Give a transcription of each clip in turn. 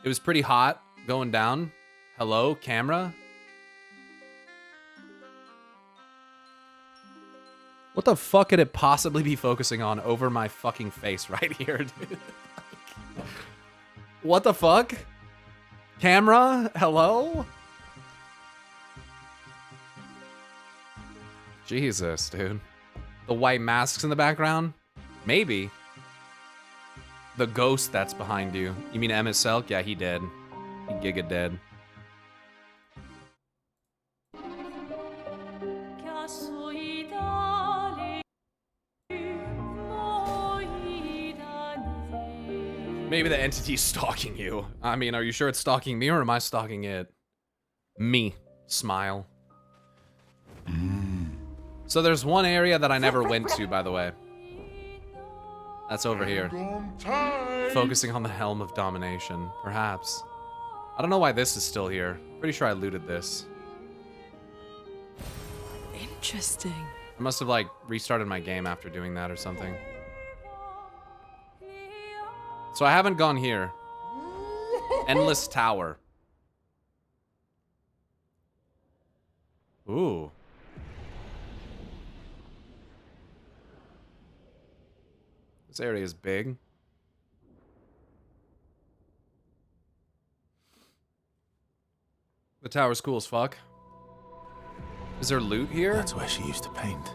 It was pretty hot going down. Hello, camera? What the fuck could it possibly be focusing on over my fucking face right here, dude? What the fuck? Camera? Hello? Jesus, dude. The white masks in the background? Maybe. The ghost that's behind you. You mean Emmett Selk? Yeah, he dead. He giga dead. Maybe the entity's stalking you. I mean, are you sure it's stalking me or am I stalking it? Me. Smile. So there's one area that I never went to, by the way. That's over here. Focusing on the Helm of Domination, perhaps. I don't know why this is still here. Pretty sure I looted this. Interesting. I must have, like, restarted my game after doing that or something. So I haven't gone here. Endless Tower. Ooh. This area is big. The tower's cool as fuck. Is there loot here? That's where she used to paint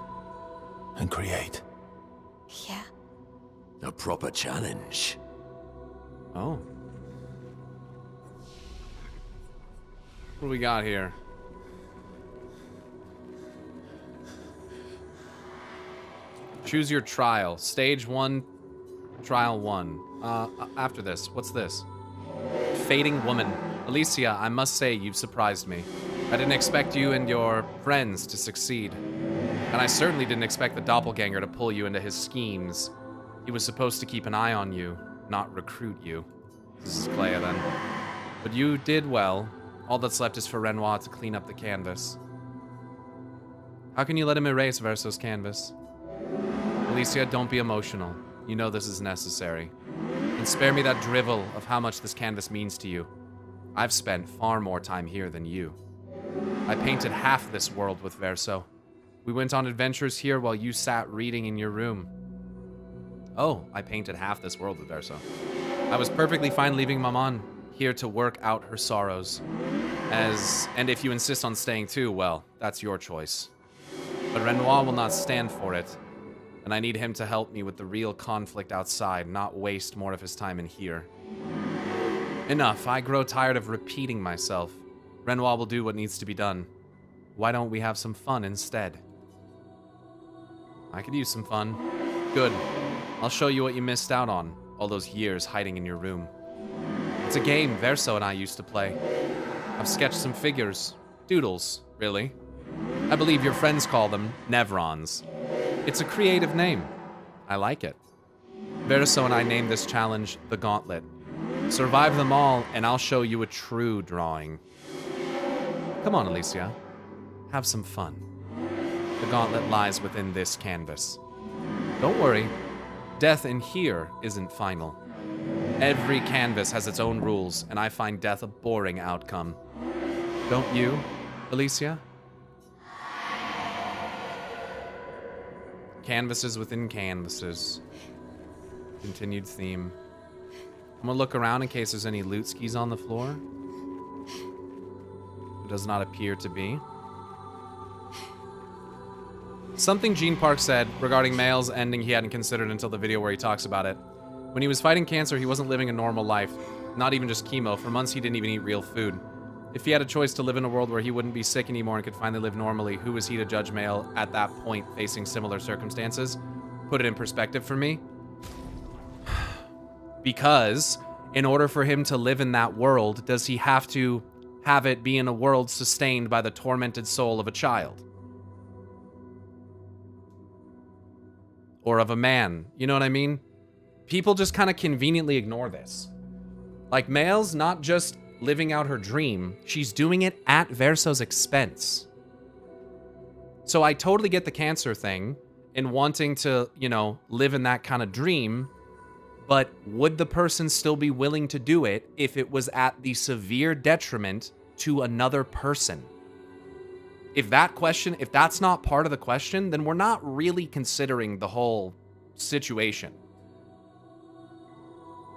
and create. Yeah. A proper challenge. Oh. What do we got here? Choose your trial. Stage 1, trial 1. After this, what's this? Fading woman. Alicia, I must say you've surprised me. I didn't expect you and your friends to succeed. And I certainly didn't expect the doppelganger to pull you into his schemes. He was supposed to keep an eye on you, not recruit you. This is Clea then. But you did well. All that's left is for Renoir to clean up the canvas. How can you let him erase Verso's canvas? Alicia, don't be emotional. You know this is necessary. And spare me that drivel of how much this canvas means to you. I've spent far more time here than you. I painted half this world with Verso. We went on adventures here while you sat reading in your room. Oh, I painted half this world with Verso. I was perfectly fine leaving Maman here to work out her sorrows. And if you insist on staying too, well, that's your choice. But Renoir will not stand for it. And I need him to help me with the real conflict outside, not waste more of his time in here. Enough, I grow tired of repeating myself. Renoir will do what needs to be done. Why don't we have some fun instead? I could use some fun. Good. I'll show you what you missed out on, all those years hiding in your room. It's a game Verso and I used to play. I've sketched some figures. Doodles, really. I believe your friends call them Nevrons. It's a creative name. I like it. Verso and I named this challenge the Gauntlet. Survive them all, and I'll show you a true drawing. Come on, Alicia. Have some fun. The gauntlet lies within this canvas. Don't worry. Death in here isn't final. Every canvas has its own rules, and I find death a boring outcome. Don't you, Alicia? Canvases within canvases. Continued theme. I'm gonna look around in case there's any loot skis on the floor. It does not appear to be. Something Gene Park said regarding Mael's ending he hadn't considered until the video where he talks about it. When he was fighting cancer, he wasn't living a normal life. Not even just chemo. For months, he didn't even eat real food. If he had a choice to live in a world where he wouldn't be sick anymore and could finally live normally, who was he to judge Mael at that point facing similar circumstances? Put it in perspective for me. Because in order for him to live in that world, does he have to have it be in a world sustained by the tormented soul of a child? Or of a man, you know what I mean? People just kind of conveniently ignore this. Like, Mael's not just living out her dream, she's doing it at Verso's expense. So I totally get the cancer thing and wanting to, you know, live in that kind of dream, But would the person still be willing to do it if it was at the severe detriment to another person? If that's not part of the question, then we're not really considering the whole situation.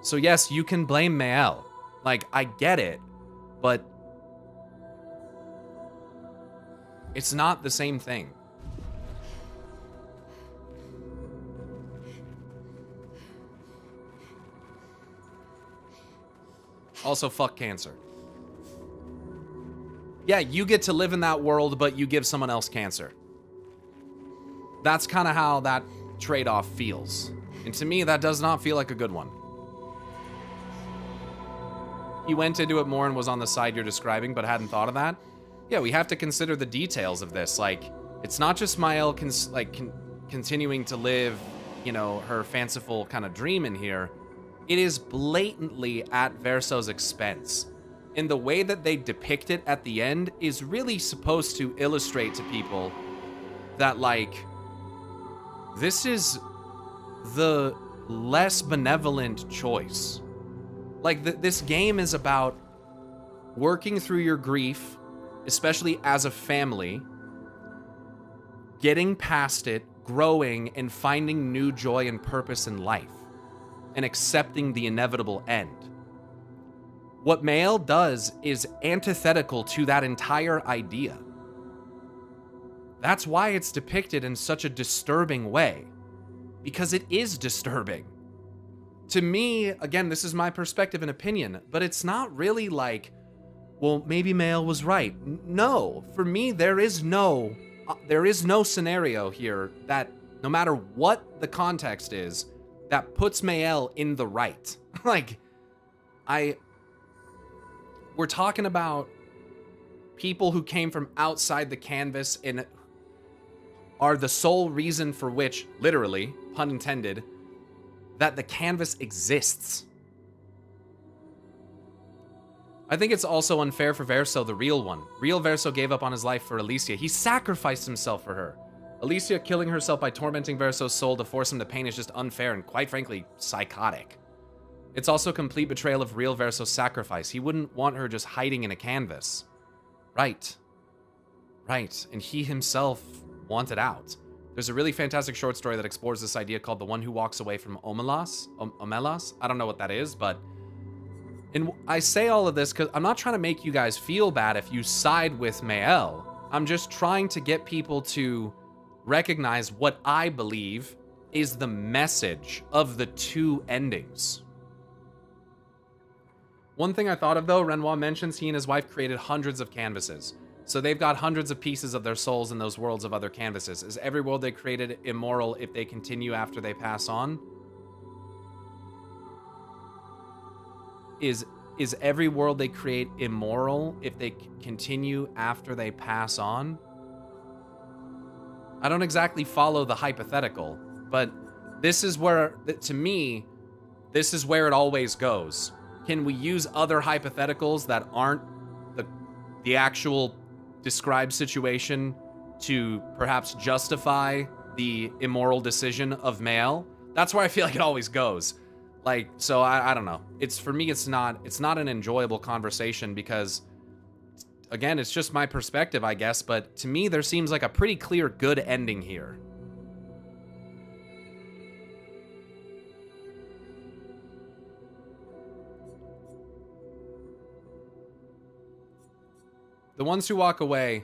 So yes, you can blame Mael. Like, I get it, but it's not the same thing. Also, fuck cancer. Yeah, you get to live in that world, but you give someone else cancer. That's kind of how that trade-off feels. And to me, that does not feel like a good one. He went into it more and was on the side you're describing, but hadn't thought of that. Yeah, we have to consider the details of this. Like, it's not just Mael continuing to live, you know, her fanciful kind of dream in here. It is blatantly at Verso's expense. And the way that they depict it at the end is really supposed to illustrate to people that, like, this is the less benevolent choice. Like, this game is about working through your grief, especially as a family, getting past it, growing, and finding new joy and purpose in life, and accepting the inevitable end. What Mael does is antithetical to that entire idea. That's why it's depicted in such a disturbing way, because it is disturbing. To me, again, this is my perspective and opinion, but it's not really like, well, maybe Mael was right. No, for me, there is no scenario here that, no matter what the context is, that puts Mael in the right. Like, we're talking about people who came from outside the canvas and are the sole reason for which, literally, pun intended, that the canvas exists. I think it's also unfair for Verso, the real one. Real Verso gave up on his life for Alicia. He sacrificed himself for her. Alicia killing herself by tormenting Verso's soul to force him to pain is just unfair and, quite frankly, psychotic. It's also a complete betrayal of real Verso's sacrifice. He wouldn't want her just hiding in a canvas. Right. Right. And he himself wanted out. There's a really fantastic short story that explores this idea called The One Who Walks Away from Omelas. Omelas? I don't know what that is, but... And I say all of this because I'm not trying to make you guys feel bad if you side with Mael. I'm just trying to get people to recognize what I believe is the message of the two endings. One thing I thought of, though, Renoir mentions he and his wife created hundreds of canvases. So they've got hundreds of pieces of their souls in those worlds of other canvases. Is every world they created immoral if they continue after they pass on? Is every world they create immoral if they continue after they pass on? I don't exactly follow the hypothetical, but this is where, to me, this is where it always goes. Can we use other hypotheticals that aren't the actual described situation to perhaps justify the immoral decision of Mael? That's where I feel like it always goes. Like, so I don't know. For me, it's not an enjoyable conversation because, again, it's just my perspective, I guess, but to me, there seems like a pretty clear good ending here. The Ones Who Walk Away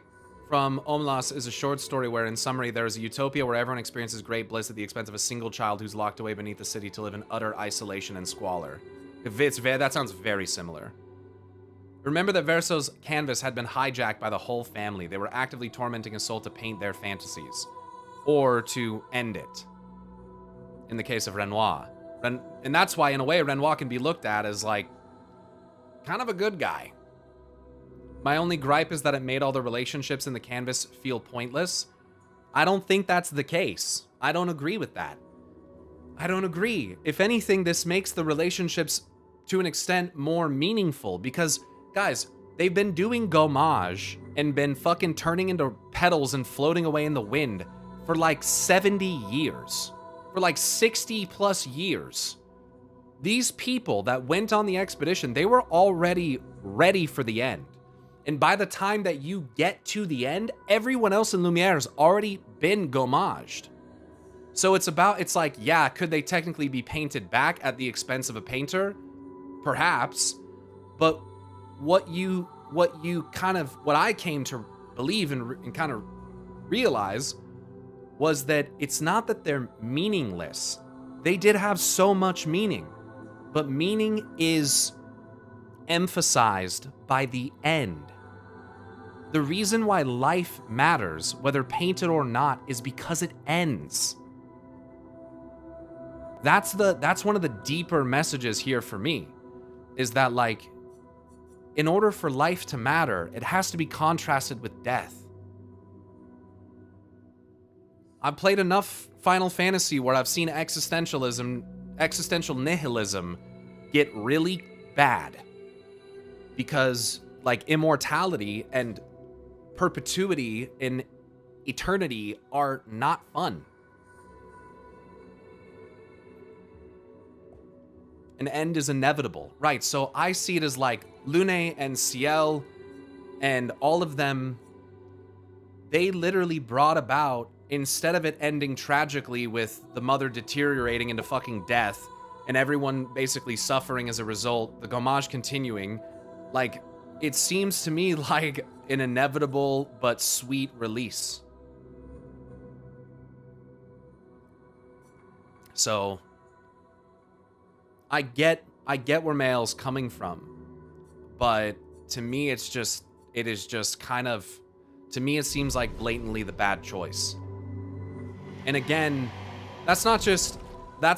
from Omlas is a short story where, in summary, there is a utopia where everyone experiences great bliss at the expense of a single child who's locked away beneath the city to live in utter isolation and squalor. That sounds very similar. Remember that Verso's canvas had been hijacked by the whole family. They were actively tormenting his soul to paint their fantasies, or to end it, in the case of Renoir. And that's why, in a way, Renoir can be looked at as, like, kind of a good guy. My only gripe is that it made all the relationships in the canvas feel pointless. I don't think that's the case. I don't agree with that. I don't agree. If anything, this makes the relationships, to an extent, more meaningful because, guys, they've been doing gommage and been fucking turning into petals and floating away in the wind for like 70 years. For like 60 plus years. These people that went on the expedition, they were already ready for the end. And by the time that you get to the end, everyone else in Lumiere's already been gommaged. So it's like, yeah, could they technically be painted back at the expense of a painter? Perhaps. But what I came to believe and kind of realize was that it's not that they're meaningless. They did have so much meaning, but meaning is emphasized by the end. The reason why life matters, whether painted or not, is because it ends. That's one of the deeper messages here for me, is that, like, in order for life to matter, it has to be contrasted with death. I've played enough Final Fantasy where I've seen existential nihilism get really bad. Because, like, immortality and perpetuity in eternity are not fun. An end is inevitable. Right, so I see it as like Lune and Ciel and all of them, they literally brought about, instead of it ending tragically with the mother deteriorating into fucking death and everyone basically suffering as a result, the gommage continuing, like, it seems to me like an inevitable but sweet release. So I get where Mael's coming from, but to me it is just kind of, to me it seems like blatantly the bad choice. And again, that's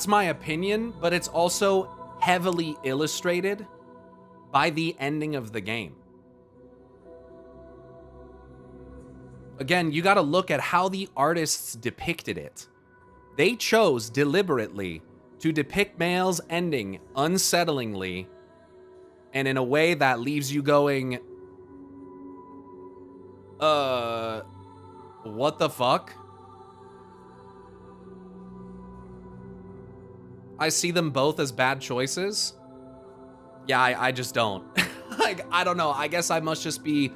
my opinion, but it's also heavily illustrated by the ending of the game. Again, you got to look at how the artists depicted it. They chose deliberately to depict Mael's ending unsettlingly and in a way that leaves you going, what the fuck? I see them both as bad choices. Yeah, I just don't. Like, I don't know. I guess I must just be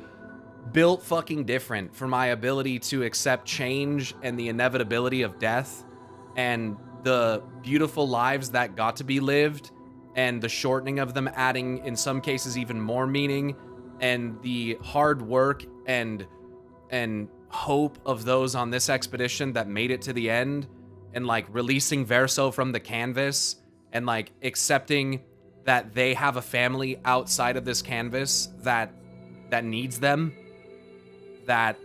built fucking different for my ability to accept change and the inevitability of death and the beautiful lives that got to be lived and the shortening of them adding, in some cases, even more meaning, and the hard work and hope of those on this expedition that made it to the end, and like releasing Verso from the canvas and like accepting that they have a family outside of this canvas that needs them, that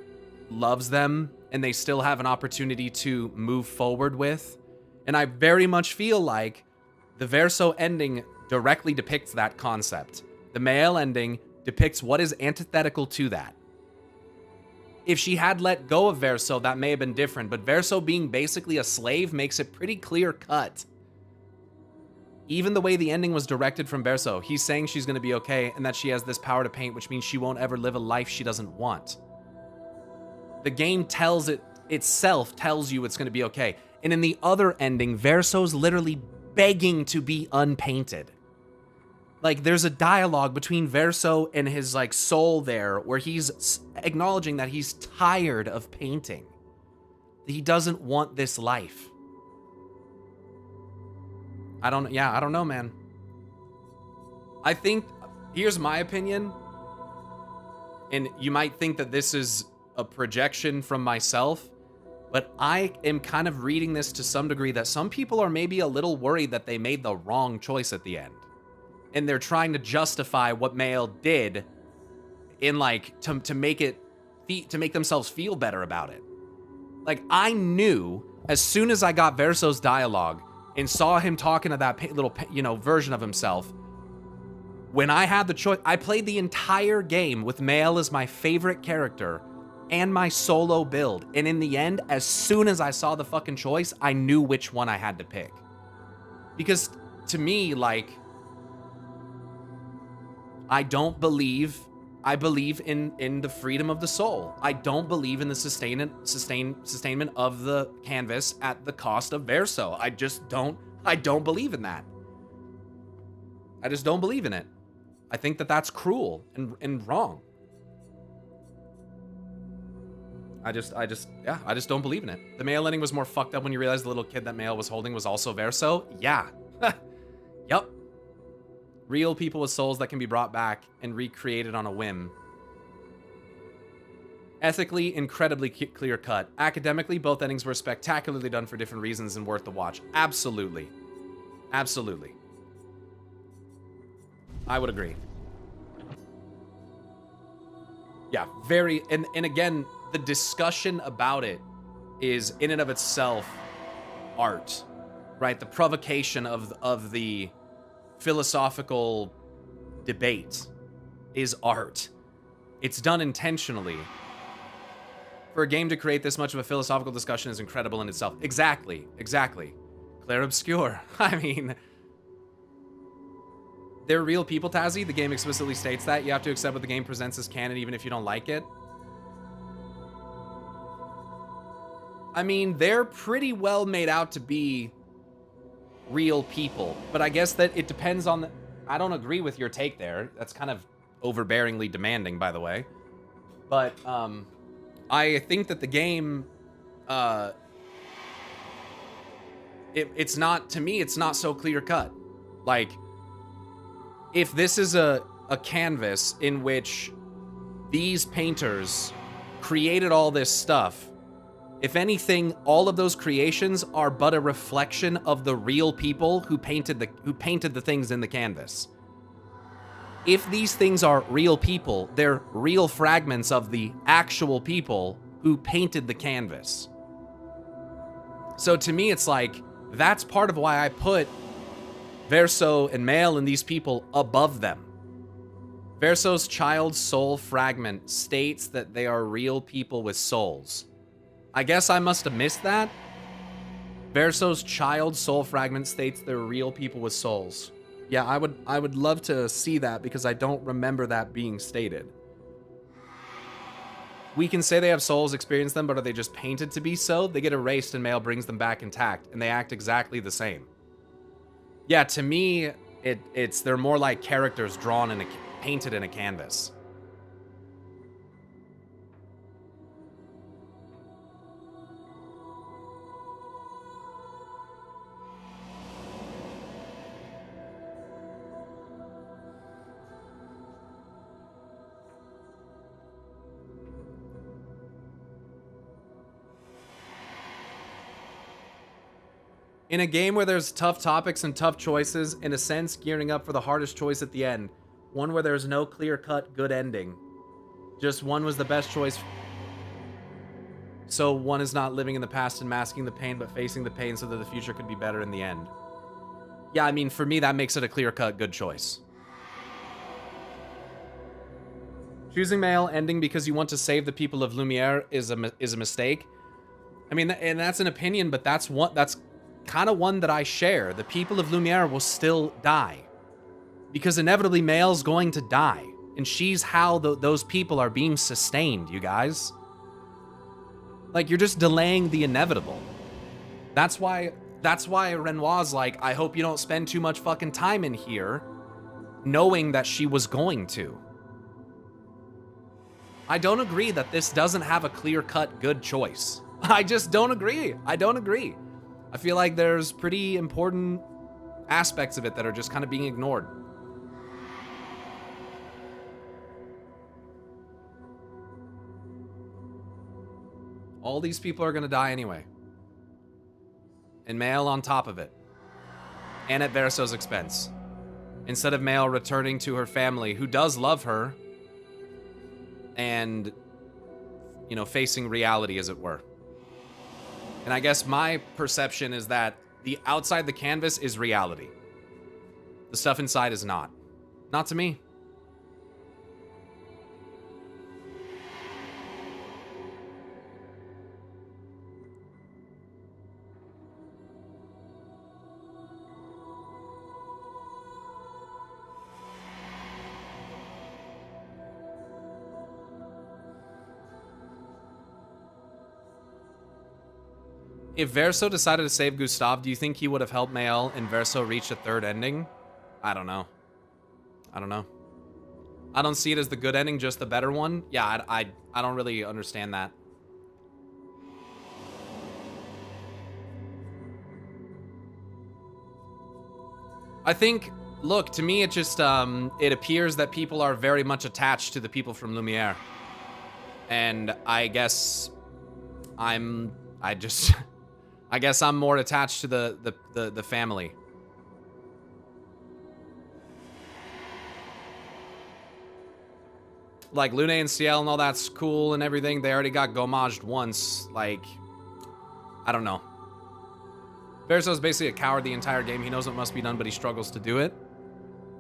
loves them, and they still have an opportunity to move forward with. And I very much feel like the Verso ending directly depicts that concept. The Mael ending depicts what is antithetical to that. If she had let go of Verso, that may have been different, but Verso being basically a slave makes it pretty clear cut. Even the way the ending was directed from Verso, he's saying she's going to be okay and that she has this power to paint, which means she won't ever live a life she doesn't want. The game tells you it's going to be okay. And in the other ending, Verso's literally begging to be unpainted. Like, there's a dialogue between Verso and his, like, soul there where he's acknowledging that he's tired of painting. He doesn't want this life. I don't know, man. I think, here's my opinion, and you might think that this is a projection from myself, but I am kind of reading this to some degree that some people are maybe a little worried that they made the wrong choice at the end. And they're trying to justify what Mael did in, like, to make themselves feel better about it. Like, I knew as soon as I got Verso's dialogue and saw him talking to that little, version of himself, when I had the choice, I played the entire game with Mael as my favorite character and my solo build. And in the end, as soon as I saw the fucking choice, I knew which one I had to pick. Because to me, like, I believe in the freedom of the soul. I don't believe in the sustainment of the canvas at the cost of Verso. I don't believe in that. I just don't believe in it. I think that that's cruel and wrong. I just don't believe in it. The male ending was more fucked up when you realize the little kid that male was holding was also Verso. Yeah. Yup. Real people with souls that can be brought back and recreated on a whim. Ethically, incredibly clear cut. Academically, both endings were spectacularly done for different reasons and worth the watch. Absolutely. Absolutely. I would agree. Yeah, very, and again, the discussion about it is in and of itself art, right? The provocation of the philosophical debate is art. It's done intentionally. For a game to create this much of a philosophical discussion is incredible in itself. Exactly, exactly. Claire Obscure. I mean, they're real people, Tazzy. The game explicitly states that. You have to accept what the game presents as canon even if you don't like it. I mean, they're pretty well made out to be real people. But I guess that it depends on the... I don't agree with your take there. That's kind of overbearingly demanding, by the way. But, I think that the game, it's not, to me, it's not so clear-cut. Like, if this is a canvas in which these painters created all this stuff, if anything, all of those creations are but a reflection of the real people who painted the things in the canvas. If these things are real people, they're real fragments of the actual people who painted the canvas. So to me, it's like, that's part of why I put Verso and Male and these people above them. Verso's child soul fragment states that they are real people with souls. I guess I must have missed that. Verso's child soul fragment states they're real people with souls. Yeah, I would love to see that because I don't remember that being stated. We can say they have souls, experience them, but are they just painted to be so? They get erased and Male brings them back intact, and they act exactly the same. Yeah, to me, they're more like characters drawn painted in a canvas. In a game where there's tough topics and tough choices, in a sense, gearing up for the hardest choice at the end. One where there's no clear-cut good ending. Just one was the best choice. So one is not living in the past and masking the pain, but facing the pain so that the future could be better in the end. Yeah, I mean, for me, that makes it a clear-cut good choice. Choosing Male ending because you want to save the people of Lumiere is a mistake. I mean, and that's an opinion, but that's kind of one that I share. The people of Lumiere will still die. Because inevitably Male's going to die. And she's how those people are being sustained, you guys. Like, you're just delaying the inevitable. That's why Renoir's like, I hope you don't spend too much fucking time in here, knowing that she was going to. I don't agree that this doesn't have a clear-cut good choice. I just don't agree. I don't agree. I feel like there's pretty important aspects of it that are just kind of being ignored. All these people are going to die anyway. And Male on top of it. And at Verso's expense. Instead of Male returning to her family, who does love her, and, you know, facing reality, as it were. And I guess my perception is that the outside the canvas is reality. The stuff inside is not. Not to me. If Verso decided to save Gustave, do you think he would have helped Mael and Verso reach a third ending? I don't know. I don't know. I don't see it as the good ending, just the better one. Yeah, I don't really understand that. I think, look, to me, it just, it appears that people are very much attached to the people from Lumiere. And I guess I guess I'm more attached to the family. Like, Lune and Ciel and all that's cool and everything. They already got gommaged once. Like, I don't know. Verso's basically a coward the entire game. He knows what must be done, but he struggles to do it.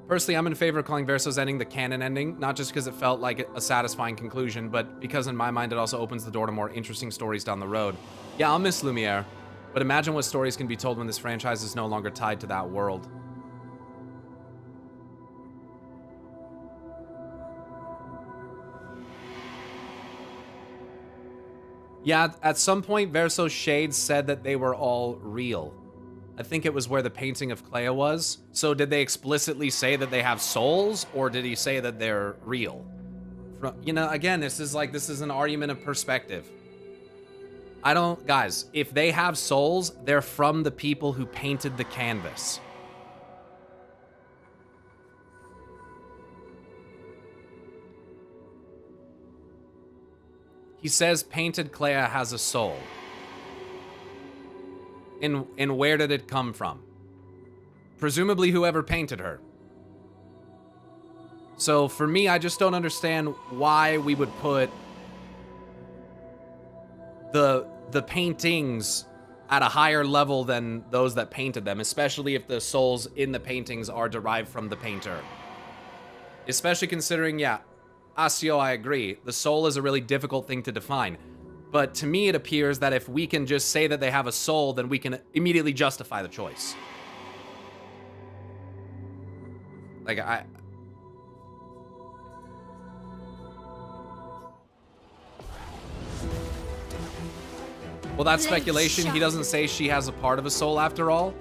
Personally, I'm in favor of calling Verso's ending the canon ending, not just because it felt like a satisfying conclusion, but because in my mind it also opens the door to more interesting stories down the road. Yeah, I'll miss Lumiere, but imagine what stories can be told when this franchise is no longer tied to that world. Yeah, at some point, Verso's shades said that they were all real. I think it was where the painting of Clea was. So did they explicitly say that they have souls, or did he say that they're real? You know, again, this is an argument of perspective. Guys, if they have souls, they're from the people who painted the canvas. He says painted Clea has a soul. And where did it come from? Presumably whoever painted her. So for me, I just don't understand why we would put the paintings at a higher level than those that painted them, especially if the souls in the paintings are derived from the painter. Especially considering, yeah, Asio, I agree. The soul is a really difficult thing to define. But to me, it appears that if we can just say that they have a soul, then we can immediately justify the choice. Like, well, that's speculation. He doesn't say she has a part of a soul after all.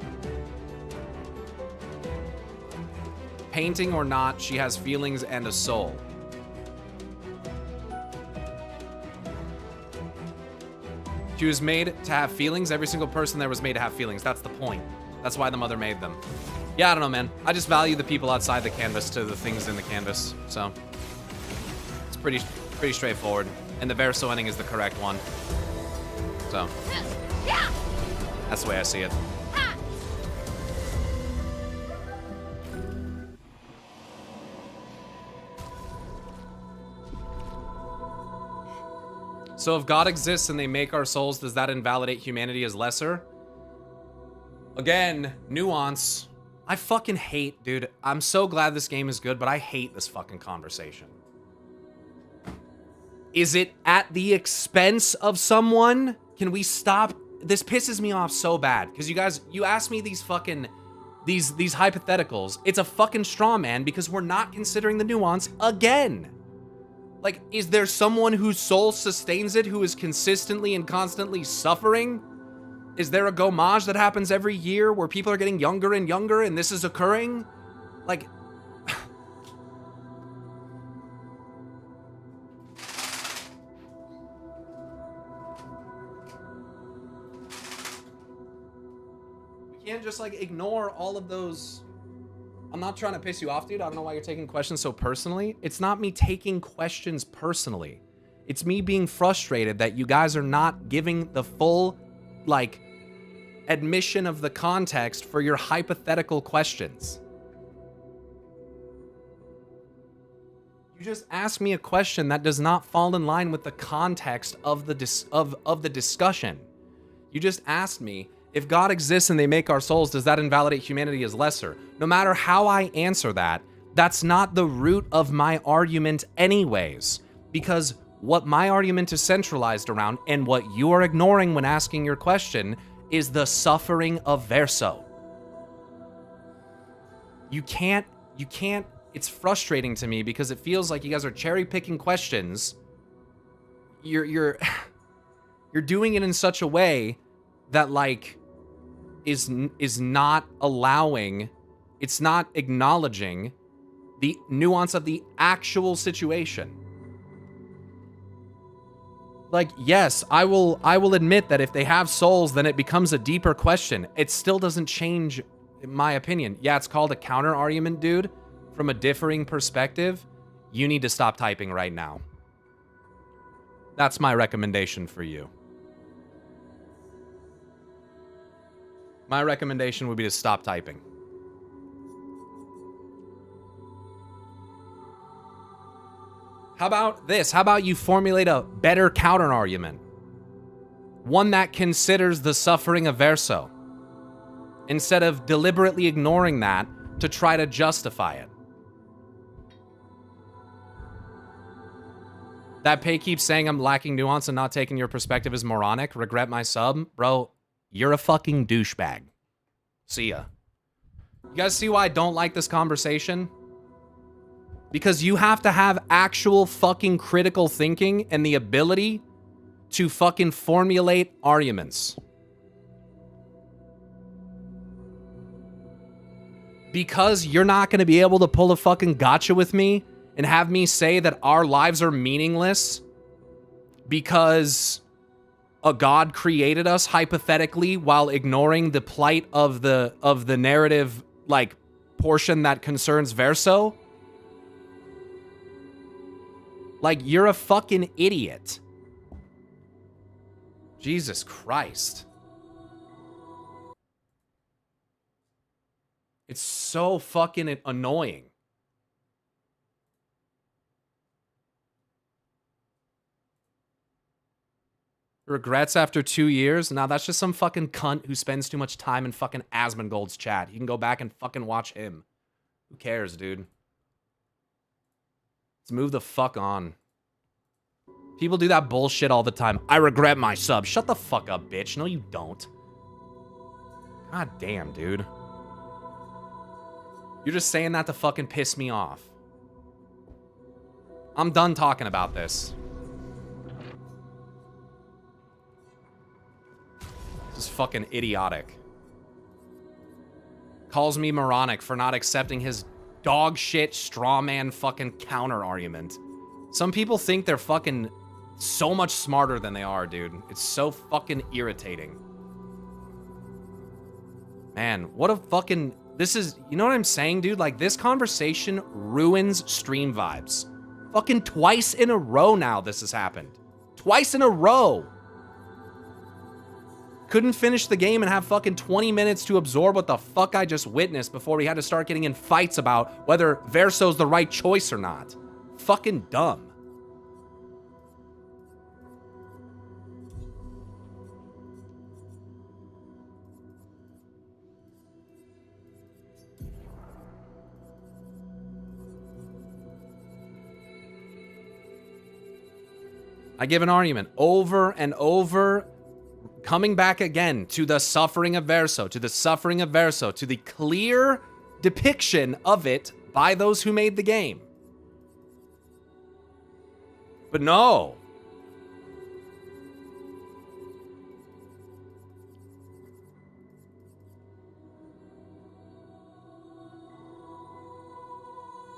Painting or not, she has feelings and a soul. She was made to have feelings. Every single person there was made to have feelings. That's the point. That's why the mother made them. Yeah, I don't know, man. I just value the people outside the canvas to the things in the canvas. So it's pretty straightforward. And the Verso ending is the correct one. So that's the way I see it. So if God exists and they make our souls, does that invalidate humanity as lesser? Again, nuance. I fucking hate, dude. I'm so glad this game is good, but I hate this fucking conversation. Is it at the expense of someone? Can we stop? This pisses me off so bad. Because you guys, you ask me these fucking, these hypotheticals. It's a fucking straw man because we're not considering the nuance again. Like, is there someone whose soul sustains it who is consistently and constantly suffering? Is there a gommage that happens every year where people are getting younger and younger and this is occurring? Like... we can't just, like, ignore all of those... I'm not trying to piss you off, dude. I don't know why you're taking questions so personally. It's not me taking questions personally. It's me being frustrated that you guys are not giving the full, like, admission of the context for your hypothetical questions. You just asked me a question that does not fall in line with the context of the discussion. You just asked me, if God exists and they make our souls, does that invalidate humanity as lesser? No matter how I answer that, that's not the root of my argument anyways. Because what my argument is centralized around, and what you are ignoring when asking your question, is the suffering of Verso. You can't, it's frustrating to me because it feels like you guys are cherry-picking questions. You're doing it in such a way that, like, is not allowing, it's not acknowledging the nuance of the actual situation. Like, yes, I will admit that if they have souls, then it becomes a deeper question. It still doesn't change my opinion. Yeah, it's called a counter argument, dude. From a differing perspective, you need to stop typing right now. That's my recommendation for you. My recommendation would be to stop typing. How about this? How about you formulate a better counter argument? One that considers the suffering of Verso, instead of deliberately ignoring that to try to justify it. That Pay keeps saying I'm lacking nuance and not taking your perspective is moronic. Regret my sub. Bro, you're a fucking douchebag. See ya. You guys see why I don't like this conversation? Because you have to have actual fucking critical thinking and the ability to fucking formulate arguments. Because you're not going to be able to pull a fucking gotcha with me and have me say that our lives are meaningless because a god created us hypothetically while ignoring the plight of the narrative, like, portion that concerns Verso. Like, you're a fucking idiot. Jesus Christ. It's so fucking annoying. Regrets after 2 years? Nah, that's just some fucking cunt who spends too much time in fucking Asmongold's chat. You can go back and fucking watch him. Who cares, dude? Let's move the fuck on. People do that bullshit all the time. I regret my sub. Shut the fuck up, bitch. No, you don't. God damn, dude. You're just saying that to fucking piss me off. I'm done talking about this. This is fucking idiotic. Calls me moronic for not accepting his dog shit straw man fucking counter argument. Some people think they're fucking so much smarter than they are, dude. It's so fucking irritating. Man, what a fucking... This is... You know what I'm saying, dude? Like, this conversation ruins stream vibes. Fucking twice in a row now this has happened. Twice in a row. Couldn't finish the game and have fucking 20 minutes to absorb what the fuck I just witnessed before we had to start getting in fights about whether Verso's the right choice or not. Fucking dumb. I give an argument over and over, coming back again to the suffering of Verso, to the suffering of Verso, to the clear depiction of it by those who made the game. But no.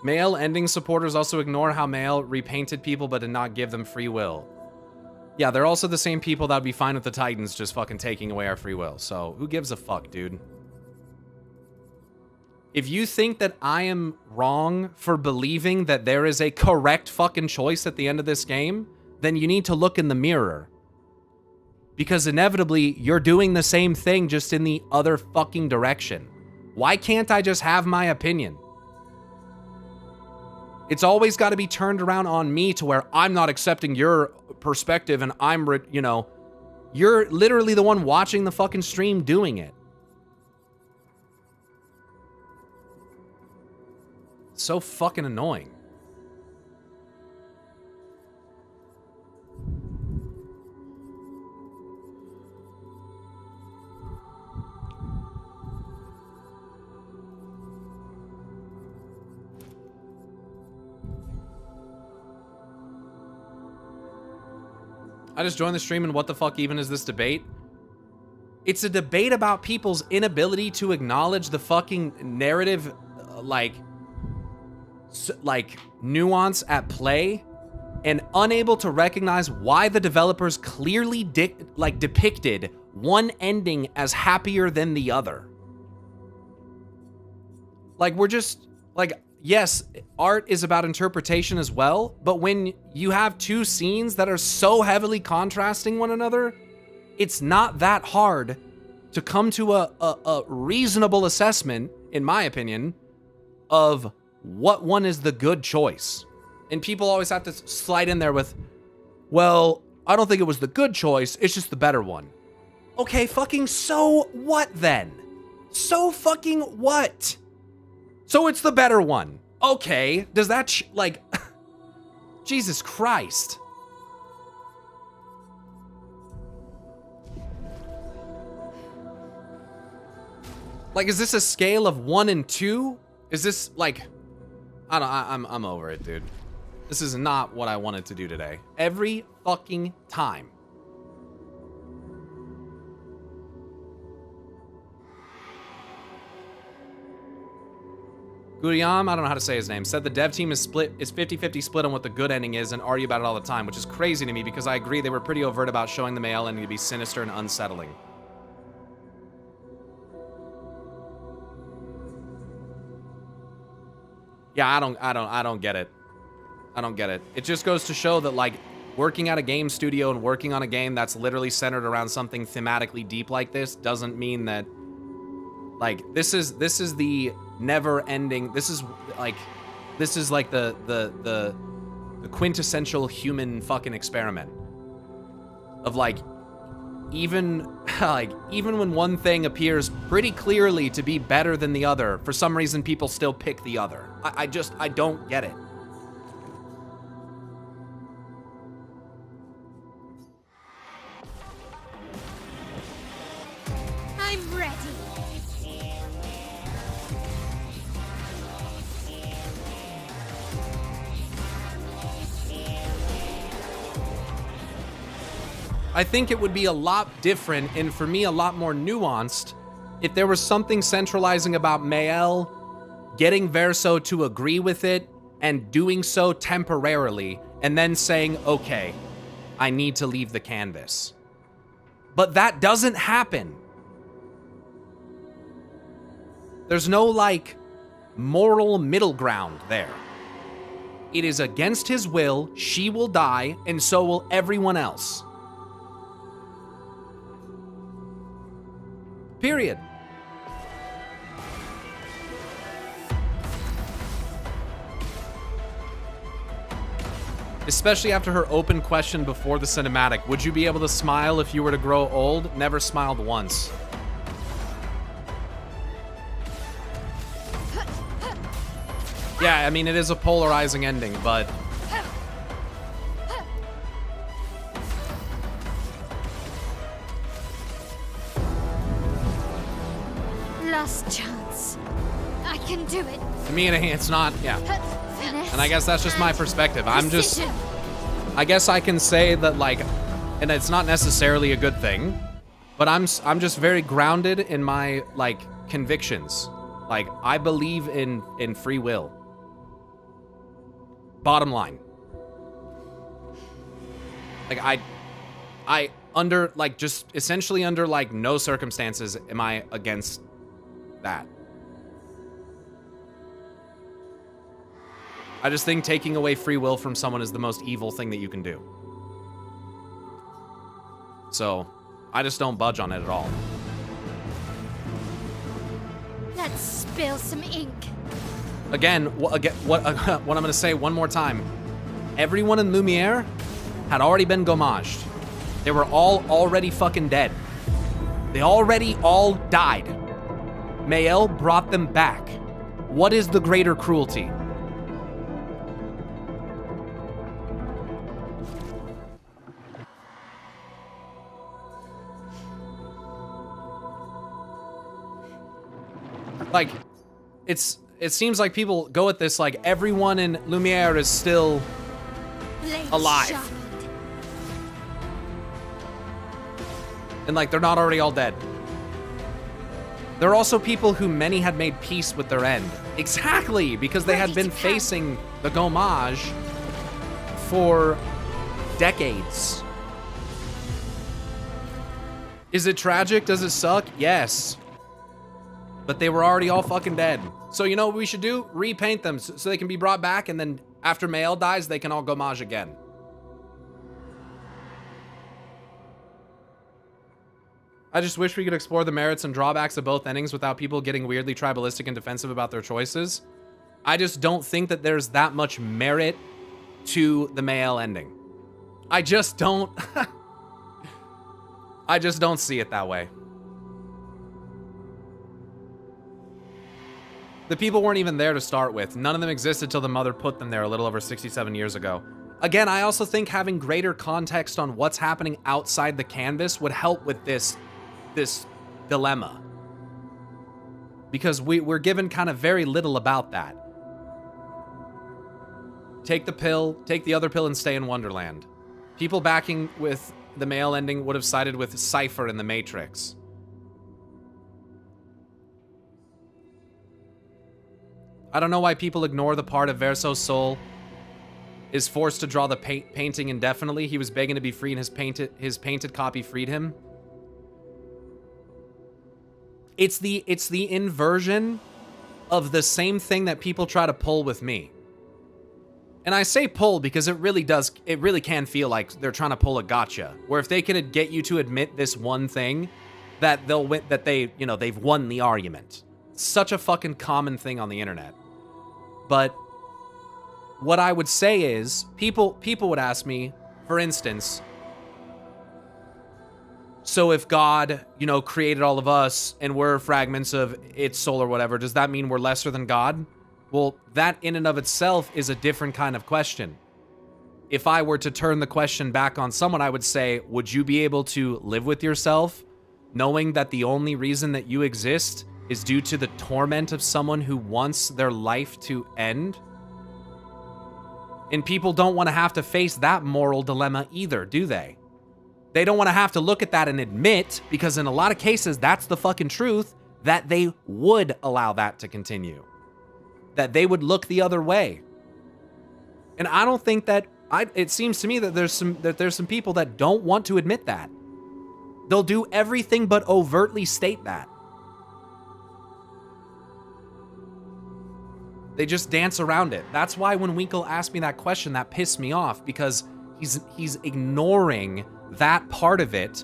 Male ending supporters also ignore how Male repainted people but did not give them free will. Yeah, they're also the same people that would be fine with the Titans just fucking taking away our free will. So, who gives a fuck, dude? If you think that I am wrong for believing that there is a correct fucking choice at the end of this game, then you need to look in the mirror. Because inevitably, you're doing the same thing just in the other fucking direction. Why can't I just have my opinion? It's always got to be turned around on me to where I'm not accepting your perspective and I'm, you know, you're literally the one watching the fucking stream doing it. So fucking annoying. I just joined the stream and what the fuck even is this debate? It's a debate about people's inability to acknowledge the fucking narrative, like, like nuance at play and unable to recognize why the developers clearly depicted one ending as happier than the other. Like, we're just like, yes, art is about interpretation as well, but when you have two scenes that are so heavily contrasting one another, it's not that hard to come to a reasonable assessment, in my opinion, of what one is the good choice. And people always have to slide in there with, well, I don't think it was the good choice, it's just the better one. Okay, fucking so what then? So fucking what? So it's the better one. Okay, does that like... Jesus Christ. Like, is this a scale of 1 and 2? Is this like... I'm over it, dude. This is not what I wanted to do today. Every fucking time. Guriam, I don't know how to say his name, said the dev team is 50-50 split on what the good ending is and argue about it all the time, which is crazy to me because I agree they were pretty overt about showing the male ending to be sinister and unsettling. Yeah, I don't get it. I don't get it. It just goes to show that, like, working at a game studio and working on a game that's literally centered around something thematically deep like this doesn't mean that, like, this is the never-ending. This is like the quintessential human fucking experiment of, like, even when one thing appears pretty clearly to be better than the other, for some reason people still pick the other. I don't get it. I'm ready. I think it would be a lot different and for me a lot more nuanced if there was something centralizing about Mael getting Verso to agree with it and doing so temporarily and then saying, okay, I need to leave the canvas. But that doesn't happen. There's no, like, moral middle ground there. It is against his will, she will die, and so will everyone else. Period. Especially after her open question before the cinematic. Would you be able to smile if you were to grow old? Never smiled once. Yeah, I mean, it is a polarizing ending, but... Last chance. I can do it. To me, it's not, yeah. Finesse And I guess that's just my perspective. I guess I can say that, like, and it's not necessarily a good thing, but I'm just very grounded in my, like, convictions. Like, I believe in free will. Bottom line. Like, I under, like, just essentially under, like, no circumstances am I against that. I just think taking away free will from someone is the most evil thing that you can do. So, I just don't budge on it at all. Let's spill some ink. Again, what I'm gonna say one more time. Everyone in Lumiere had already been gommaged. They were all already fucking dead. They already all died. Mael brought them back. What is the greater cruelty? Like, it seems like people go at this like everyone in Lumiere is still alive. And like they're not already all dead. There are also people who many had made peace with their end. Exactly, because they had been facing the Gomage for decades. Is it tragic? Does it suck? Yes. But they were already all fucking dead. So you know what we should do? Repaint them so they can be brought back, and then after Mael dies, they can all Gomage again. I just wish we could explore the merits and drawbacks of both endings without people getting weirdly tribalistic and defensive about their choices. I just don't think that there's that much merit to the Mael ending. I just don't... I just don't see it that way. The people weren't even there to start with. None of them existed till the mother put them there a little over 67 years ago. Again, I also think having greater context on what's happening outside the canvas would help with this dilemma. Because we're given kind of very little about that. Take the pill, take the other pill, and stay in Wonderland. People backing with the Mael ending would have sided with Cypher in the Matrix. I don't know why people ignore the part of Verso's soul is forced to draw the painting indefinitely. He was begging to be free, and his painted copy freed him. It's the inversion of the same thing that people try to pull with me. And I say pull because it really can feel like they're trying to pull a gotcha. Where if they could get you to admit this one thing, that they'll win, that they've won the argument. Such a fucking common thing on the internet. But what I would say is, people would ask me, for instance, so if God, created all of us and we're fragments of its soul or whatever, does that mean we're lesser than God? Well, that in and of itself is a different kind of question. If I were to turn the question back on someone, I would say, would you be able to live with yourself knowing that the only reason that you exist is due to the torment of someone who wants their life to end? And people don't want to have to face that moral dilemma either, do they? They don't want to have to look at that and admit, because in a lot of cases, that's the fucking truth, that they would allow that to continue. That they would look the other way. And I don't think that, it seems to me that there's some people that don't want to admit that. They'll do everything but overtly state that. They just dance around it. That's why when Winkle asked me that question, that pissed me off, because he's ignoring that part of it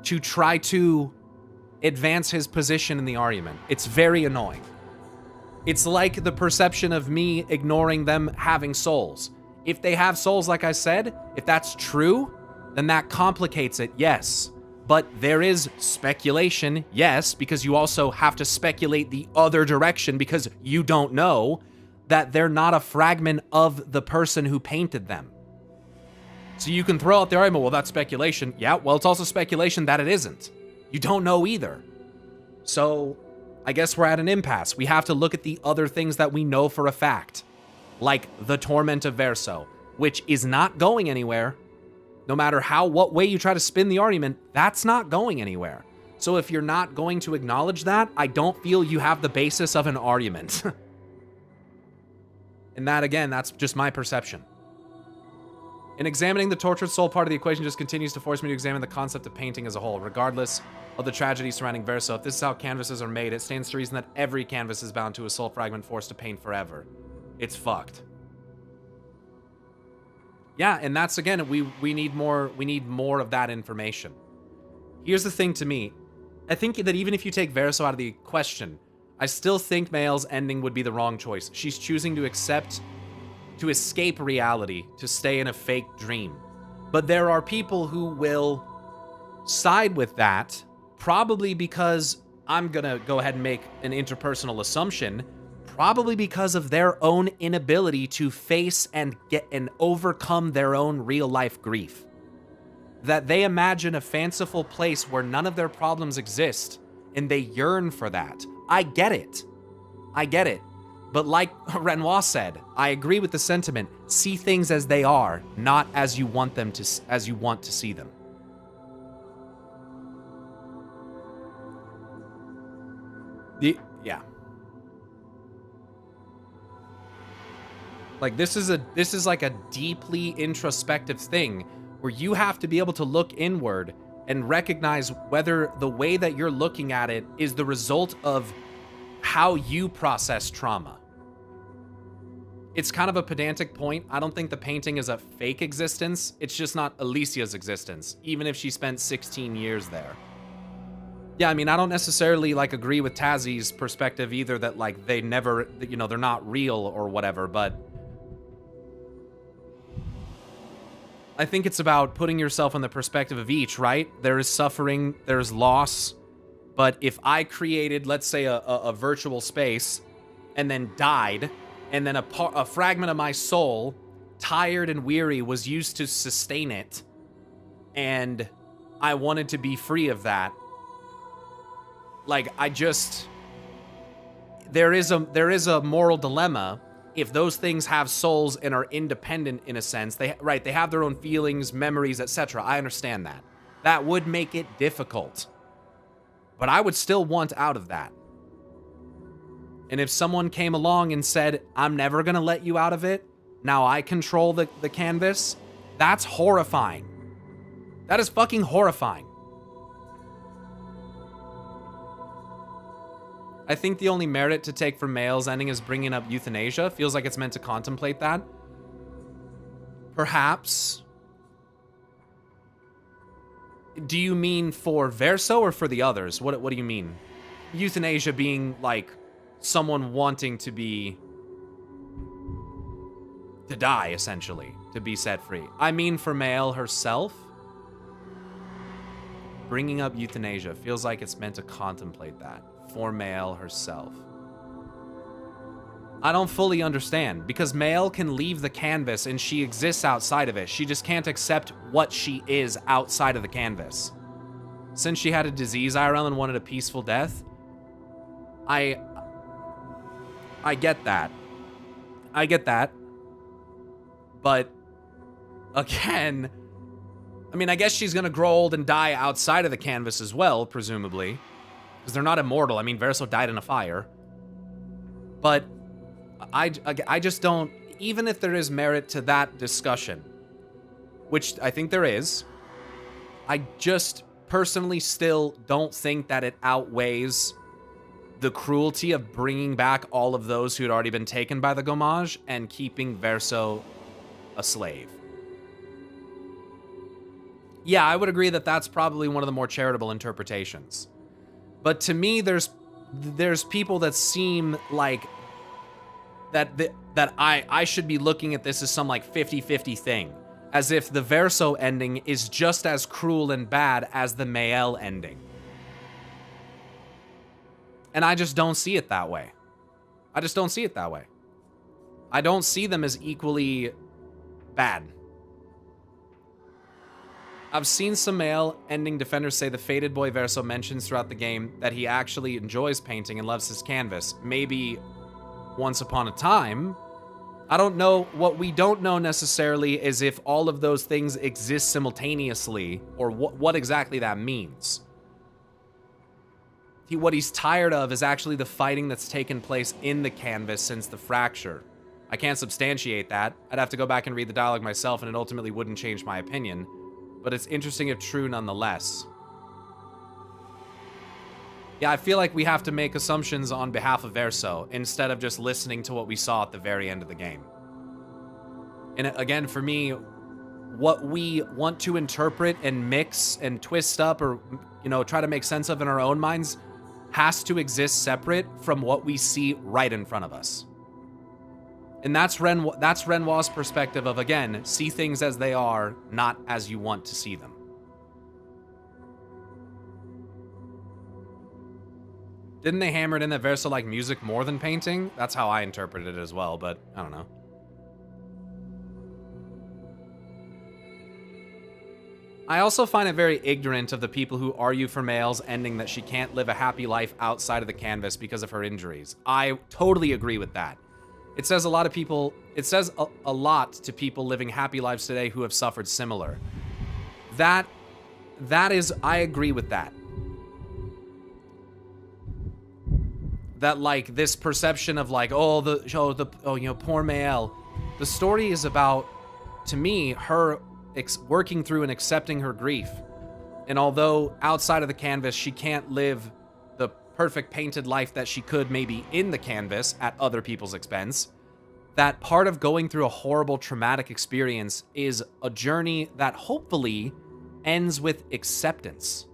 to try to advance his position in the argument. It's very annoying. It's like the perception of me ignoring them having souls. If they have souls, like I said, if that's true, then that complicates it, yes. But there is speculation, yes, because you also have to speculate the other direction because you don't know that they're not a fragment of the person who painted them. So you can throw out the argument, well, that's speculation. Yeah, well, it's also speculation that it isn't. You don't know either. So I guess we're at an impasse. We have to look at the other things that we know for a fact, like the torment of Verso, which is not going anywhere. No matter what way you try to spin the argument, that's not going anywhere. So if you're not going to acknowledge that, I don't feel you have the basis of an argument. And that, again, that's just my perception. In examining the tortured soul part of the equation just continues to force me to examine the concept of painting as a whole, regardless of the tragedy surrounding Verso. If this is how canvases are made, it stands to reason that every canvas is bound to a soul fragment forced to paint forever. It's fucked. Yeah, and that's, again, we need more of that information. Here's the thing to me. I think that even if you take Verso out of the question, I still think Mael's ending would be the wrong choice. She's choosing to escape reality, to stay in a fake dream. But there are people who will side with that, probably because, I'm gonna go ahead and make an interpersonal assumption, probably because of their own inability to face and overcome their own real-life grief. That they imagine a fanciful place where none of their problems exist, and they yearn for that. I get it. But like Renoir said, I agree with the sentiment. See things as they are, not as you want to see them. Like, this is like a deeply introspective thing where you have to be able to look inward and recognize whether the way that you're looking at it is the result of how you process trauma. It's kind of a pedantic point. I don't think the painting is a fake existence. It's just not Alicia's existence, even if she spent 16 years there. Yeah, I mean, I don't necessarily, like, agree with Tazzie's perspective either that, like, they never, you know, they're not real or whatever, but I think it's about putting yourself in the perspective of each, right? There is suffering, there's loss, but if I created, let's say, a virtual space and then died, and then a fragment of my soul, tired and weary, was used to sustain it, and I wanted to be free of that. Like, there is a moral dilemma if those things have souls and are independent in a sense. They have their own feelings, memories, etc. I understand that. That would make it difficult. But I would still want out of that. And if someone came along and said, I'm never going to let you out of it, now I control the canvas, that's horrifying. That is fucking horrifying. I think the only merit to take for Male's ending is bringing up euthanasia. Feels like it's meant to contemplate that. Perhaps. Do you mean for Verso or for the others? What do you mean? Euthanasia being like someone wanting to die, essentially, to be set free. I mean for Male herself. Bringing up euthanasia feels like it's meant to contemplate that. For Male herself. I don't fully understand, because Male can leave the canvas and she exists outside of it. She just can't accept what she is outside of the canvas. Since she had a disease IRL and wanted a peaceful death, I get that. I get that. But again, I mean, I guess she's gonna grow old and die outside of the canvas as well, presumably. Because they're not immortal. I mean, Verso died in a fire. But I just don't... Even if there is merit to that discussion, which I think there is, I just personally still don't think that it outweighs the cruelty of bringing back all of those who had already been taken by the Gommage and keeping Verso a slave. Yeah, I would agree that that's probably one of the more charitable interpretations. But to me, there's people that seem like that I should be looking at this as some like 50-50 thing, as if the Verso ending is just as cruel and bad as the Mael ending. And I just don't see it that way. I just don't see it that way. I don't see them as equally bad. I've seen some Male ending defenders say the fated boy Verso mentions throughout the game that he actually enjoys painting and loves his canvas. Maybe once upon a time. I don't know. What we don't know necessarily is if all of those things exist simultaneously or what exactly that means. What he's tired of is actually the fighting that's taken place in the canvas since the fracture. I can't substantiate that. I'd have to go back and read the dialogue myself, and it ultimately wouldn't change my opinion. But it's interesting if true nonetheless. Yeah, I feel like we have to make assumptions on behalf of Verso instead of just listening to what we saw at the very end of the game. And again, for me, what we want to interpret and mix and twist up or, you know, try to make sense of in our own minds has to exist separate from what we see right in front of us. And that's Renoir's perspective of, again, see things as they are, not as you want to see them. Didn't they hammer it in that Verso like music more than painting? That's how I interpreted it as well, but I don't know. I also find it very ignorant of the people who argue for Male's ending that she can't live a happy life outside of the canvas because of her injuries. I totally agree with that. It says a lot of people, it says a lot to people living happy lives today who have suffered similar. That is, I agree with that. That like this perception of like, oh, you know, poor Mael. The story is about, to me, her working through and accepting her grief. And although outside of the canvas, she can't live the perfect painted life that she could maybe in the canvas at other people's expense, that part of going through a horrible traumatic experience is a journey that hopefully ends with acceptance.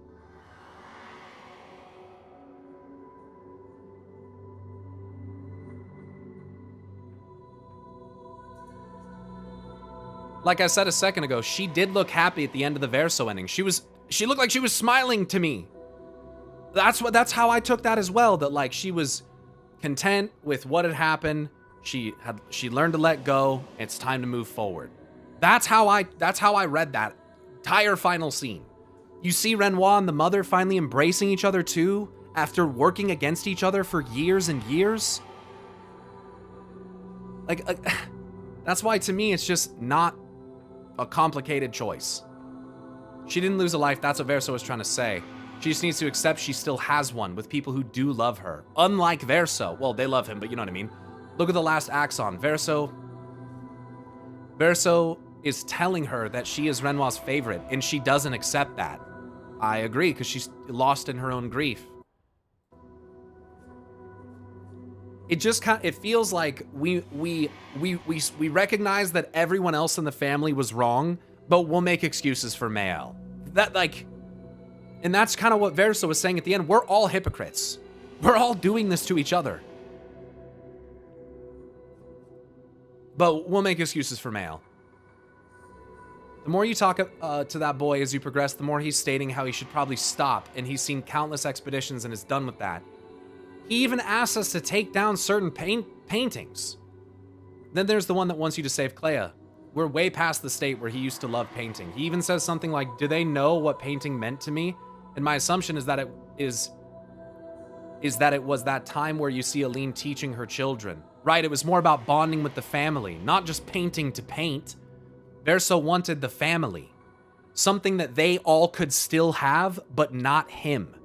Like I said a second ago, she did look happy at the end of the Verso ending. She looked like she was smiling to me. That's how I took that as well, that like she was content with what had happened. She learned to let go. It's time to move forward. That's how I read that entire final scene. You see Renoir and the mother finally embracing each other too, after working against each other for years and years. Like that's why to me it's just not a complicated choice. She didn't lose a life, that's what Verso was trying to say. She just needs to accept she still has one with people who do love her. Unlike Verso. Well, they love him, but you know what I mean. Look at the last Axon. Verso is telling her that she is Renoir's favorite, and she doesn't accept that. I agree, because she's lost in her own grief. It feels like we recognize that everyone else in the family was wrong, but we'll make excuses for Mael. And that's kind of what Verso was saying at the end. We're all hypocrites. We're all doing this to each other. But we'll make excuses for Mael. The more you talk to that boy as you progress, the more he's stating how he should probably stop, and he's seen countless expeditions and is done with that. He even asks us to take down certain paintings. Then there's the one that wants you to save Clea. We're way past the state where he used to love painting. He even says something like, do they know what painting meant to me? And my assumption is that it was that time where you see Aline teaching her children. Right, it was more about bonding with the family, not just painting to paint. Verso wanted the family. Something that they all could still have, but not him.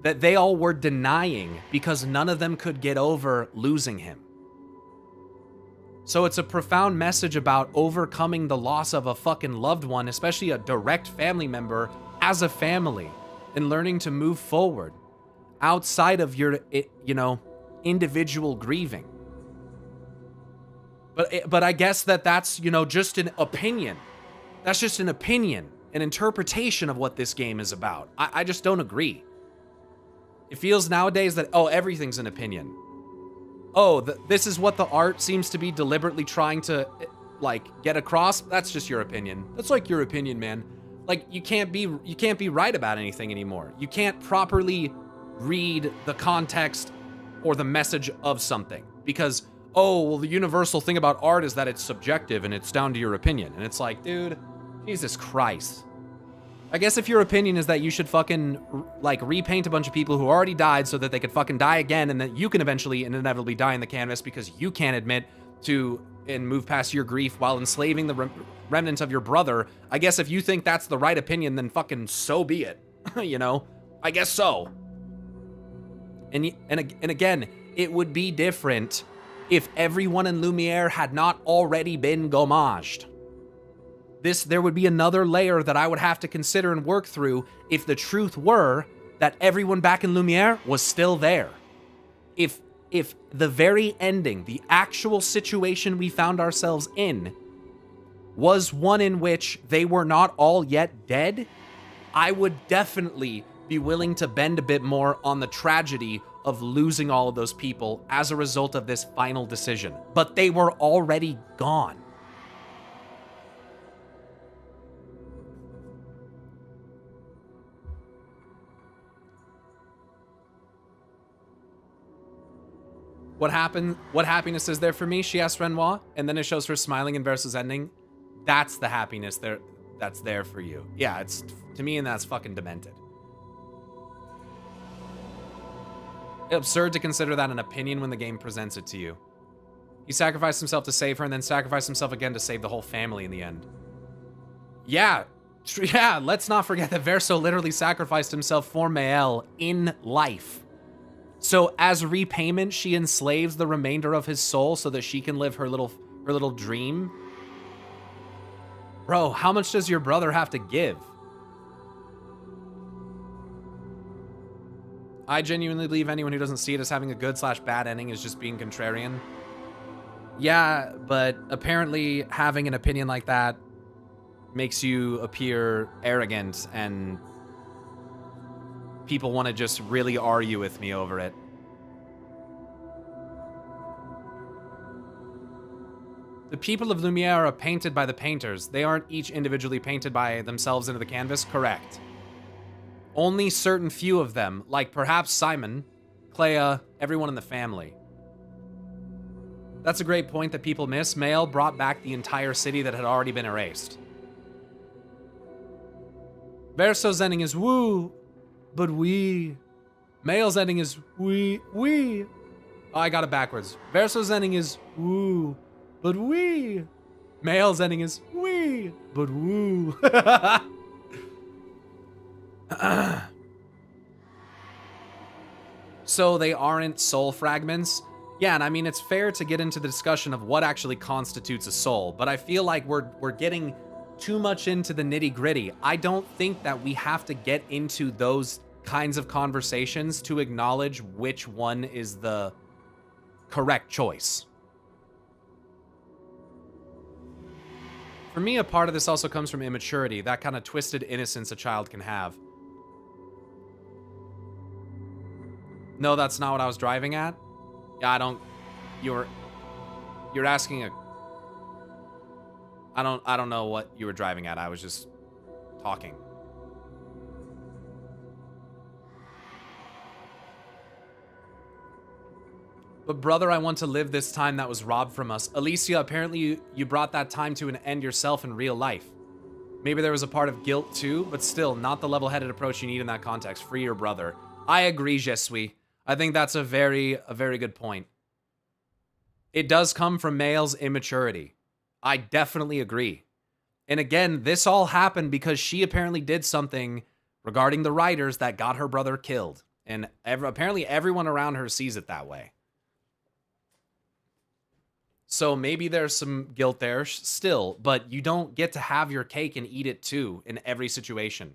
That they all were denying because none of them could get over losing him. So it's a profound message about overcoming the loss of a fucking loved one, especially a direct family member, as a family, and learning to move forward outside of your, individual grieving. But I guess that's, just an opinion. That's just an opinion, an interpretation of what this game is about. I just don't agree. It feels nowadays that, everything's an opinion. This is what the art seems to be deliberately trying to, get across. That's just your opinion. That's like your opinion, man. Like, you can't be right about anything anymore. You can't properly read the context or the message of something because, the universal thing about art is that it's subjective and it's down to your opinion. And it's like, dude, Jesus Christ. I guess if your opinion is that you should fucking, repaint a bunch of people who already died so that they could fucking die again and that you can eventually and inevitably die in the canvas because you can't admit to and move past your grief while enslaving the remnants of your brother, I guess if you think that's the right opinion, then fucking so be it. I guess so. And again, it would be different if everyone in Lumiere had not already been gommaged. There would be another layer that I would have to consider and work through if the truth were that everyone back in Lumiere was still there. If the very ending, the actual situation we found ourselves in, was one in which they were not all yet dead, I would definitely be willing to bend a bit more on the tragedy of losing all of those people as a result of this final decision. But they were already gone. What happiness is there for me? She asked Renoir, and then it shows her smiling in Verso's ending. That's the happiness that's there for you. Yeah, it's to me, and that's fucking demented. It's absurd to consider that an opinion when the game presents it to you. He sacrificed himself to save her and then sacrificed himself again to save the whole family in the end. Yeah, let's not forget that Verso literally sacrificed himself for Mael in life. So as repayment, she enslaves the remainder of his soul so that she can live her Her little dream. Bro, how much does your brother have to give? I genuinely believe anyone who doesn't see it as having a good/bad ending is just being contrarian. Yeah, but apparently having an opinion like that makes you appear arrogant, and people want to just really argue with me over it. The people of Lumiere are painted by the painters. They aren't each individually painted by themselves into the canvas. Correct. Only certain few of them, like perhaps Simon, Clea, everyone in the family. That's a great point that people miss. Mael brought back the entire city that had already been erased. Verso's ending is woo, but we. Mael's ending is we. Oh, I got it backwards. Verso's ending is woo, but we. Mael's ending is we, but woo. So they aren't soul fragments? Yeah, and I mean, it's fair to get into the discussion of what actually constitutes a soul, but I feel like we're getting too much into the nitty-gritty. I don't think that we have to get into those kinds of conversations to acknowledge which one is the correct choice. For me, a part of this also comes from immaturity, that kind of twisted innocence a child can have. No, that's not what I was driving at. Yeah, I don't. You're asking a. I don't know what you were driving at. I was just talking. But brother, I want to live this time that was robbed from us. Alicia, apparently you brought that time to an end yourself in real life. Maybe there was a part of guilt too, but still, not the level-headed approach you need in that context. Free your brother. I agree, Jesui. I think that's a very good point. It does come from Mael's immaturity. I definitely agree. And again, this all happened because she apparently did something regarding the writers that got her brother killed. And apparently everyone around her sees it that way. So maybe there's some guilt there still, but you don't get to have your cake and eat it too in every situation.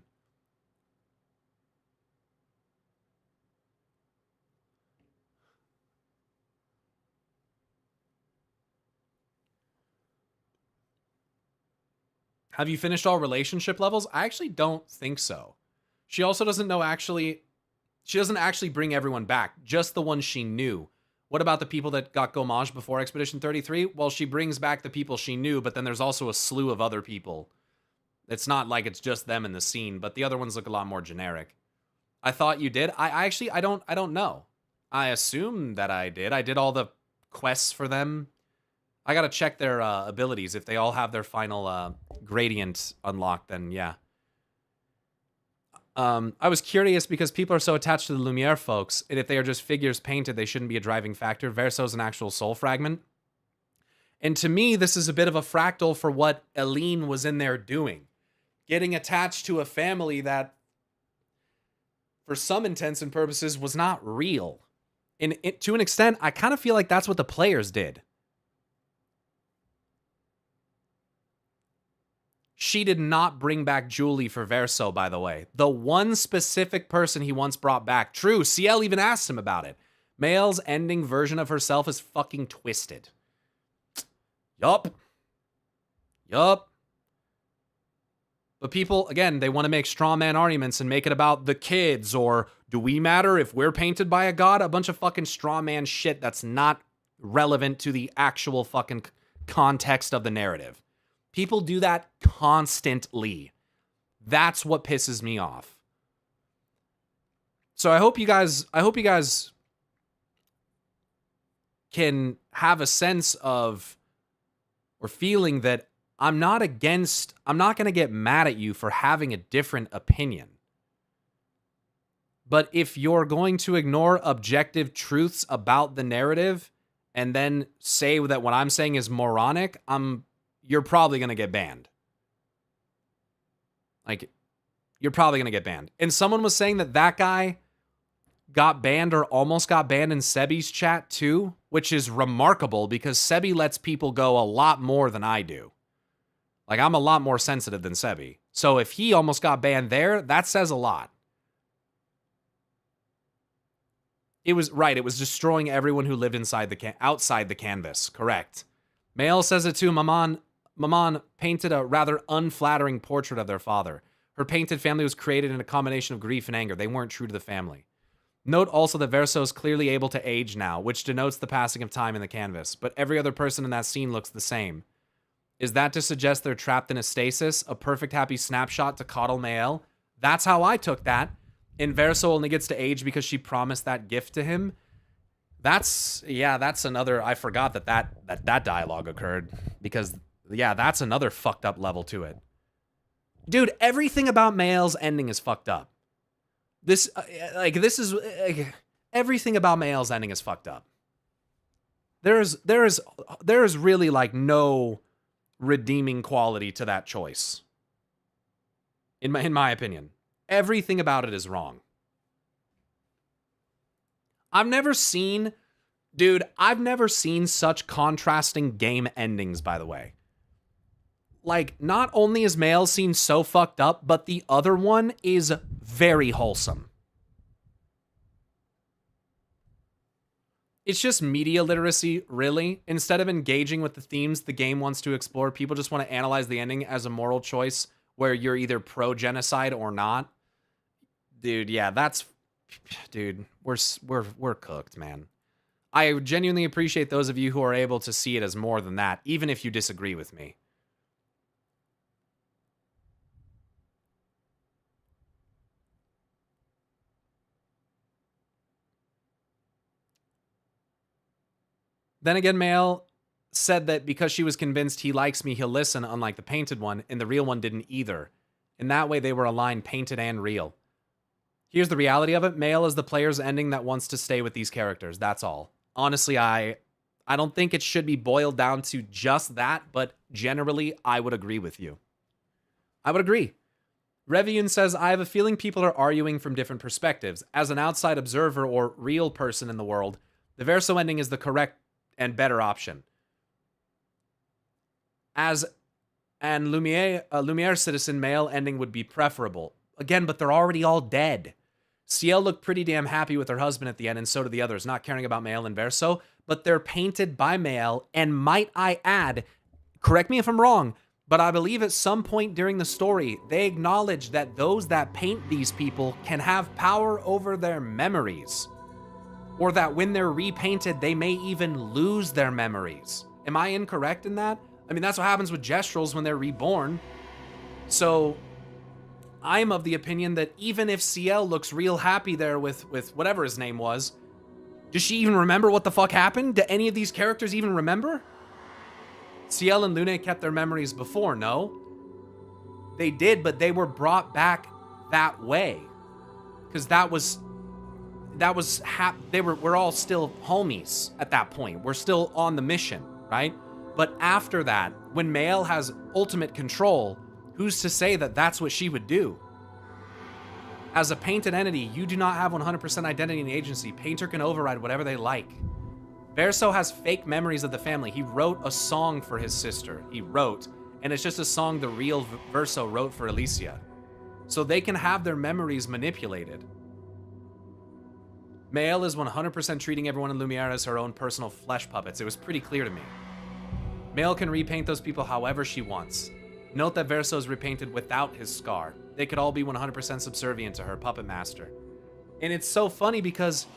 Have you finished all relationship levels? I actually don't think so. She also doesn't know she doesn't actually bring everyone back, just the ones she knew. What about the people that got Gommage before Expedition 33? Well, she brings back the people she knew, but then there's also a slew of other people. It's not like it's just them in the scene, but the other ones look a lot more generic. I thought you did. I don't know. I assume that I did. I did all the quests for them. I gotta check their abilities. If they all have their final gradient unlocked, then yeah. I was curious because people are so attached to the Lumiere folks, and if they are just figures painted, they shouldn't be a driving factor. Verso's an actual soul fragment. And to me, this is a bit of a fractal for what Eileen was in there doing. Getting attached to a family that, for some intents and purposes, was not real. And to an extent, I kind of feel like that's what the players did. She did not bring back Julie for Verso, by the way. The one specific person he once brought back. True, CL even asked him about it. Mael's ending version of herself is fucking twisted. Yup. But people, again, they want to make straw man arguments and make it about the kids, or do we matter if we're painted by a god? A bunch of fucking straw man shit that's not relevant to the actual fucking context of the narrative. People do that constantly. That's what pisses me off. So I hope you guys can have a sense of, or feeling that I'm not going to get mad at you for having a different opinion. But if you're going to ignore objective truths about the narrative and then say that what I'm saying is moronic, you're probably going to get banned. Like, you're probably going to get banned. And someone was saying that guy got banned or almost got banned in Sebi's chat too, which is remarkable because Sebi lets people go a lot more than I do. Like, I'm a lot more sensitive than Sebi. So if he almost got banned there, that says a lot. It was right. It was destroying everyone who lived outside the canvas. Correct. Mael says it too. Maman painted a rather unflattering portrait of their father. Her painted family was created in a combination of grief and anger. They weren't true to the family. Note also that Verso is clearly able to age now, which denotes the passing of time in the canvas. But every other person in that scene looks the same. Is that to suggest they're trapped in a stasis? A perfect happy snapshot to coddle Mael? That's how I took that. And Verso only gets to age because she promised that gift to him. That's another, I forgot that dialogue occurred. Because, yeah, that's another fucked up level to it. Dude, everything about Mael's ending is fucked up. Everything about Mael's ending is fucked up. There is really like no redeeming quality to that choice. In my opinion, everything about it is wrong. I've never seen such contrasting game endings, by the way. Like, not only is Mael's scene so fucked up, but the other one is very wholesome. It's just media literacy, really. Instead of engaging with the themes the game wants to explore, people just want to analyze the ending as a moral choice where you're either pro-genocide or not. Dude, yeah, we're cooked, man. I genuinely appreciate those of you who are able to see it as more than that, even if you disagree with me. Then again, Mael said that because she was convinced he likes me, he'll listen, unlike the painted one, and the real one didn't either. In that way, they were aligned, painted and real. Here's the reality of it. Mael is the player's ending that wants to stay with these characters. That's all. Honestly, I don't think it should be boiled down to just that, but generally, I would agree with you. I would agree. Revian says, I have a feeling people are arguing from different perspectives. As an outside observer or real person in the world, the Verso ending is the correct and better option. As an Lumiere citizen, Mael ending would be preferable. Again, but they're already all dead. Ciel looked pretty damn happy with her husband at the end, and so do the others, not caring about Mael and Verso, but they're painted by Mael, and might I add, correct me if I'm wrong, but I believe at some point during the story, they acknowledge that those that paint these people can have power over their memories. Or that when they're repainted, they may even lose their memories. Am I incorrect in that? I mean, that's what happens with Gestrals when they're reborn. So, I'm of the opinion that even if Ciel looks real happy there with whatever his name was, does she even remember what the fuck happened? Do any of these characters even remember? Ciel and Lune kept their memories before, no? They did, but they were brought back that way. Because we're all still homies at that point. We're still on the mission, right? But after that, when Mael has ultimate control, who's to say that that's what she would do? As a painted entity, you do not have 100% identity and agency. Painter can override whatever they like. Verso has fake memories of the family. He wrote a song for his sister. And it's just a song the real Verso wrote for Alicia. So they can have their memories manipulated. Mael is 100% treating everyone in Lumiere as her own personal flesh puppets. It was pretty clear to me. Mael can repaint those people however she wants. Note that Verso is repainted without his scar. They could all be 100% subservient to her puppet master. And it's so funny because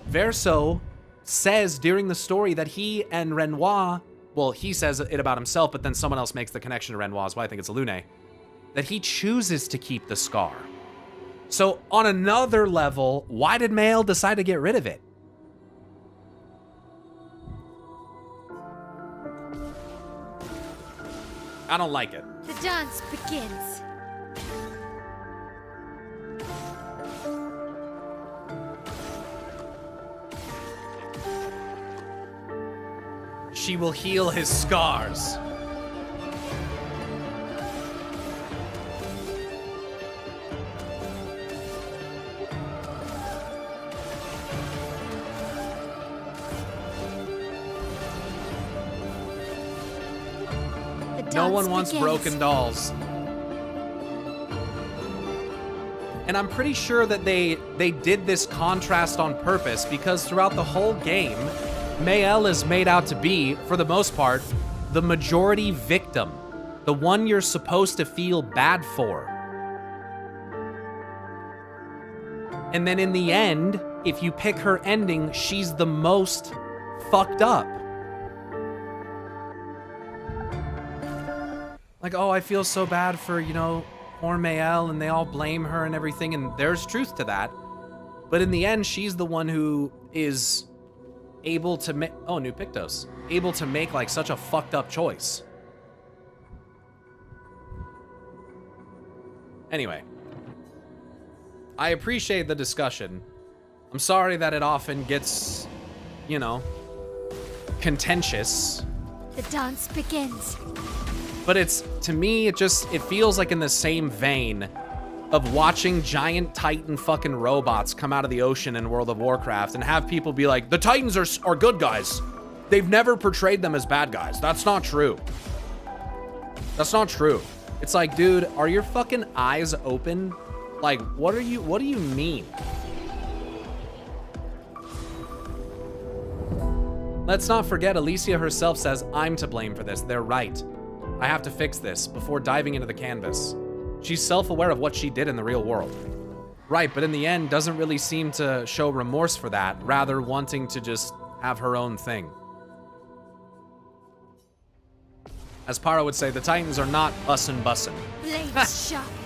Verso says during the story that he and Renoir, well, he says it about himself, but then someone else makes the connection to Renoir, so I think it's Lune, that he chooses to keep the scar. So on another level, why did Mael decide to get rid of it? I don't like it. The dance begins. She will heal his scars. No one wants begins. broken dolls. And I'm pretty sure that they did this contrast on purpose because throughout the whole game, Mael is made out to be, for the most part, the majority victim. The one you're supposed to feel bad for. And then in the end, if you pick her ending, she's the most fucked up. Like, oh, I feel so bad for, you know, poor Mael, and they all blame her and everything, and there's truth to that. But in the end, she's the one who is able to make, oh, new Pictos, able to make like such a fucked up choice. Anyway, I appreciate the discussion. I'm sorry that it often gets, you know, contentious. The dance begins. But it's, to me, it feels like in the same vein of watching giant Titan fucking robots come out of the ocean in World of Warcraft and have people be like, the Titans are good guys. They've never portrayed them as bad guys. That's not true. That's not true. It's like, dude, are your fucking eyes open? Like, what do you mean? Let's not forget, Alicia herself says, I'm to blame for this. They're right. I have to fix this before diving into the canvas. She's self-aware of what she did in the real world. Right, but in the end, doesn't really seem to show remorse for that, rather wanting to just have her own thing. As Pyro would say, the Titans are not bussin' bussin'. Blades sharpened.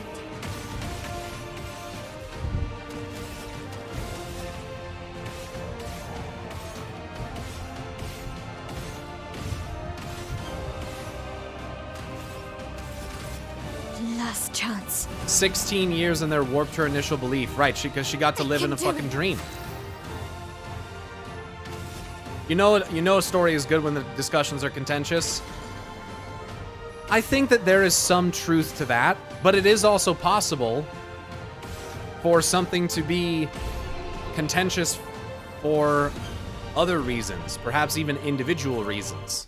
Last chance. 16 years and they're warped her initial belief. Right, because she got to live in a fucking dream. You know a story is good when the discussions are contentious? I think that there is some truth to that, but it is also possible for something to be contentious for other reasons, perhaps even individual reasons.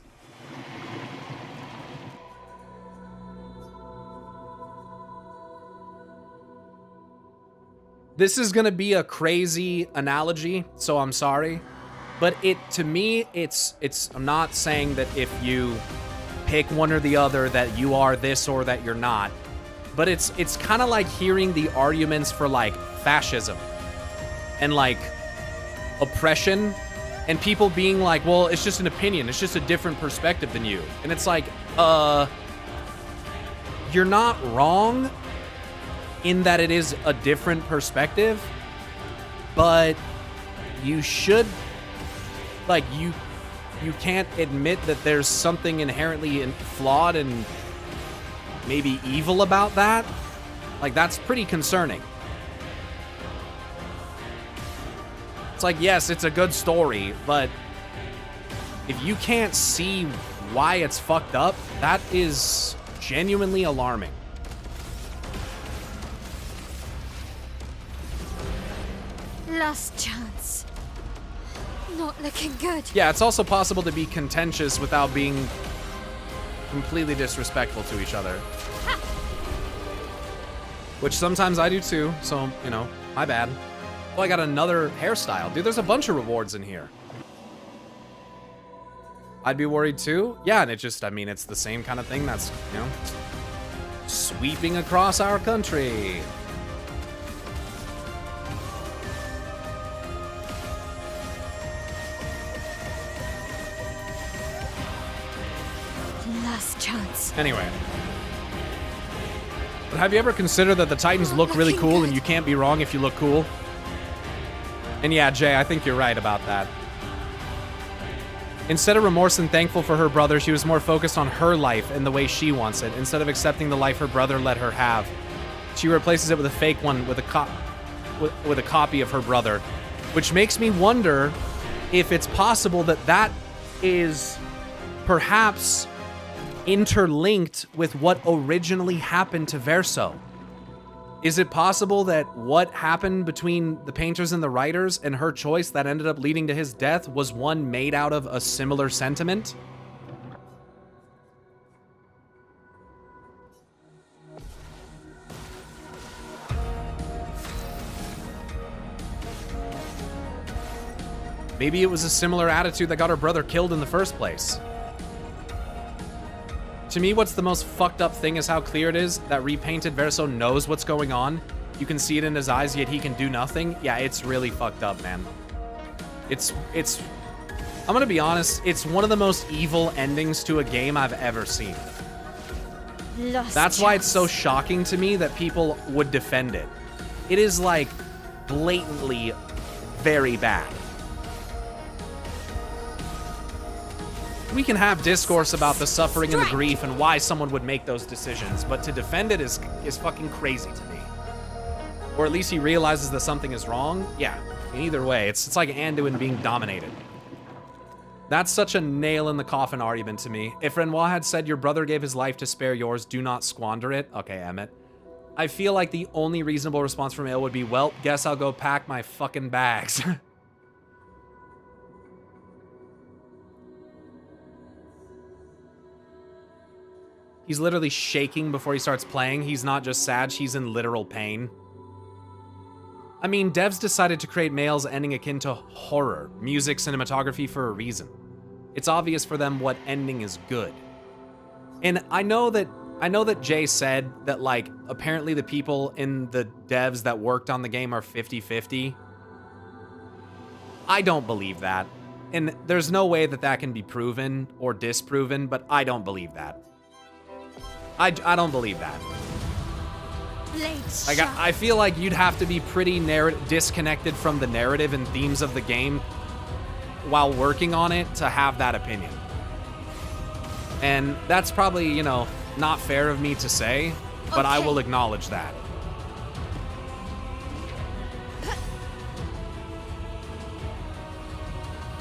This is gonna be a crazy analogy, so I'm sorry. But to me, I'm not saying that if you pick one or the other that you are this or that you're not. But it's kind of like hearing the arguments for like fascism and like oppression and people being like, well, it's just an opinion. It's just a different perspective than you. And it's like, you're not wrong in that it is a different perspective, but you should, like, you can't admit that there's something inherently flawed and maybe evil about that. Like, that's pretty concerning. It's like, yes, it's a good story, but if you can't see why it's fucked up, that is genuinely alarming. Last chance. Not looking good. Yeah, it's also possible to be contentious without being completely disrespectful to each other. Ha! Which sometimes I do too, so, you know, my bad. Oh, I got another hairstyle. Dude, there's a bunch of rewards in here. I'd be worried too. Yeah, and it just, I mean, it's the same kind of thing that's, you know, sweeping across our country. Last chance. Anyway. But have you ever considered that the Titans look really cool and you can't be wrong if you look cool? And yeah, Jay, I think you're right about that. Instead of remorse and thankful for her brother, she was more focused on her life and the way she wants it, instead of accepting the life her brother let her have. She replaces it with a fake one with a copy of her brother, which makes me wonder if it's possible that that is perhaps interlinked with what originally happened to Verso. Is it possible that what happened between the painters and the writers and her choice that ended up leading to his death was one made out of a similar sentiment? Maybe it was a similar attitude that got her brother killed in the first place. To me, what's the most fucked up thing is how clear it is that repainted Verso knows what's going on. You can see it in his eyes, yet he can do nothing. Yeah, it's really fucked up, man. It's I'm gonna be honest, it's one of the most evil endings to a game I've ever seen. That's why it's so shocking to me that people would defend it. It is, like, blatantly very bad. We can have discourse about the suffering and the grief and why someone would make those decisions, but to defend it is fucking crazy to me. Or at least he realizes that something is wrong. Yeah, either way, it's like Anduin being dominated. That's such a nail in the coffin argument to me. If Renoir had said your brother gave his life to spare yours, do not squander it. Okay, Emmett. I feel like the only reasonable response from Ale would be, well, guess I'll go pack my fucking bags. He's literally shaking before he starts playing. He's not just sad, he's in literal pain. I mean, devs decided to create Male's ending akin to horror, music, cinematography for a reason. It's obvious for them what ending is good. And I know that Jay said that, like, apparently the people in the devs that worked on the game are 50-50. I don't believe that. And there's no way that that can be proven or disproven, but I don't believe that. I don't believe that. Like, I feel like you'd have to be pretty disconnected from the narrative and themes of the game while working on it to have that opinion. And that's probably, you know, not fair of me to say, but okay. I will acknowledge that.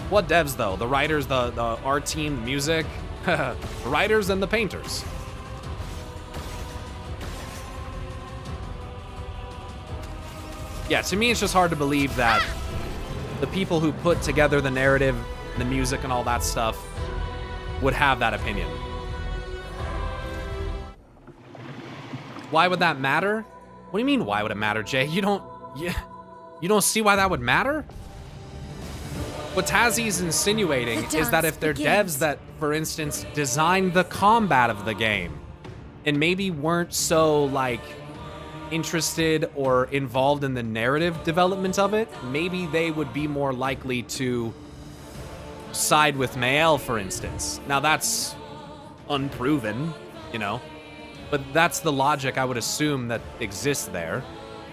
What devs, though? The writers, the art team, music? The writers and the painters. Yeah, to me, it's just hard to believe that the people who put together the narrative, the music, and all that stuff would have that opinion. Why would that matter? What do you mean, why would it matter, Jay? You don't see why that would matter? What Tazzy's insinuating is that if they're devs that, for instance, designed the combat of the game and maybe weren't so, like, interested or involved in the narrative development of it, maybe they would be more likely to side with Mael, for instance. Now, that's unproven, you know, but that's the logic I would assume that exists there.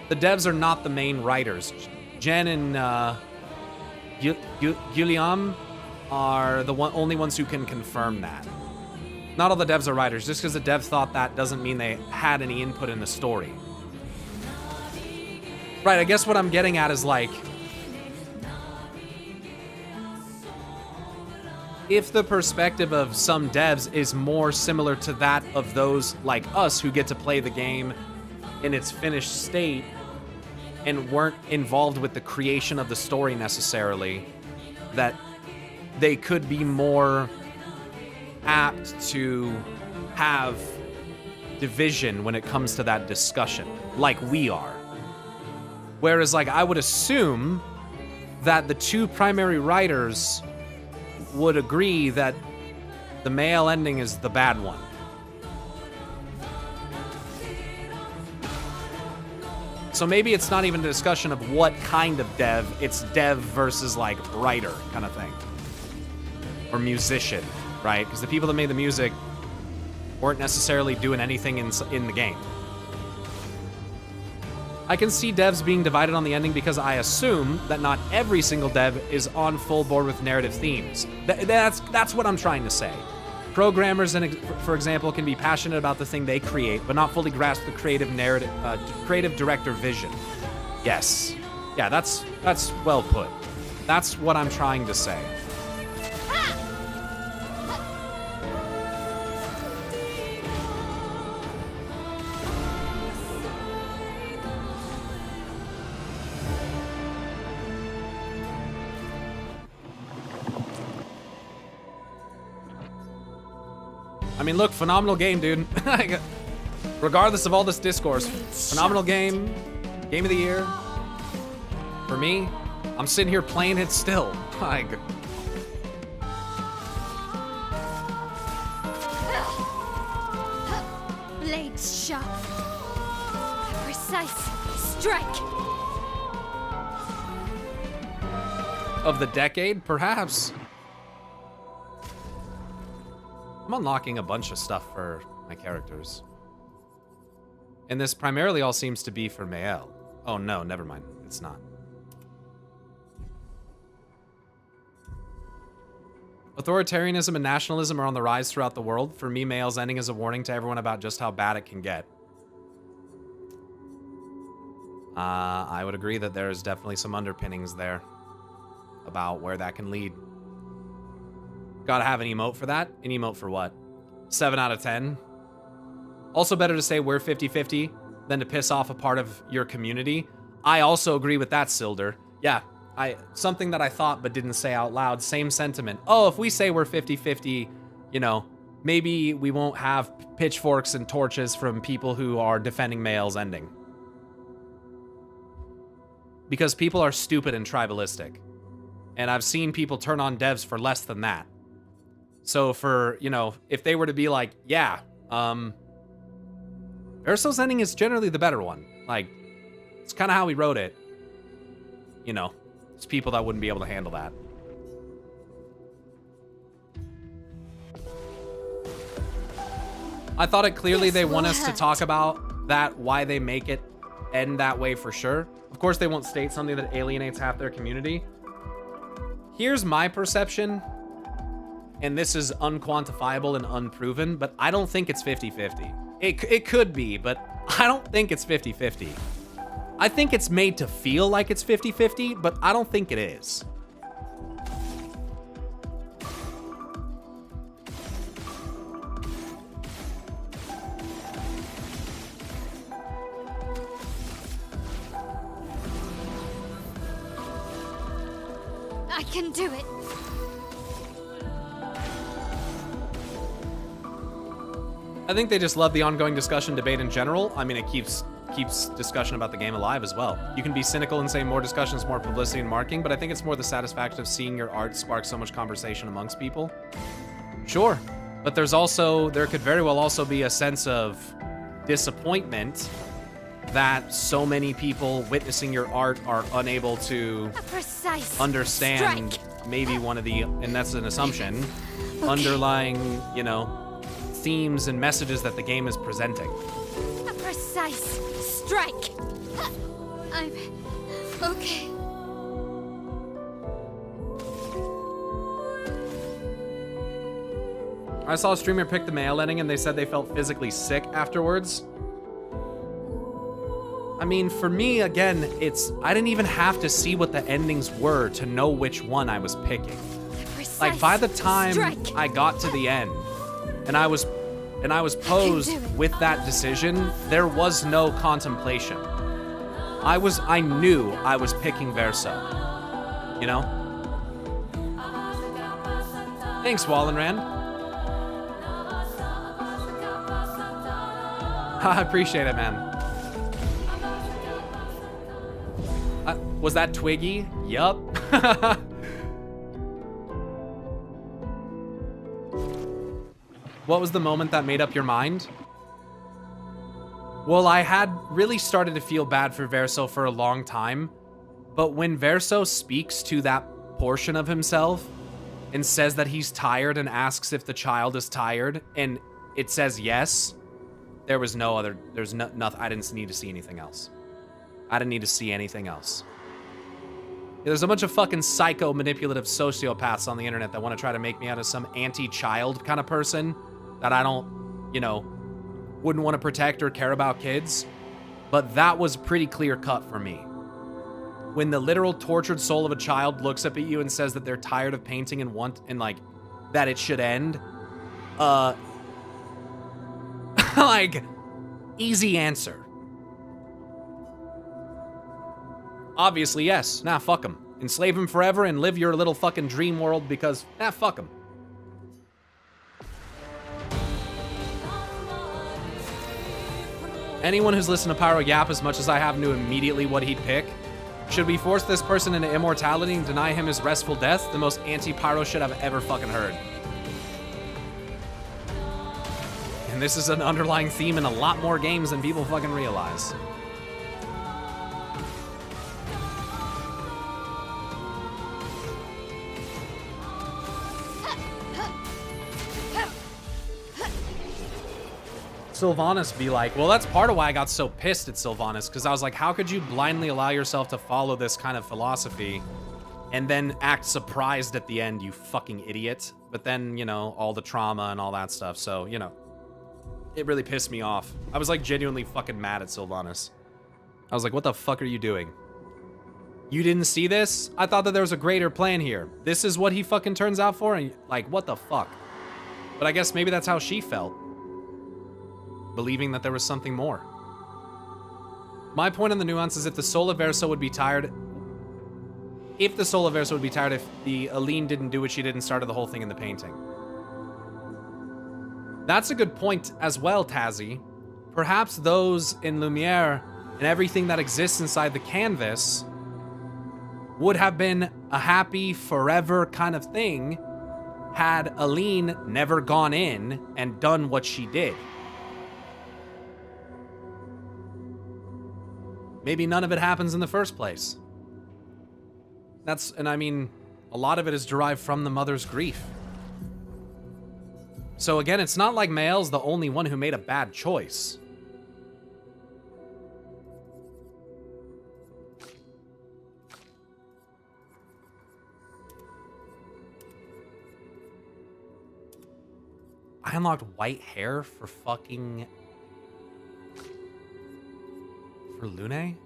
The devs are not the main writers. Jen and Guillaume are the only ones who can confirm that. Not all the devs are writers. Just because the dev thought that doesn't mean they had any input in the story. Right, I guess what I'm getting at is, like, if the perspective of some devs is more similar to that of those like us who get to play the game in its finished state and weren't involved with the creation of the story necessarily, that they could be more apt to have division when it comes to that discussion, like we are. Whereas, like, I would assume that the two primary writers would agree that the male ending is the bad one. So maybe it's not even a discussion of what kind of dev, it's dev versus, like, writer kind of thing. Or musician, right? Because the people that made the music weren't necessarily doing anything in the game. I can see devs being divided on the ending because I assume that not every single dev is on full board with narrative themes. That's what I'm trying to say. Programmers, for example, can be passionate about the thing they create, but not fully grasp the creative director vision. Yes. Yeah, that's well put. That's what I'm trying to say. I mean, look, phenomenal game, dude. Regardless of all this discourse, phenomenal game, game of the year. For me, I'm sitting here playing it still. Like, Blades sharp. A precise strike. of the decade, perhaps. I'm unlocking a bunch of stuff for my characters. And this primarily all seems to be for Mael. Oh no, never mind. It's not. Authoritarianism and nationalism are on the rise throughout the world. For me, Mael's ending is a warning to everyone about just how bad it can get. I would agree that there is definitely some underpinnings there about where that can lead. Gotta have an emote for that. An emote for what? 7 out of 10. Also better to say we're 50-50 than to piss off a part of your community. I also agree with that, Silder. Yeah, something that I thought but didn't say out loud. Same sentiment. Oh, if we say we're 50-50, you know, maybe we won't have pitchforks and torches from people who are defending Mael's ending. Because people are stupid and tribalistic. And I've seen people turn on devs for less than that. So for, you know, if they were to be like, yeah, Verso's ending is generally the better one. Like, it's kind of how he wrote it. You know, it's people that wouldn't be able to handle that. I thought it clearly they want us to talk about that, why they make it end that way for sure. Of course, they won't state something that alienates half their community. Here's my perception, and this is unquantifiable and unproven, but I don't think it's 50-50. It could be, but I don't think it's 50-50. I think it's made to feel like it's 50-50, but I don't think it is. I can do it. I think they just love the ongoing discussion debate in general. I mean, it keeps discussion about the game alive as well. You can be cynical and say more discussions, more publicity and marketing, but I think it's more the satisfaction of seeing your art spark so much conversation amongst people. Sure, but there could very well also be a sense of disappointment that so many people witnessing your art are unable to understand maybe one of the, and that's an assumption, underlying, you know, themes and messages that the game is presenting. A precise strike. I'm okay. I saw a streamer pick the Mael ending and they said they felt physically sick afterwards. I mean, for me, again, I didn't even have to see what the endings were to know which one I was picking. Like, by the time I got to the end and I was posed with that decision, there was no contemplation. I knew I was picking Verso. You know? Thanks, Wallenrand. I appreciate it, man. Was that Twiggy? Yup. What was the moment that made up your mind? Well, I had really started to feel bad for Verso for a long time, but when Verso speaks to that portion of himself and says that he's tired and asks if the child is tired, and it says yes, there was no other, nothing, I didn't need to see anything else. I didn't need to see anything else. There's a bunch of fucking psycho manipulative sociopaths on the internet that want to try to make me out of some anti-child kind of person that I don't, you know, wouldn't want to protect or care about kids. But that was pretty clear cut for me. When the literal tortured soul of a child looks up at you and says that they're tired of painting and like that it should end, like, easy answer. Obviously, yes. Nah, fuck him. Enslave him forever and live your little fucking dream world because, nah, fuck him. Anyone who's listened to Pyro yap as much as I have knew immediately what he'd pick. Should we force this person into immortality and deny him his restful death? The most anti-pyro shit I've ever fucking heard. And this is an underlying theme in a lot more games than people fucking realize. Sylvanas be like, well, that's part of why I got so pissed at Sylvanas, because I was like, how could you blindly allow yourself to follow this kind of philosophy and then act surprised at the end, you fucking idiot? But then, you know, all the trauma and all that stuff, so, you know, it really pissed me off. I was like genuinely fucking mad at Sylvanas. I was like, what the fuck are you doing? You didn't see this? I thought that there was a greater plan here. This is what he fucking turns out for? And like, what the fuck? But I guess maybe that's how she felt. Believing that there was something more. My point on the nuance is if the Soul of Verso would be tired... If the Soul of Verso would be tired if the Aline didn't do what she did and started the whole thing in the painting. That's a good point as well, Tazzy. Perhaps those in Lumiere and everything that exists inside the canvas would have been a happy forever kind of thing had Aline never gone in and done what she did. Maybe none of it happens in the first place. And I mean, a lot of it is derived from the mother's grief. So again, it's not like Mael's the only one who made a bad choice. I unlocked white hair for fucking... For Lune?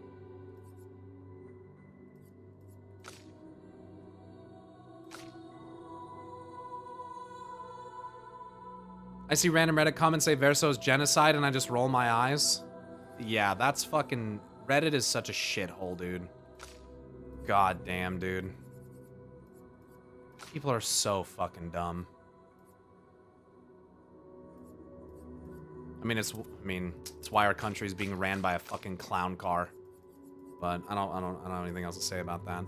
I see random Reddit comments say Verso's genocide and I just roll my eyes. Yeah, that's fucking... Reddit is such a shithole, dude. God damn, dude. People are so fucking dumb. I mean, it's why our country is being ran by a fucking clown car. But I don't have anything else to say about that.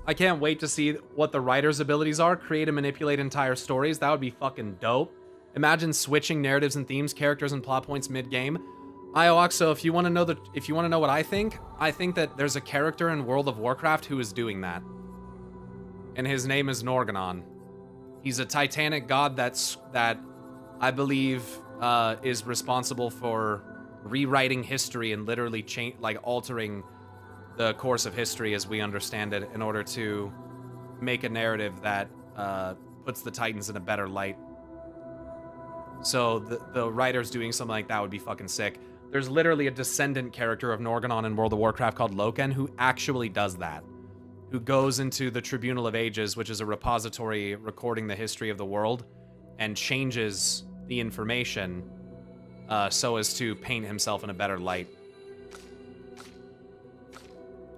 I can't wait to see what the writer's abilities are. Create and manipulate entire stories. That would be fucking dope. Imagine switching narratives and themes, characters, and plot points mid-game. Ioxo, if you want to know what I think that there's a character in World of Warcraft who is doing that. And his name is Norganon. He's a titanic god that I believe is responsible for rewriting history and literally altering the course of history as we understand it in order to make a narrative that puts the Titans in a better light. So the writers doing something like that would be fucking sick. There's literally a descendant character of Norganon in World of Warcraft called Loken who actually does that. Who goes into the Tribunal of Ages, which is a repository recording the history of the world, and changes the information so as to paint himself in a better light.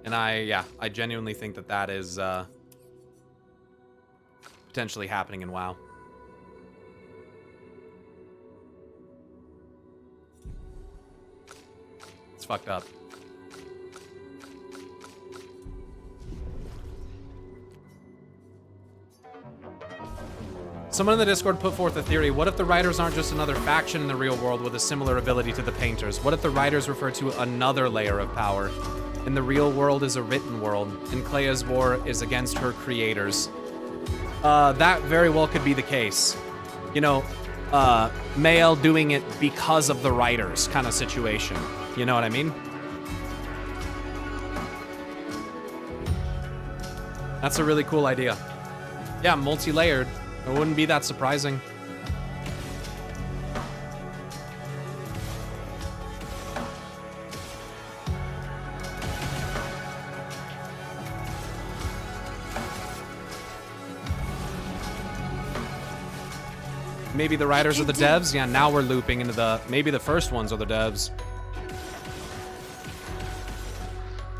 And I genuinely think that is potentially happening in WoW. It's fucked up. Someone in the Discord put forth a theory. What if the writers aren't just another faction in the real world with a similar ability to the painters? What if the writers refer to another layer of power? And the real world is a written world, and Clea's war is against her creators. That very well could be the case. You know, Mael doing it because of the writers kind of situation. You know what I mean? That's a really cool idea. Yeah, multi-layered. It wouldn't be that surprising. Maybe the writers are the devs? Yeah, now we're looping into maybe the first ones are the devs.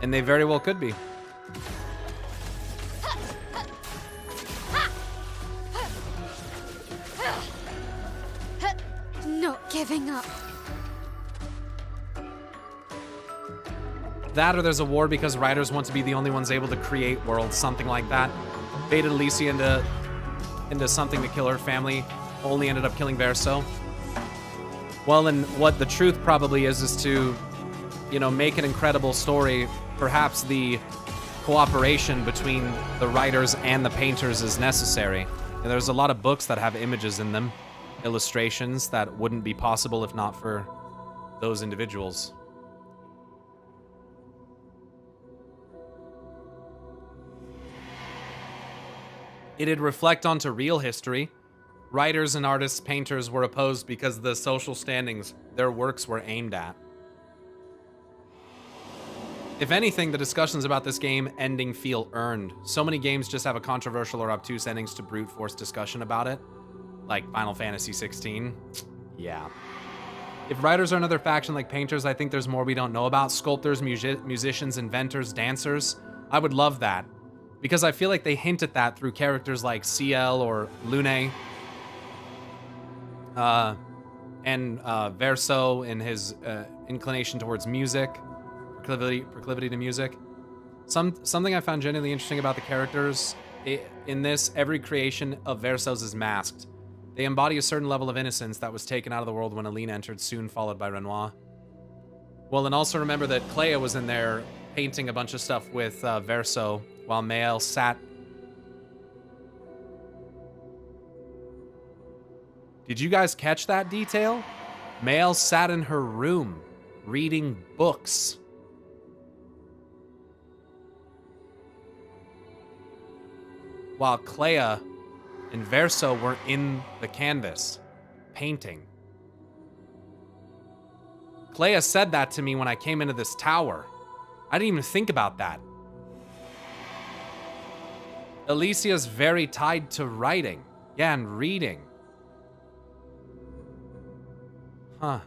And they very well could be. Not giving up. That or there's a war because writers want to be the only ones able to create worlds, something like that. Baited Alicia into something to kill her family, only ended up killing Verso. Well, and what the truth probably is to, you know, make an incredible story. Perhaps the cooperation between the writers and the painters is necessary. And there's a lot of books that have images in them, illustrations that wouldn't be possible if not for those individuals. It'd reflect onto real history. Writers and artists, painters were opposed because of the social standings their works were aimed at. If anything, the discussions about this game ending feel earned. So many games just have a controversial or obtuse endings to brute force discussion about it. Like Final Fantasy 16. Yeah. If writers are another faction like painters, I think there's more we don't know about. Sculptors, musicians, inventors, dancers. I would love that. Because I feel like they hint at that through characters like CL or Lune. And Verso in his inclination towards music. Proclivity to music. Something I found genuinely interesting about the characters in this, every creation of Verso's is masked. They embody a certain level of innocence that was taken out of the world when Aline entered, soon followed by Renoir. Well, and also remember that Clea was in there painting a bunch of stuff with Verso while Mael sat. Did you guys catch that detail? Mael sat in her room reading books. While Clea and Verso were in the canvas, painting. Clea said that to me when I came into this tower. I didn't even think about that. Alicia's very tied to writing. Yeah, and reading. Huh.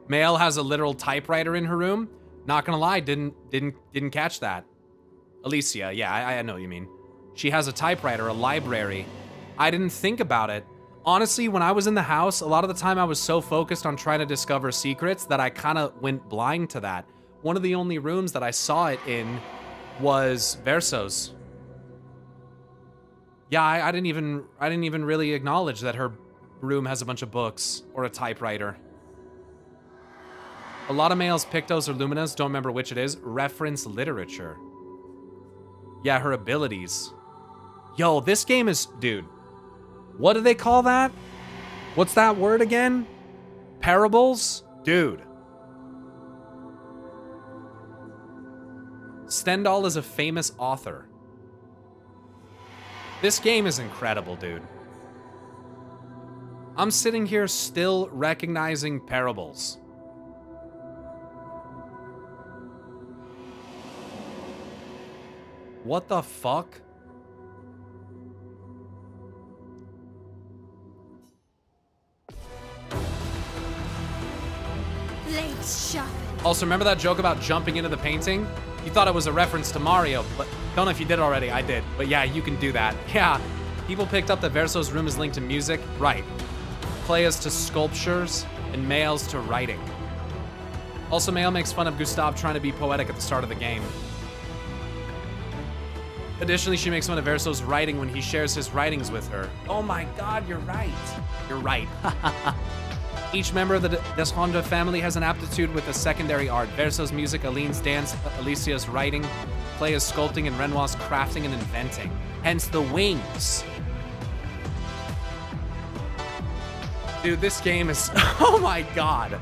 Mael has a literal typewriter in her room. Not gonna lie, didn't catch that. Alicia, yeah, I know what you mean. She has a typewriter, a library. I didn't think about it. Honestly, when I was in the house, a lot of the time I was so focused on trying to discover secrets that I kind of went blind to that. One of the only rooms that I saw it in was Verso's. Yeah, I didn't even really acknowledge that her room has a bunch of books or a typewriter. A lot of males, Pictos or Luminas, don't remember which it is, reference literature. Yeah, her abilities. Yo, this game is, dude, what do they call that? What's that word again? Parables? Dude. Stendhal is a famous author. This game is incredible, dude. I'm sitting here still recognizing parables. What the fuck? Blades sharpened. Also, remember that joke about jumping into the painting? You thought it was a reference to Mario, but don't know if you did already. I did. But yeah, you can do that. Yeah. People picked up that Verso's room is linked to music. Right. Clea's to sculptures, and Mael's to writing. Also, Mael makes fun of Gustave trying to be poetic at the start of the game. Additionally, she makes fun of Verso's writing when he shares his writings with her. Oh my god, you're right. You're right. Each member of the Desronda family has an aptitude with a secondary art. Verso's music, Aline's dance, Alicia's writing, Clea's sculpting, and Renoir's crafting and inventing. Hence the wings. Dude, this game is... Oh my god.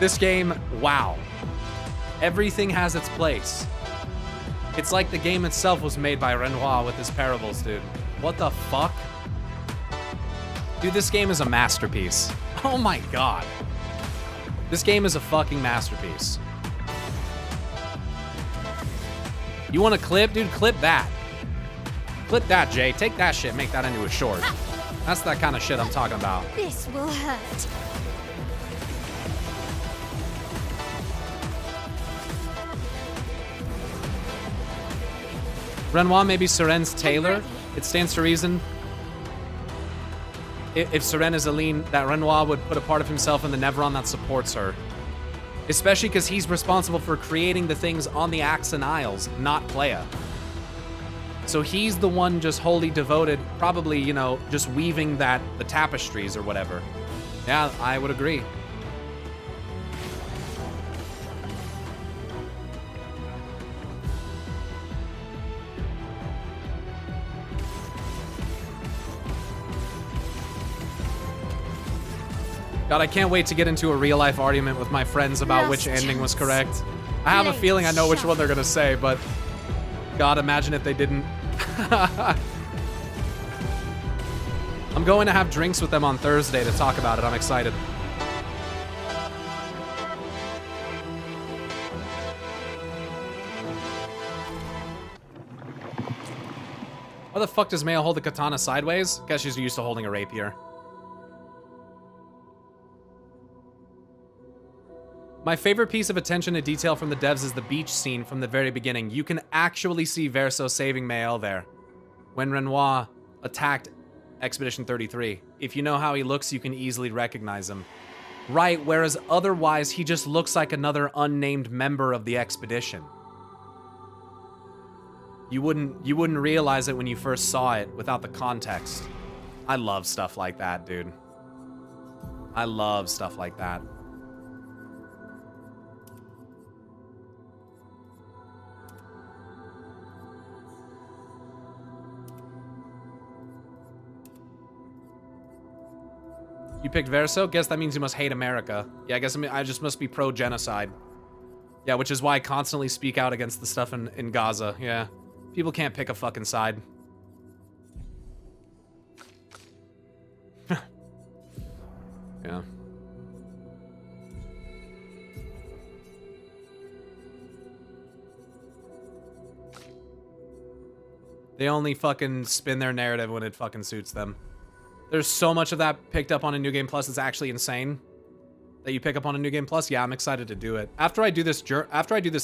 This game, wow. Everything has its place. It's like the game itself was made by Renoir with his parables, dude. What the fuck? Dude, this game is a masterpiece. Oh my god. This game is a fucking masterpiece. You want a clip? Dude, clip that. Clip that, Jay. Take that shit, make that into a short. That's that kind of shit I'm talking about. This will hurt. Renoir may be Seren's tailor. It stands to reason. If Seren is Aline, that Renoir would put a part of himself in the Nevron that supports her. Especially because he's responsible for creating the things on the Axan Isles, not Clea. So he's the one just wholly devoted, probably, you know, just weaving the tapestries or whatever. Yeah, I would agree. God, I can't wait to get into a real-life argument with my friends about which ending was correct. I have a feeling I know which one they're gonna say, but God, imagine if they didn't. I'm going to have drinks with them on Thursday to talk about it. I'm excited. Why the fuck does Mayo hold the katana sideways? Guess she's used to holding a rapier. My favorite piece of attention to detail from the devs is the beach scene from the very beginning. You can actually see Verso saving Mael there when Renoir attacked Expedition 33. If you know how he looks, you can easily recognize him. Right, whereas otherwise he just looks like another unnamed member of the expedition. You wouldn't realize it when you first saw it without the context. I love stuff like that, dude. I love stuff like that. You picked Verso? Guess that means you must hate America. Yeah, I just must be pro-genocide. Yeah, which is why I constantly speak out against the stuff in Gaza. Yeah. People can't pick a fucking side. Yeah. They only fucking spin their narrative when it fucking suits them. There's so much of that picked up on a New Game Plus. It's actually insane that you pick up on a New Game Plus. Yeah, I'm excited to do it. After I do this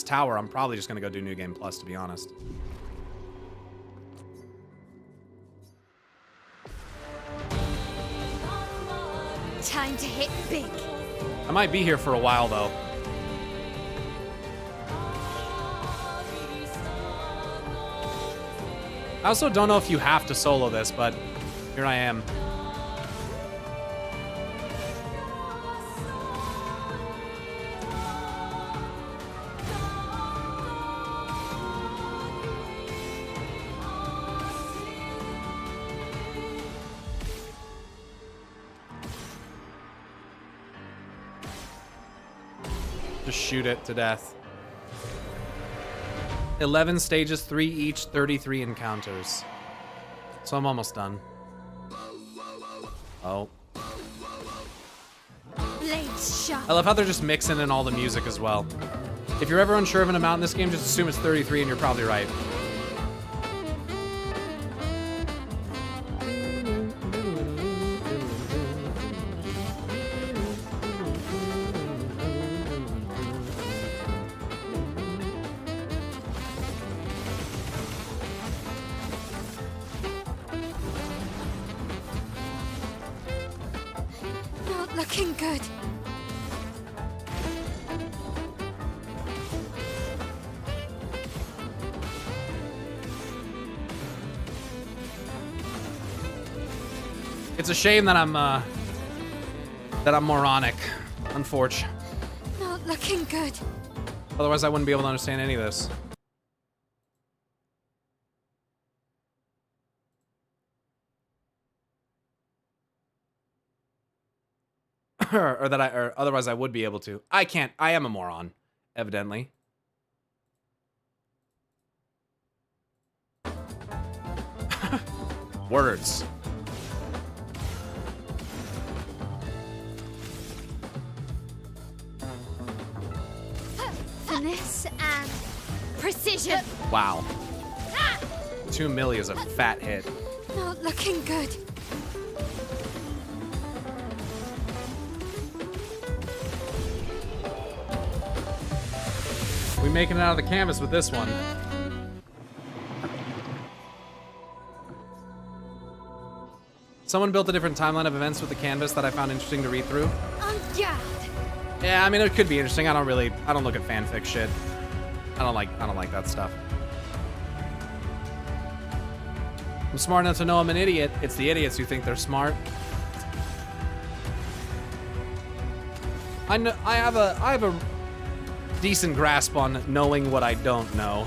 tower, I'm probably just gonna go do New Game Plus, to be honest. Time to hit big. I might be here for a while, though. I also don't know if you have to solo this, but here I am. Just shoot it to death. 11 stages, 3 each, 33 encounters. So I'm almost done. Oh. Blades sharp. I love how they're just mixing in all the music as well. If you're ever unsure of an amount in this game, just assume it's 33 and you're probably right. Looking good. It's a shame that I'm moronic, unfortunately. Not looking good. Otherwise, I wouldn't be able to understand any of this. or otherwise I would be able to. I can't. I am a moron, evidently. Words. Finesse and precision. Wow. 2 milli is a fat hit. Not looking good. We making it out of the canvas with this one. Someone built a different timeline of events with the canvas that I found interesting to read through. On guard. Yeah, I mean, it could be interesting. I don't look at fanfic shit. I don't like that stuff. I'm smart enough to know I'm an idiot. It's the idiots who think they're smart. I have a decent grasp on knowing what I don't know.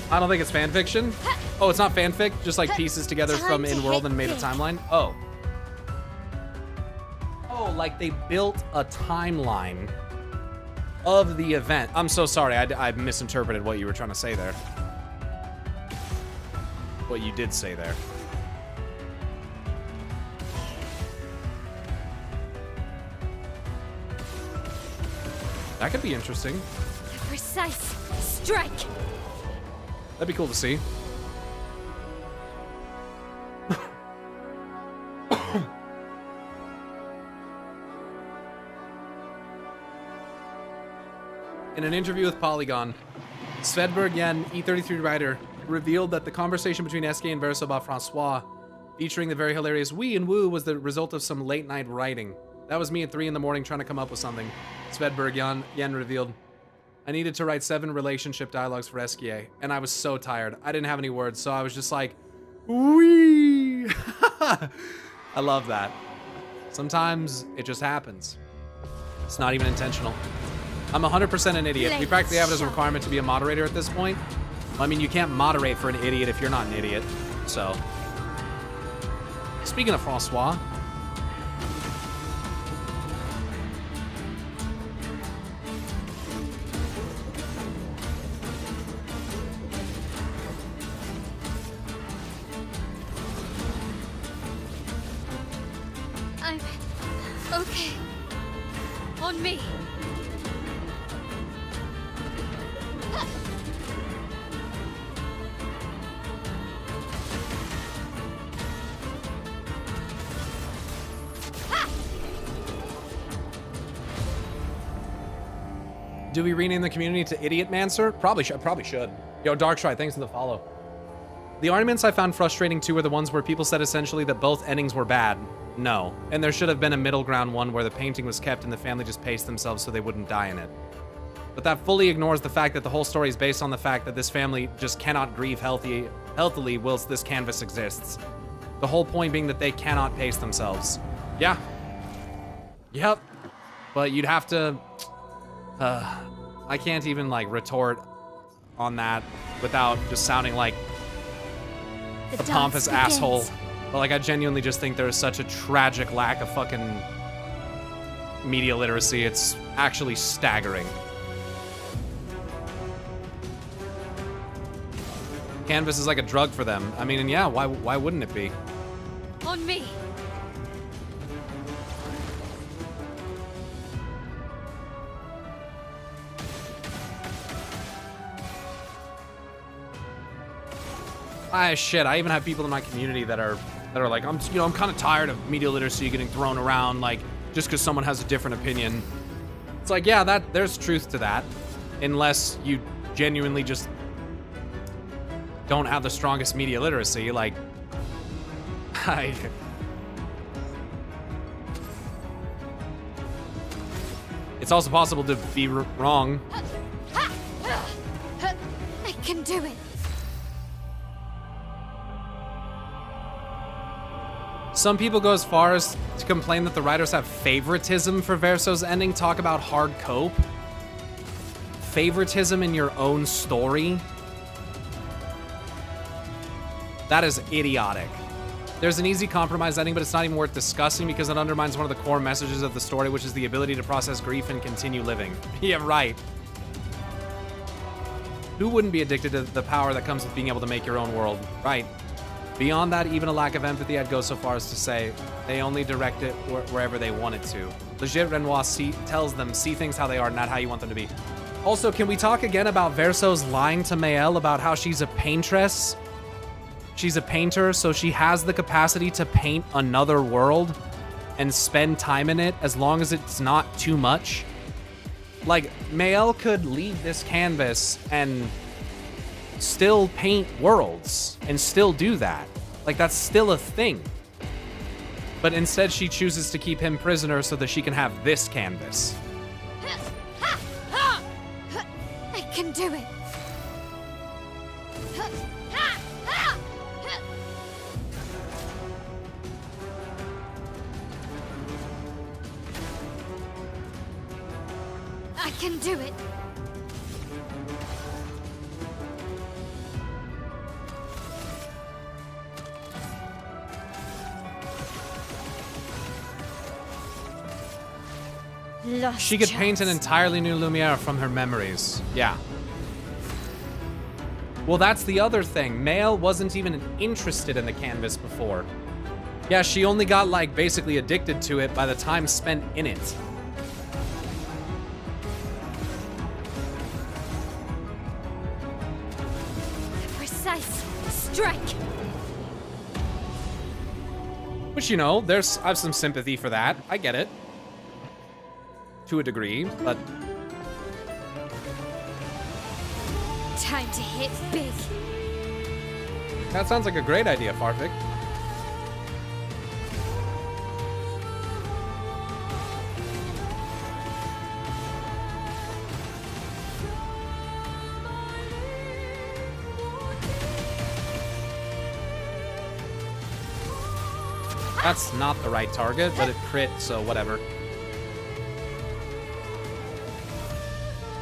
I don't think it's fan fiction. Oh, it's not fanfic, just like pieces together from in-world and made a timeline? Oh. Oh, like they built a timeline of the event. I'm so sorry, I misinterpreted what you were trying to say there. What you did say there. That could be interesting. The precise strike. That'd be cool to see. In an interview with Polygon, Svedberg Yen, E33 writer, revealed that the conversation between SK and Verso about Francois, featuring the very hilarious "we" and "woo," was the result of some late-night writing. That was me at 3 in the morning trying to come up with something. Svedberg Yen revealed, I needed to write 7 relationship dialogues for SKA, and I was so tired. I didn't have any words, so I was just like, "Wee." I love that. Sometimes it just happens. It's not even intentional. I'm 100% an idiot. We practically have it as a requirement to be a moderator at this point. I mean, you can't moderate for an idiot if you're not an idiot. So, speaking of Francois, I'm okay. On me. do we rename the community to Idiot Mancer? Probably should. Yo, Darkstride, thanks for the follow. The arguments I found frustrating too were the ones where people said essentially that both endings were bad. No. And there should have been a middle ground one where the painting was kept and the family just paced themselves so they wouldn't die in it. But that fully ignores the fact that the whole story is based on the fact that this family just cannot grieve healthily whilst this canvas exists. The whole point being that they cannot pace themselves. Yeah. Yep. But you'd have to... I can't even, like, retort on that without just sounding like a pompous asshole. But, like, I genuinely just think there is such a tragic lack of fucking media literacy. It's actually staggering. Canvas is like a drug for them. I mean, and yeah, why wouldn't it be? On me. Shit, I even have people in my community that are like, I'm kind of tired of media literacy getting thrown around, like, just because someone has a different opinion. It's like, yeah, there's truth to that, unless you genuinely just don't have the strongest media literacy. Like, it's also possible to be wrong. I can do it. Some people go as far as to complain that the writers have favoritism for Verso's ending. Talk about hard cope. Favoritism in your own story? That is idiotic. There's an easy compromise ending, but it's not even worth discussing because it undermines one of the core messages of the story, which is the ability to process grief and continue living. Yeah, right. Who wouldn't be addicted to the power that comes with being able to make your own world? Right. Beyond that, even a lack of empathy, I'd go so far as to say they only direct it wherever they want it to. Legit Renoir tells them, see things how they are, not how you want them to be. Also, can we talk again about Verso's lying to Mael about how she's a paintress? She's a painter, so she has the capacity to paint another world and spend time in it as long as it's not too much. Like, Mael could leave this canvas and still paint worlds and still do that. Like, that's still a thing. But instead, she chooses to keep him prisoner so that she can have this canvas. I can do it. I can do it. Lost She could paint an chance. entirely new Lumiere from her memories. Yeah. Well, that's the other thing. Mael wasn't even interested in the canvas before. Yeah, she only got, like, basically addicted to it by the time spent in it. Precise strike. Which, you know, I have some sympathy for that. I get it. To a degree, but Time to hit big. that sounds like a great idea, Farfik. That's not the right target, but it crit, so whatever.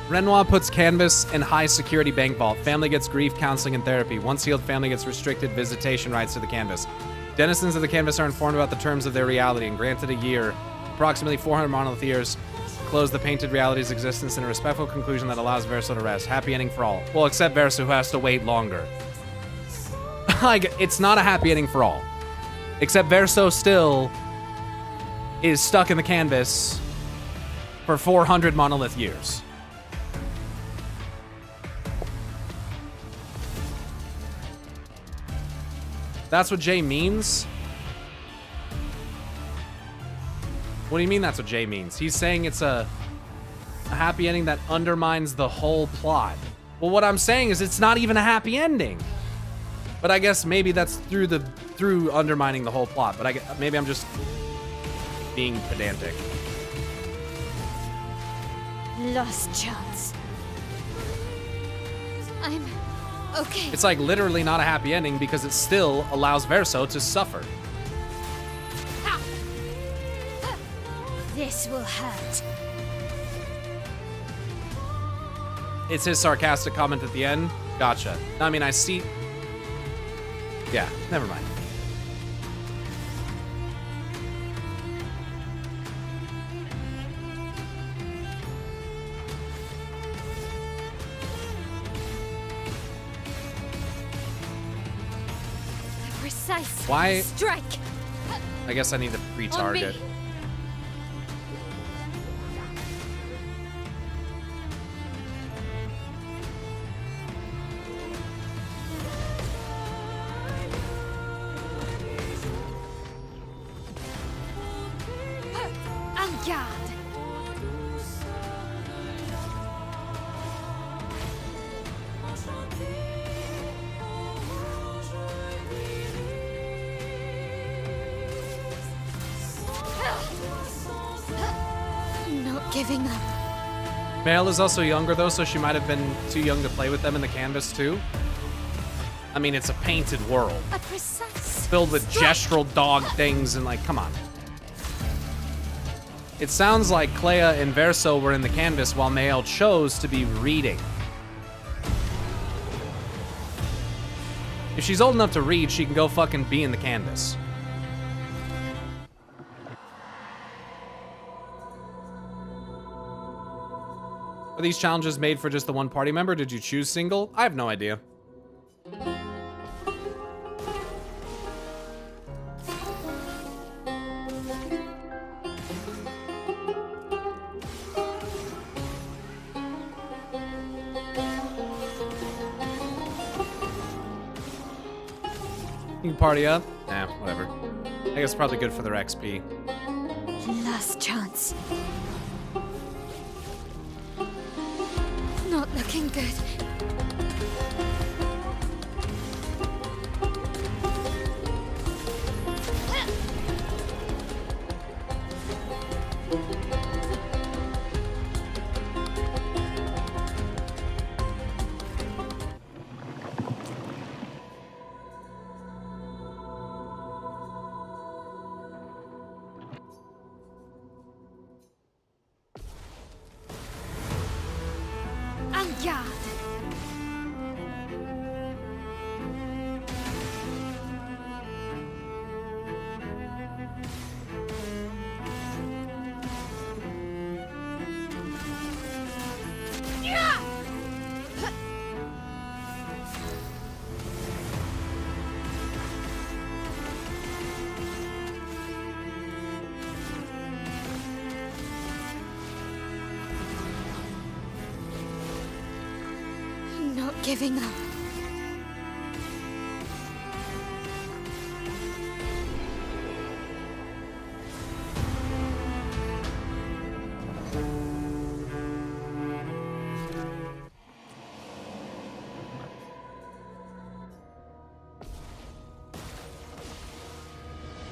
Renoir puts canvas in high security bank vault. Family gets grief counseling and therapy. Once healed, family gets restricted visitation rights to the canvas. Denizens of the canvas are informed about the terms of their reality and granted a year, approximately 400 monolith years, to close the painted reality's existence in a respectful conclusion that allows Verso to rest. Happy ending for all. Well, except Verso, who has to wait longer. Like, it's not a happy ending for all. Except Verso still is stuck in the canvas for 400 monolith years. That's what Jay means? What do you mean that's what Jay means? He's saying it's a happy ending that undermines the whole plot. Well, what I'm saying is it's not even a happy ending. But I guess maybe that's through undermining the whole plot. But maybe I'm just being pedantic. Lost chance. I'm okay. It's like literally not a happy ending because it still allows Verso to suffer. This will hurt. It's his sarcastic comment at the end. Gotcha. I mean, I see. Yeah, never mind. Precise Why- strike. I guess I need to On retarget. me. En garde. Not giving up. Mael is also younger though, so she might have been too young to play with them in the canvas too. I mean, it's a painted world A precise filled with strike. gestural dog things and like, come on. It sounds like Clea and Verso were in the canvas while Mael chose to be reading. If she's old enough to read, she can go fucking be in the canvas. Are these challenges made for just the one party member? Did you choose single? I have no idea. You can party up? Nah, whatever. I guess it's probably good for their XP. Last chance. Not looking good. Not giving up.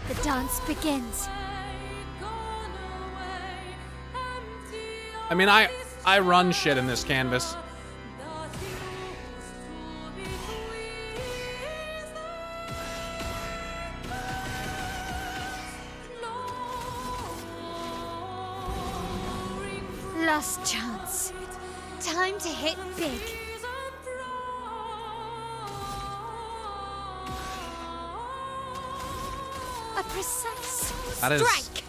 The dance begins. I mean, I run shit in this canvas. Last chance. Time to hit big. A precise That is strike.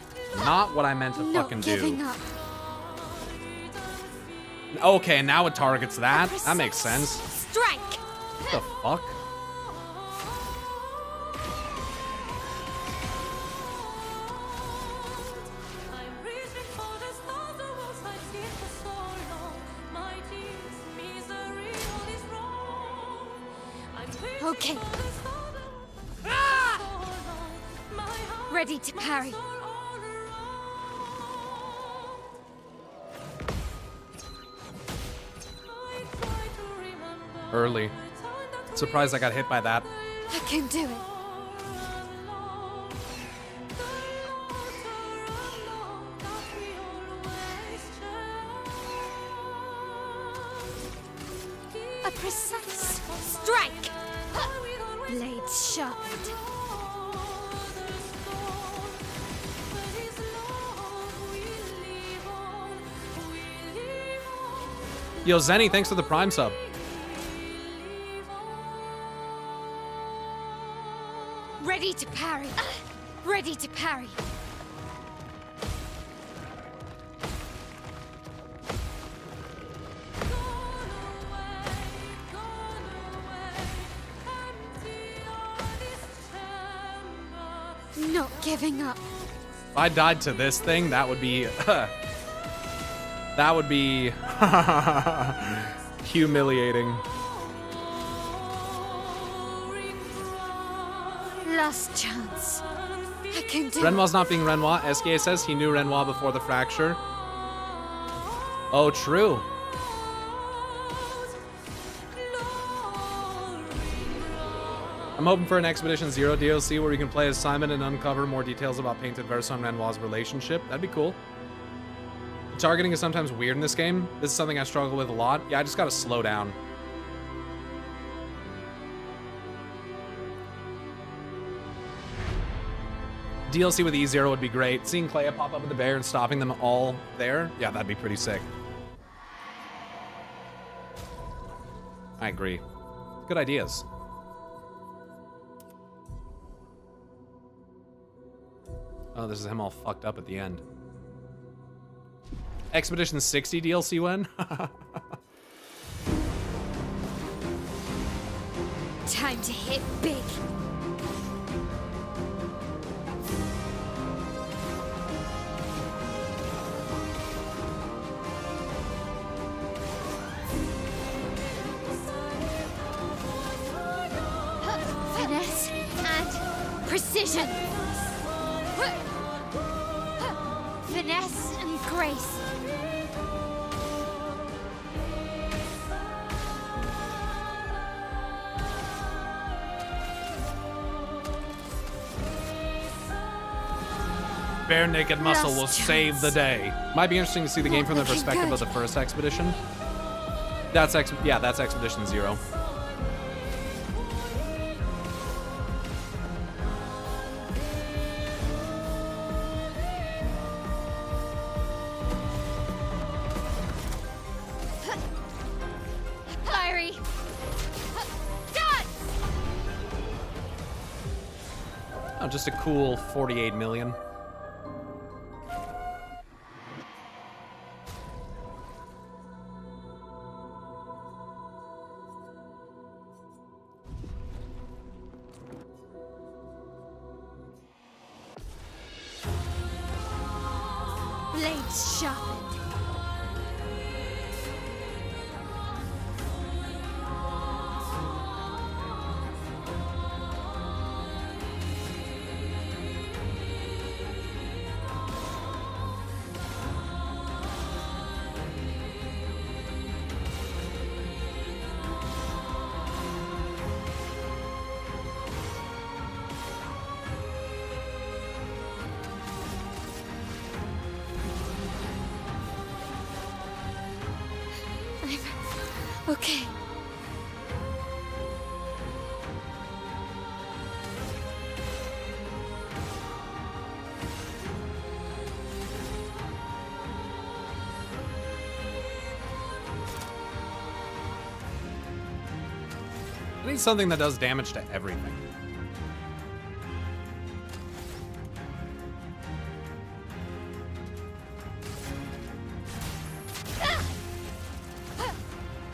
not what I meant to Not fucking giving do. up. Okay, now it targets that. A That makes precise sense. Strike. What the fuck? Okay. Ready to parry. Early. Surprised I got hit by that. I can do it. A precise strike. Blades sharpened. Yo, Zenny, thanks for the Prime sub. Ready to parry. Ready to parry. Not giving up. If I died to this thing, that would be... that would be... humiliating. Last chance. I can do it. Renoir's not being Renoir. SKA says he knew Renoir before the fracture. Oh, true. I'm hoping for an Expedition Zero DLC where we can play as Simon and uncover more details about Painted Verso and Renoir's relationship. That'd be cool. Targeting is sometimes weird in this game. This is something I struggle with a lot. Yeah, I just gotta slow down. DLC with E0 would be great. Seeing Clea pop up with the bear and stopping them all there, yeah, that'd be pretty sick. I agree. Good ideas. Oh, this is him all fucked up at the end. Expedition 60 DLC when? Time to hit big. Finesse and precision. Finesse and grace. Bare naked muscle will Last save the day. Might be interesting to see the game from the Looking perspective good. of the first expedition. That's Expedition Zero. Fiery. Done. Oh, just a cool 48 million. Blades sharpened. Okay. I need something that does damage to everything.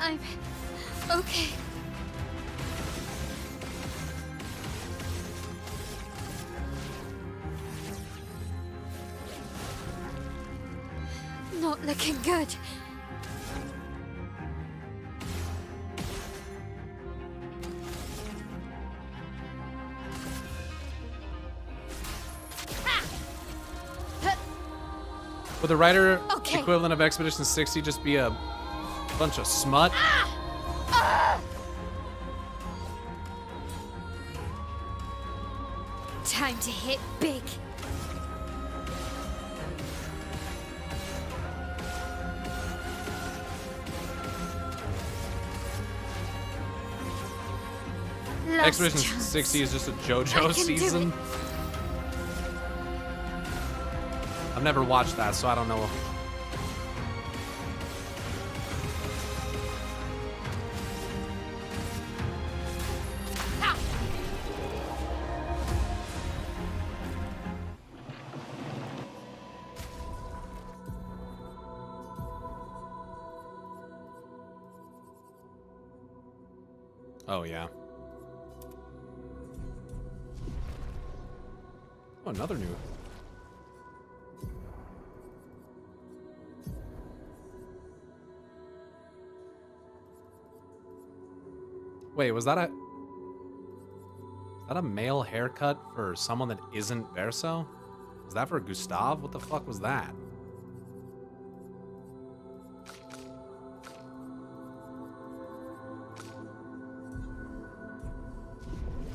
I'm okay. Not looking good. Would the writer Okay. equivalent of Expedition 60 just be a bunch of smut? Time to hit big. Last Expedition chance. 60 is just a I JoJo can do season. it. I've never watched that, so I don't know. Oh, yeah. Oh, another new. Wait, was that a male haircut for someone that isn't Verso? Is that for Gustav? What the fuck was that?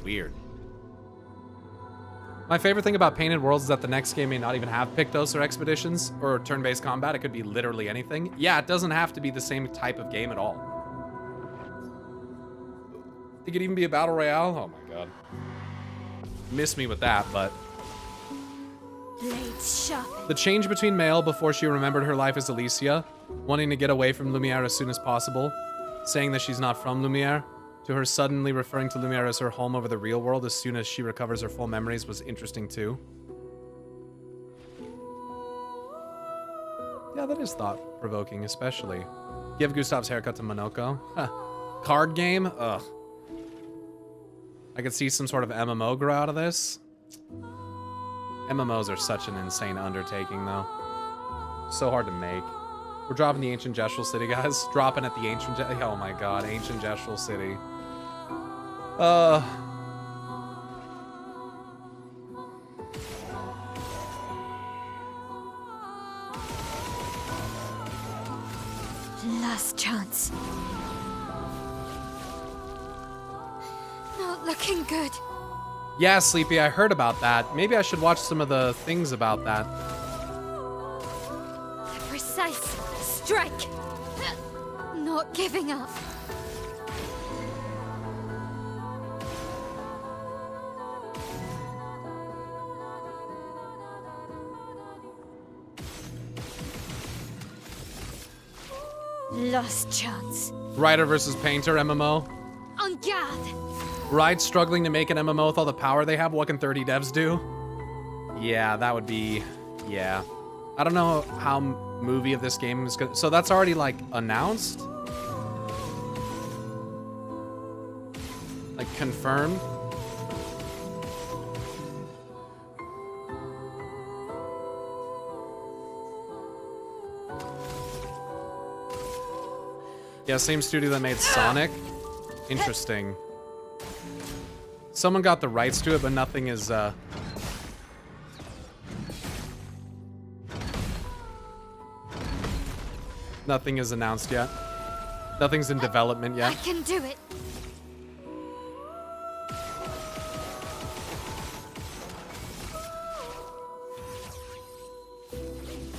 Weird. My favorite thing about Painted Worlds is that the next game may not even have Pictos or Expeditions or turn-based combat. It could be literally anything. Yeah, it doesn't have to be the same type of game at all. It could even be a battle royale. Oh my god. Miss me with that, but Blades sharp. the change between Male before she remembered her life as Alicia, wanting to get away from Lumiere as soon as possible, saying that she's not from Lumiere, to her suddenly referring to Lumiere as her home over the real world as soon as she recovers her full memories was interesting too. Yeah, that is thought-provoking, especially. Give Gustav's haircut to Monoko. Huh. Card game? Ugh. I could see some sort of MMO grow out of this. MMOs are such an insane undertaking, though. So hard to make. We're dropping the Ancient Gestral City, guys. Dropping at the Ancient... Oh my god, Ancient Gestral City. Last chance. Not looking good. Yeah, Sleepy, I heard about that. Maybe I should watch some of the things about that. A precise strike. Not giving up. Last chance. Writer versus Painter MMO. En garde. Riot struggling to make an MMO with all the power they have. What can 30 devs do? Yeah, that would be... Yeah. I don't know how movie of this game is gonna... So that's already, like, announced? Like, confirmed? Yeah, same studio that made Sonic. Interesting. Someone got the rights to it, but nothing is, nothing is announced yet. Nothing's in development I yet. can do it.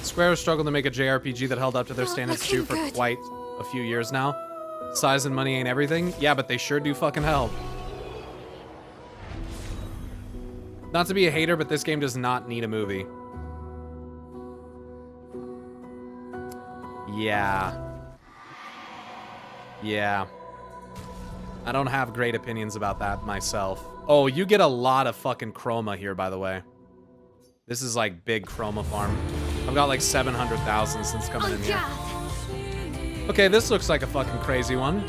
Square has struggled to make a JRPG that held up to their Not standards too looking for good. quite a few years now. Size and money ain't everything. Yeah, but they sure do fucking help. Not to be a hater, but this game does not need a movie. Yeah. Yeah. I don't have great opinions about that myself. Oh, you get a lot of fucking chroma here, by the way. This is like big chroma farm. I've got like 700,000 since coming in here. Okay, this looks like a fucking crazy one.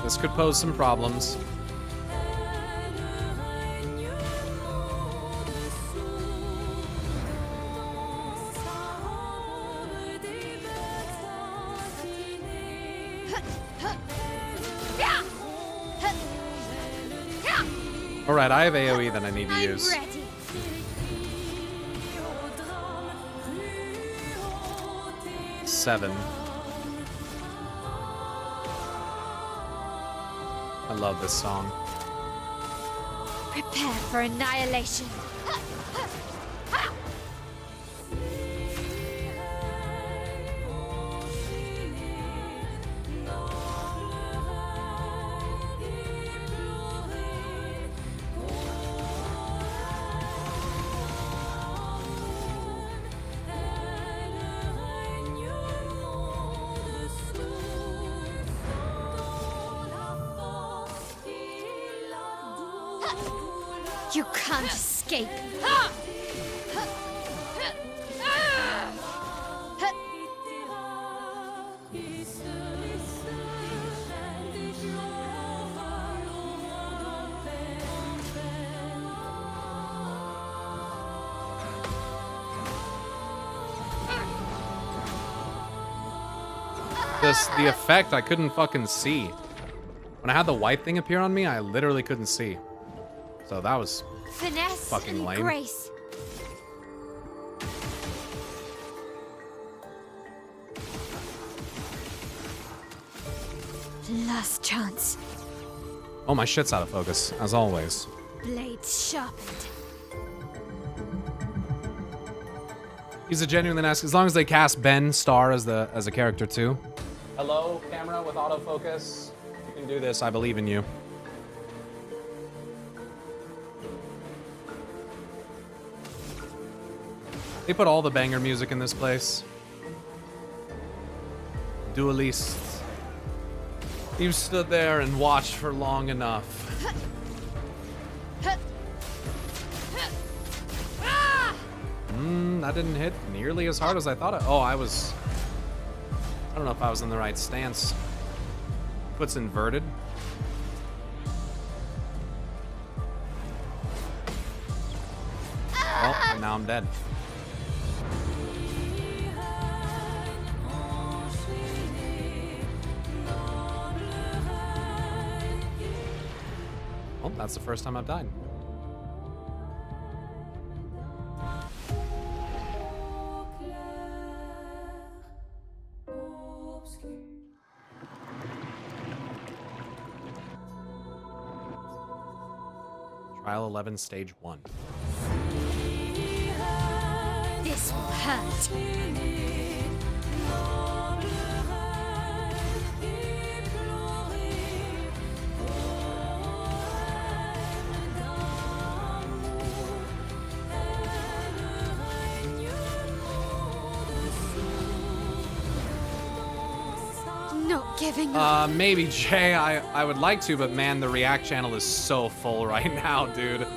This could pose some problems. Alright, I have AoE that I need to use. Ready. Seven. I love this song. Prepare for annihilation. You can't escape. The effect I couldn't fucking see. When I had the white thing appear on me, I literally couldn't see. So that was Finesse fucking and lame. grace. Last chance. Oh, my shit's out of focus, as always. Blades sharpened. He's a genuinely nice, as long as they cast Ben Starr as a character too. Hello, camera with autofocus. You can do this, I believe in you. They put all the banger music in this place. Duelists. You stood there and watched for long enough. That didn't hit nearly as hard as I thought it. Oh, I don't know if I was in the right stance. Foot's inverted. Oh, and now I'm dead. Well, that's the first time I've died. Trial 11, Stage 1. This will hurt. Not giving up. Maybe, Jay. I would like to, but man, the React channel is so full right now, dude.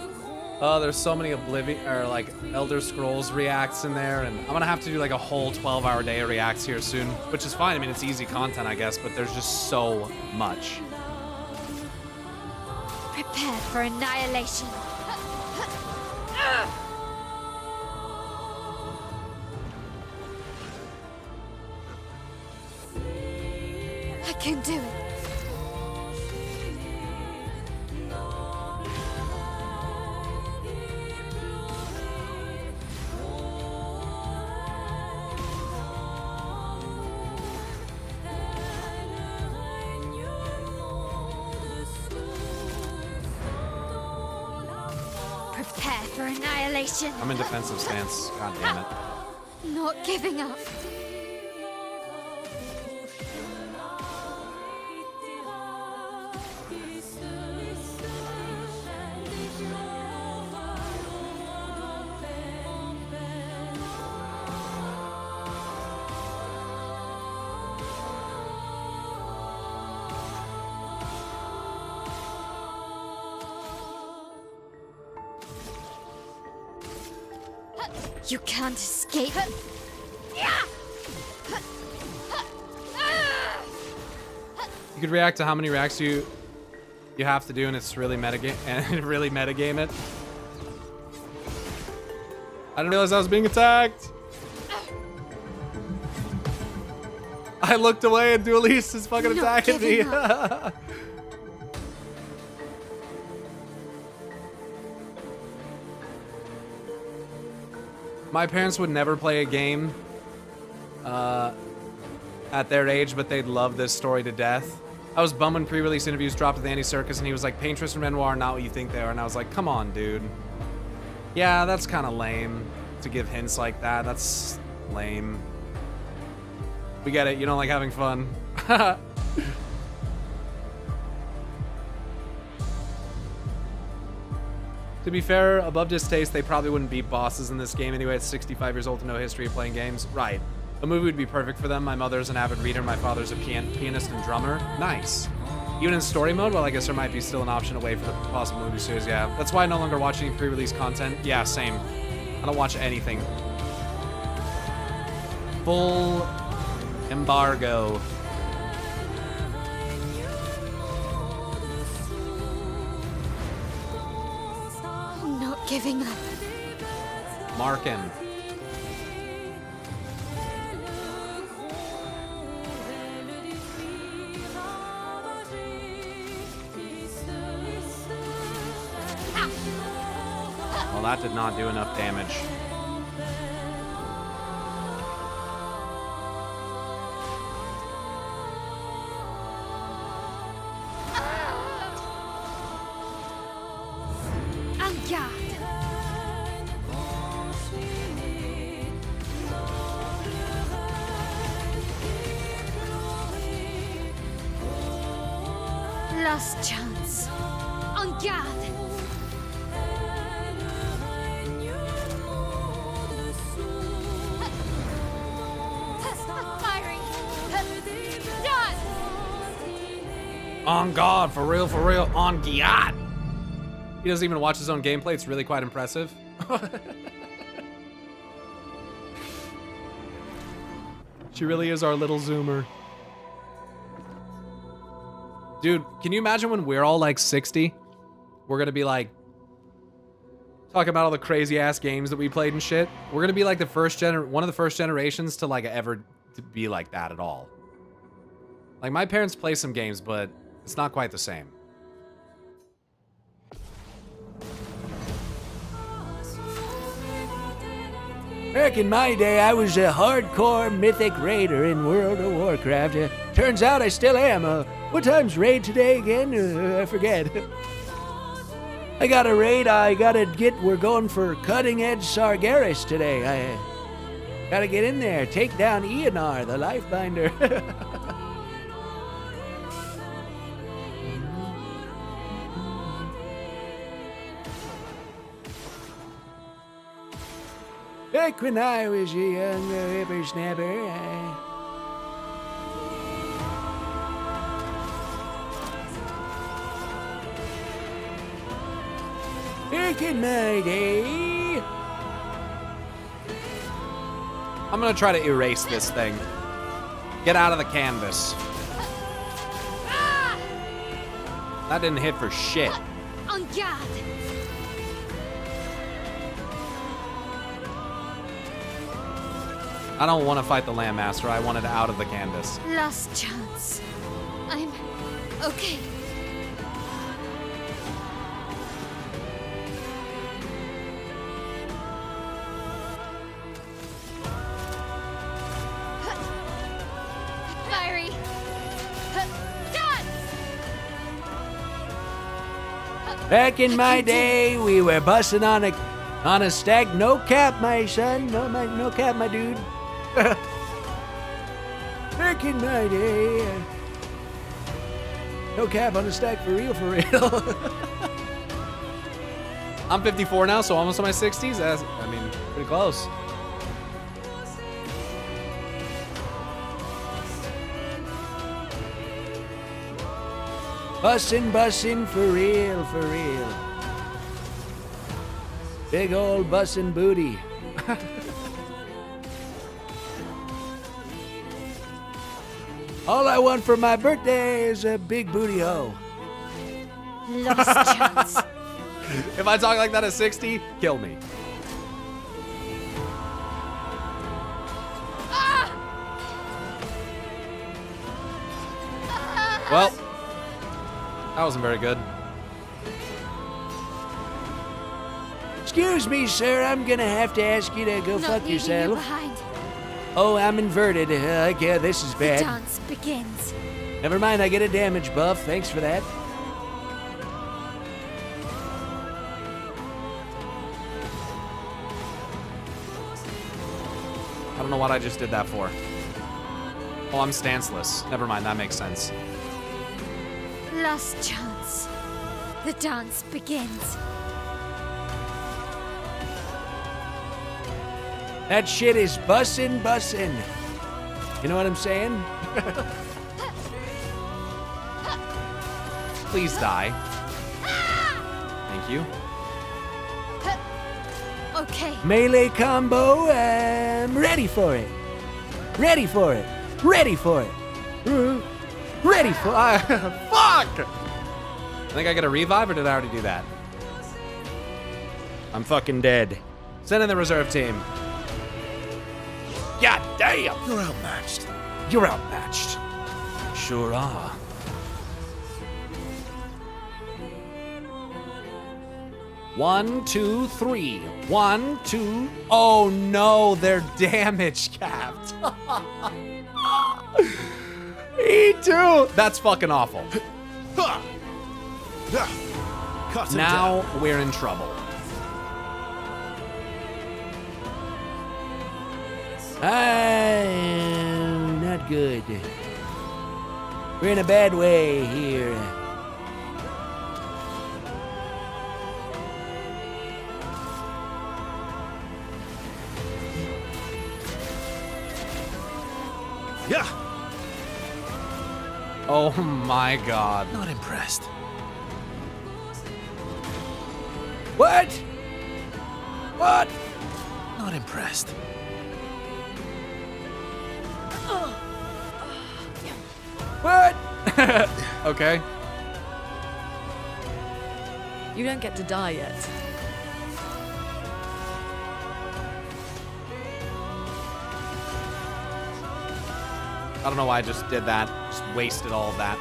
There's so many Elder Scrolls reacts in there, and I'm gonna have to do like a whole 12-hour day of reacts here soon, which is fine. I mean, it's easy content, I guess, but there's just so much. Prepare for annihilation. I can do it. Prepare Prepare for annihilation. I'm in defensive stance. God damn it. Not giving up. You can't escape. You could react to how many reacts you have to do, and it's really metagame and really metagame it. I didn't realize I was being attacked. I looked away and Duelise is fucking Not attacking me. giving up. My parents would never play a game at their age, but they'd love this story to death. I was bummed when pre-release interviews dropped at the Andy Circus, and he was like, Paintress and Renoir are not what you think they are. And I was like, come on, dude. Yeah, that's kind of lame to give hints like that. That's lame. We get it. You don't like having fun. To be fair, above distaste, they probably wouldn't beat bosses in this game anyway. It's 65 years old to no history of playing games. Right. A movie would be perfect for them. My mother's an avid reader. My father's a pianist and drummer. Nice. Even in story mode, well, I guess there might be still an option away for the possible movie series. Yeah, that's why I no longer watch any pre-release content. Yeah, same. I don't watch anything. Full embargo. Not giving up. Markin. Well, that did not do enough damage. Last chance. En garde. Firing. Done. On God, for real, on God. He doesn't even watch his own gameplay. It's really quite impressive. She really is our little zoomer. Dude, can you imagine when we're all like 60? We're gonna be like talking about all the crazy ass games that we played and shit. We're gonna be like one of the first generations to like ever to be like that at all. Like my parents play some games, but it's not quite the same. Back in my day, I was a hardcore mythic raider in World of Warcraft. Turns out I still am. What time's raid today again? I forget. I got a raid we're going for cutting edge Sargeras today. I gotta get in there, take down Eonar, the Lifebinder. Back when I was a young whippersnapper, back in my day. I'm gonna try to erase this thing. Get out of the canvas. That didn't hit for shit. En garde. I don't want to fight the Landmaster. I want it out of the canvas. Last chance. I'm okay. Fiery. Done. Back in my day, we were busting on a stack. No cap, my son. No cap, my dude. Back in my day. No cap on a stack for real, for real. I'm 54 now, so almost in my 60s. I mean, pretty close. Bussin' for real, for real. Big old bussin' booty. All I want for my birthday is a big booty hoe. Lost chance. If I talk like that at 60, kill me. Well, that wasn't very good. Excuse me, sir. I'm gonna have to ask you to go Not fuck leaving you yourself. behind. Oh, I'm inverted. Yeah, this is The bad. dance begins. Never mind, I get a damage buff. Thanks for that. I don't know what I just did that for. Oh, I'm stanceless. Never mind, that makes sense. Last chance. The dance begins. That shit is bussin'. You know what I'm saying? Please die. Thank you. Okay. Melee combo. Ready for it. Ready for it. Ready for it. Ready for it. Fuck! I think I get a revive, or did I already do that? I'm fucking dead. Send in the reserve team. God damn. You're outmatched. You're outmatched. Sure are. One, two, three. 1, 2. Oh no, they're damage capped. Me too. That's fucking awful. Cut him Now down. we're in trouble. Not good. We're in a bad way here. Yeah. Oh my god. Not impressed. What? What? Not impressed. What? Okay. You don't get to die yet. I don't know why I just did that. Just wasted all of that.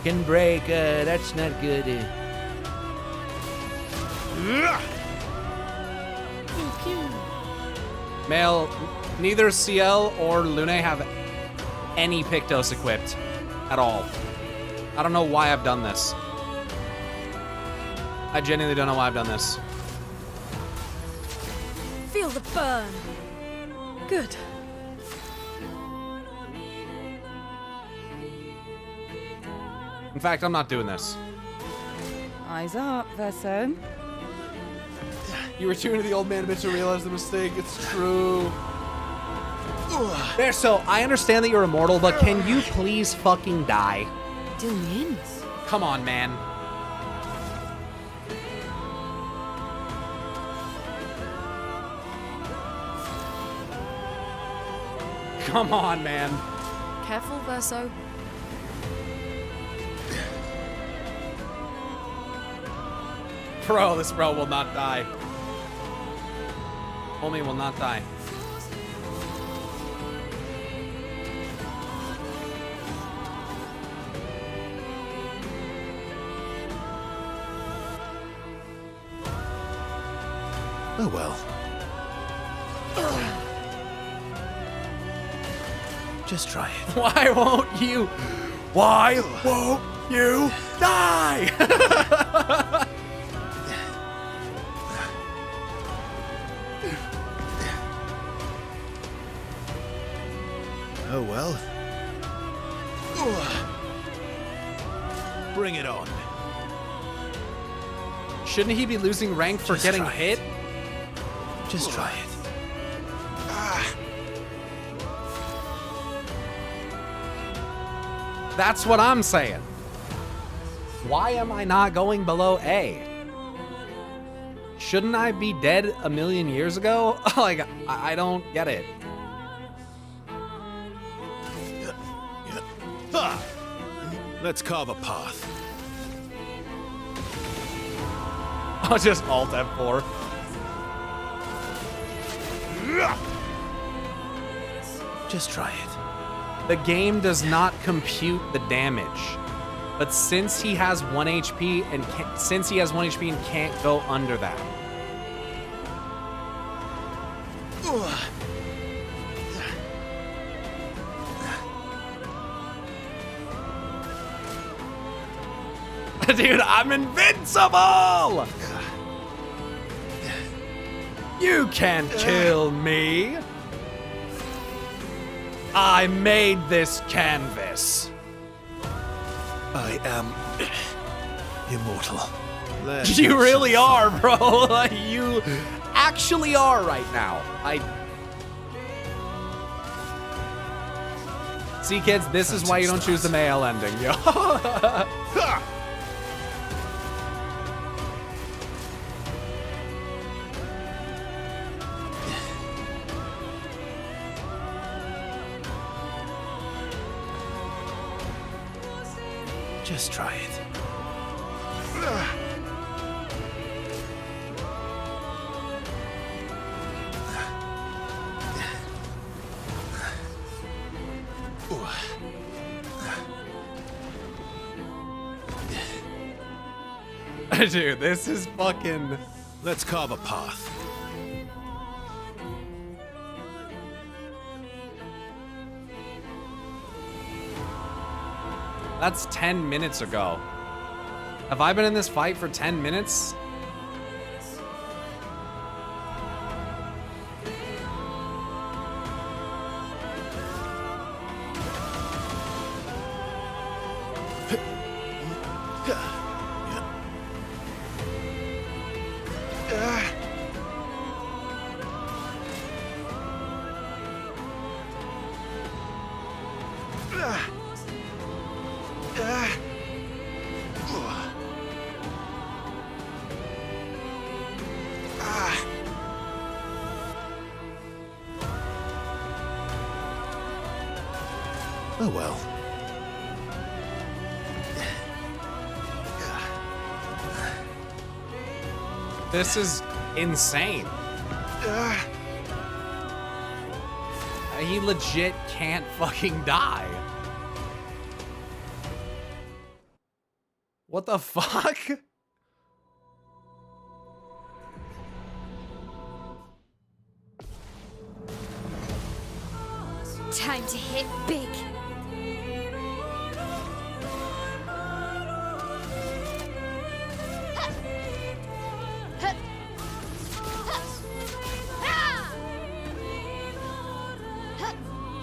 Can break. That's not good. Male, neither CL or Lune have any Pictos equipped at all. I don't know why I've done this. I genuinely don't know why I've done this. Feel the burn. Good. In fact, I'm not doing this. Eyes up, Verso. You return to the old man a bit to realize the mistake. It's true. There, so I understand that you're immortal, but can you please fucking die? Do wins. Come on, man. Come on, man. Careful, Verso. Bro, this bro will not die. Homie will not die. Oh well. Just try it. Why won't you? Why won't you die? Oh well. Bring it on. Shouldn't he be losing rank for Just getting try hit? Just try it. That's what I'm saying. Why am I not going below A? Shouldn't I be dead a million years ago? Like, I don't get it. Ah! Let's carve a path. I'll just Alt F4. Just try it. The game does not compute the damage. But since he has 1 HP and can't go under that. Dude, I'm invincible! You can't kill me. I made this canvas. I am immortal. You really are, bro. You actually are right now. See, kids, this is why you don't choose the male ending, yo. Just try it. Dude, this is fucking... Let's carve a path. That's 10 minutes ago. Have I been in this fight for 10 minutes? Oh well. This is insane. He legit can't fucking die. What the fuck? Time to hit big.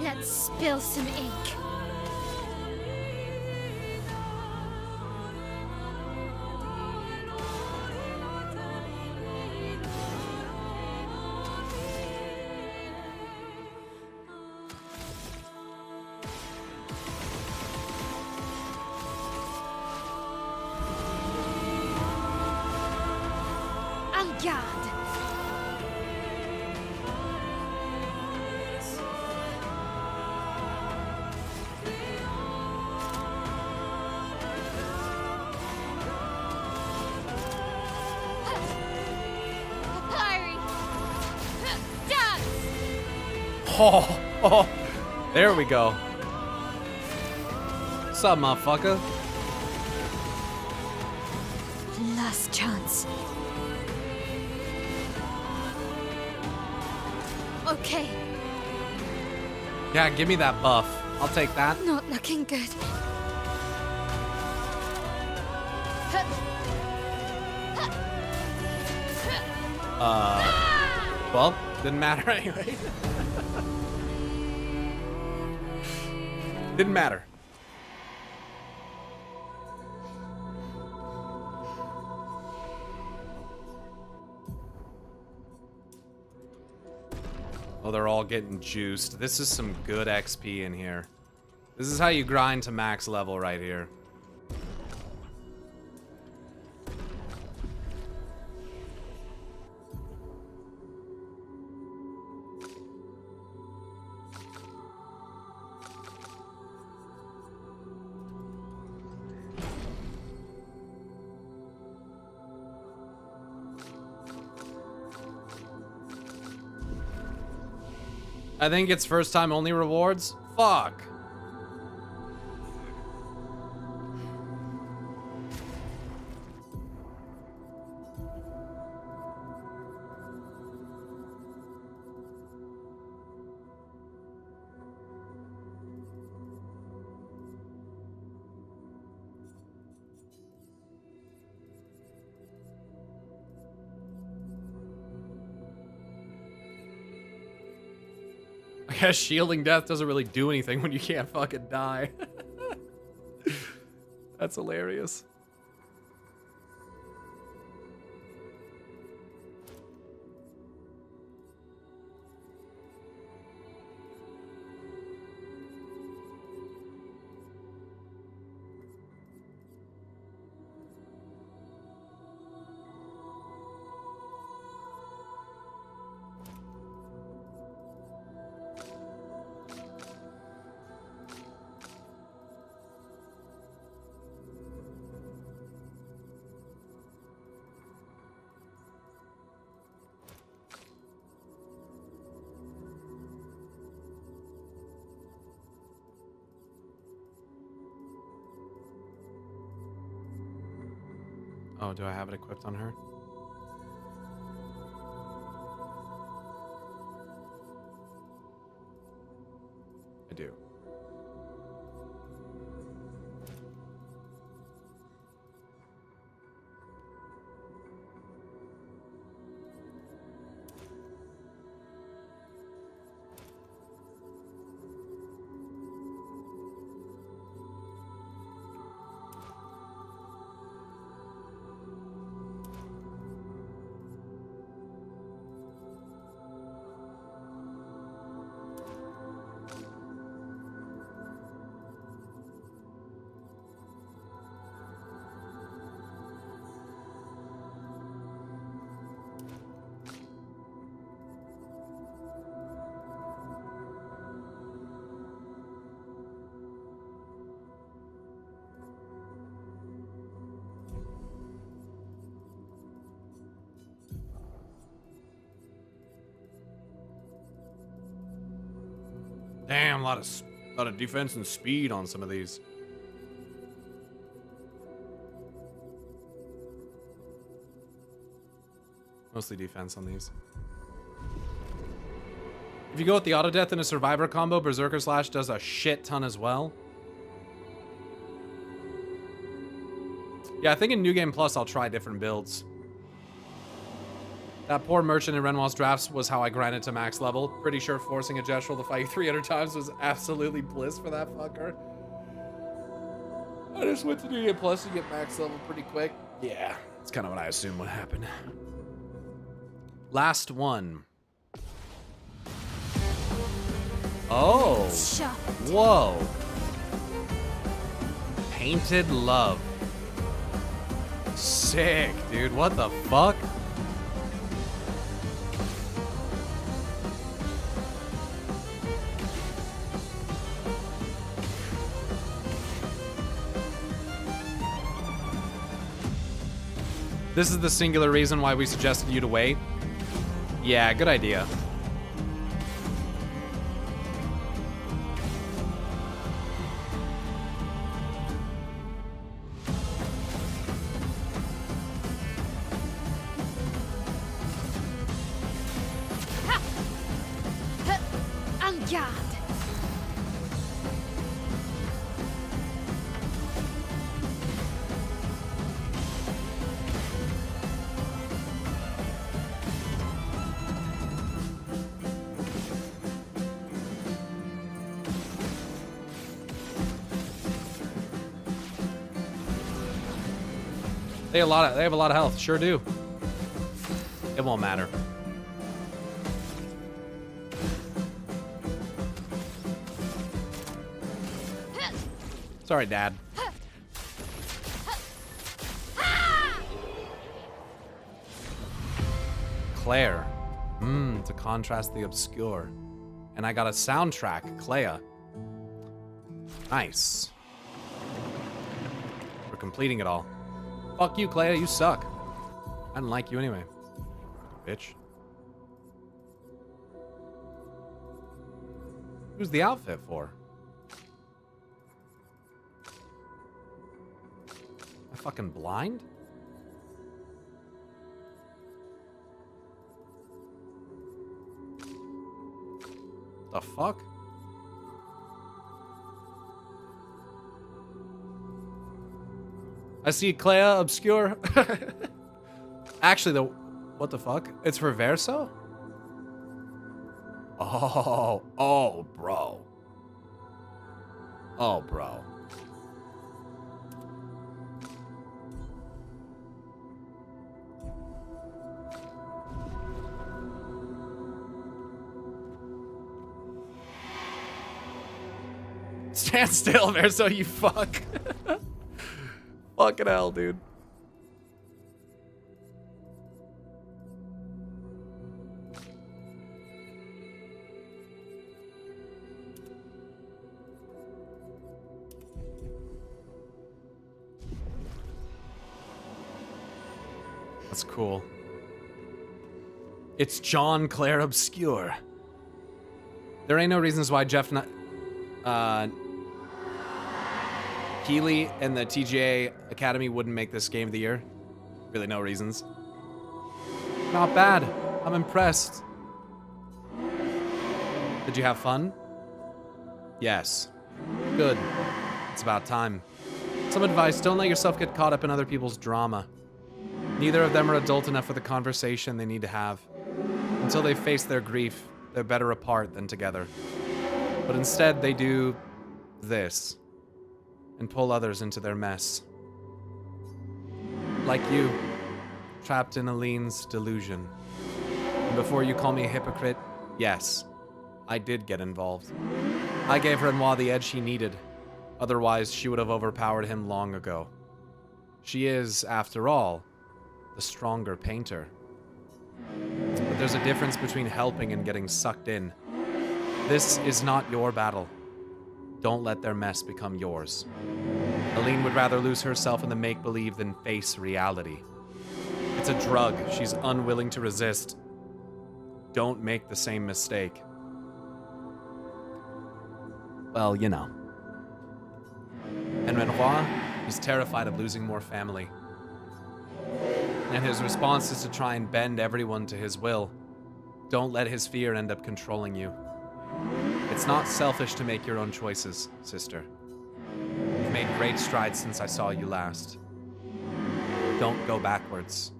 Let's spill some ink. En garde. Oh, there we go. What's up, motherfucker? Last chance. Okay, Yeah, give me that buff. I'll take that. not looking good. Well, didn't matter anyway. Didn't matter. Oh, they're all getting juiced. This is some good XP in here. This is how you grind to max level right here. I think it's first time only rewards. Fuck. I guess shielding death doesn't really do anything when you can't fucking die. That's hilarious. Oh, do I have it equipped on her? I do. Damn, a lot of defense and speed on some of these. Mostly defense on these. If you go with the auto death in a survivor combo, Berserker Slash does a shit ton as well. Yeah, I think in New Game Plus I'll try different builds. That poor merchant in Renoir's drafts was how I grinded to max level. Pretty sure forcing a Gestural to fight you 300 times was absolutely bliss for that fucker. I just went to New Game Plus to get max level pretty quick. Yeah, that's kind of what I assumed would happen. Last one. Oh. Sharp. Whoa. Painted Love. Sick, dude. What the fuck? This is the singular reason why we suggested you to wait. Yeah, good idea. En garde. They have a lot of health. Sure do. It won't matter. Sorry, Dad. Claire. To contrast the obscure. And I got a soundtrack, Clea. Nice. We're completing it all. Fuck you, Clea, you suck. I didn't like you anyway. Bitch. Who's the outfit for? Am I fucking blind? The fuck? I see Clea obscure. Actually, what the fuck? It's for Verso? Oh, bro. Oh, bro. Stand still, Verso, you fuck. Fucking hell, dude. That's cool. It's John Clare Obscure. There ain't no reasons why Jeff Keighley and the TGA Academy wouldn't make this game of the year. Really no reasons. Not bad. I'm impressed. Did you have fun? Yes. Good. It's about time. Some advice, don't let yourself get caught up in other people's drama. Neither of them are adult enough for the conversation they need to have. Until they face their grief, they're better apart than together. But instead, they do this and pull others into their mess. Like you, trapped in Aline's delusion. And before you call me a hypocrite, yes, I did get involved. I gave Renoir the edge he needed. Otherwise, she would have overpowered him long ago. She is, after all, the stronger painter. But there's a difference between helping and getting sucked in. This is not your battle. Don't let their mess become yours. Aline would rather lose herself in the make-believe than face reality. It's a drug she's unwilling to resist. Don't make the same mistake. Well, you know. And Renoir, he's terrified of losing more family. And his response is to try and bend everyone to his will. Don't let his fear end up controlling you. It's not selfish to make your own choices, sister. You've made great strides since I saw you last. Don't go backwards.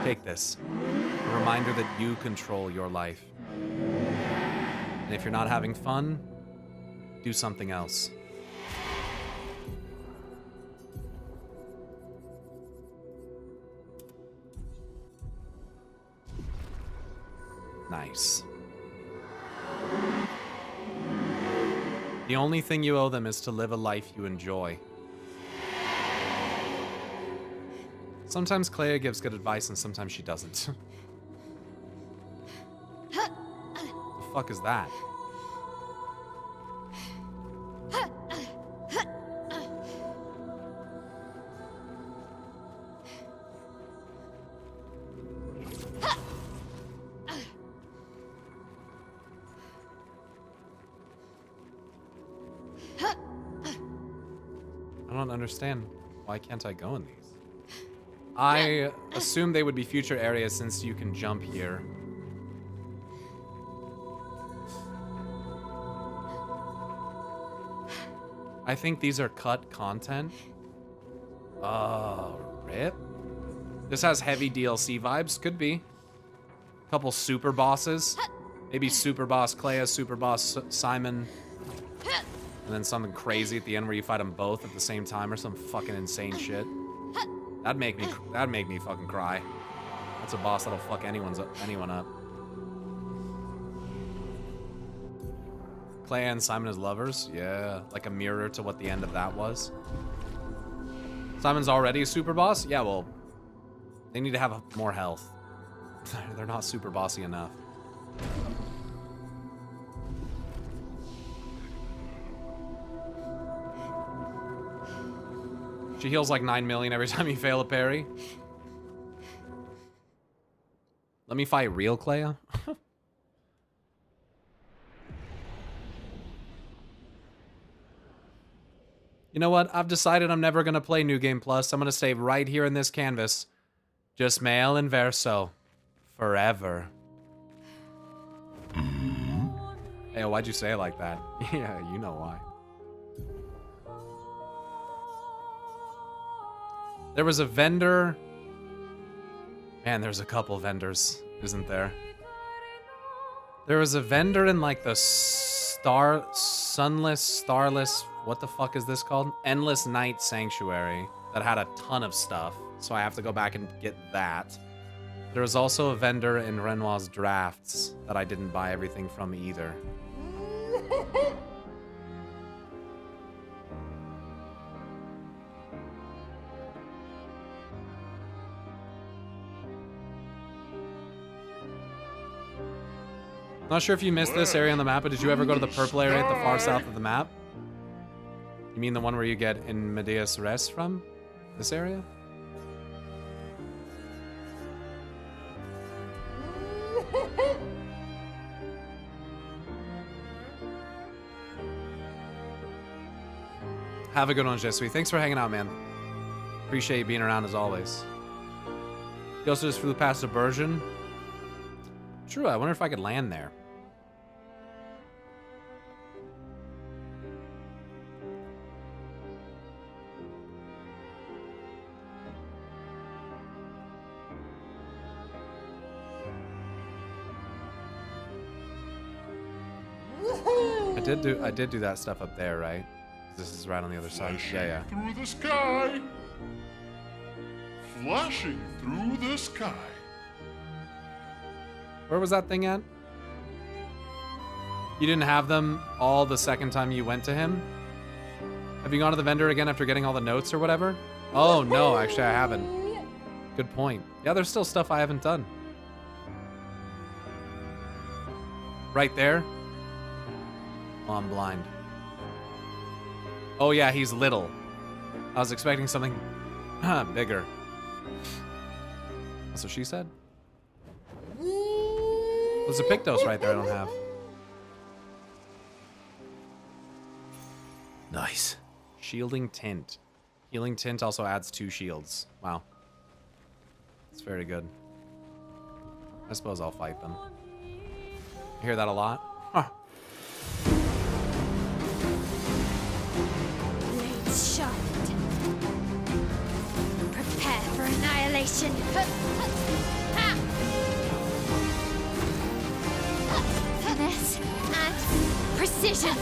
Take this, a reminder that you control your life. And if you're not having fun, do something else. Nice. The only thing you owe them is to live a life you enjoy. Sometimes Clea gives good advice and sometimes she doesn't. The fuck is that? I don't understand. Why can't I go in these? I assume they would be future areas since you can jump here. I think these are cut content. Oh, rip. This has heavy DLC vibes. Could be. Couple super bosses. Maybe Super Boss Clea, Super Boss Simon. And then something crazy at the end where you fight them both at the same time or some fucking insane shit. That'd make me fucking cry. That's a boss that'll fuck anyone up. Clay and Simon as lovers? Yeah, like a mirror to what the end of that was. Simon's already a super boss? Yeah, well, they need to have more health. They're not super bossy enough. She heals like 9 million every time you fail a parry. Let me fight real Clea. You know what? I've decided I'm never going to play New Game Plus. I'm going to stay right here in this canvas. Just male and verso. Forever. Hey, why'd you say it like that? Yeah, you know why. There was a vendor. Man, there's a couple vendors, isn't there? There was a vendor in like the starless, what the fuck is this called? Endless Night Sanctuary that had a ton of stuff. So I have to go back and get that. There was also a vendor in Renoir's Drafts that I didn't buy everything from either. Not sure if you missed this area on the map, but did you ever go to the purple area at the far south of the map? You mean the one where you get in Medias Res from? This area? Have a good one, Jesui. Thanks for hanging out, man. Appreciate you being around as always. You also just flew past a Bergen. True, I wonder if I could land there. I did do that stuff up there, right? This is right on the other side. Yeah. Through the sky. Flashing through the sky. Where was that thing at? You didn't have them all the second time you went to him? Have you gone to the vendor again after getting all the notes or whatever? Oh, no, actually I haven't. Good point. Yeah, there's still stuff I haven't done. Right there? Oh, I'm blind. Oh yeah, he's little. I was expecting something bigger. That's what she said? There's a Pictos right there I don't have. Nice. Shielding Tint. Healing Tint also adds 2 shields. Wow. It's very good. I suppose I'll fight them. You hear that a lot? Huh. Blades sharpened. Prepare for annihilation. Finesse and precision.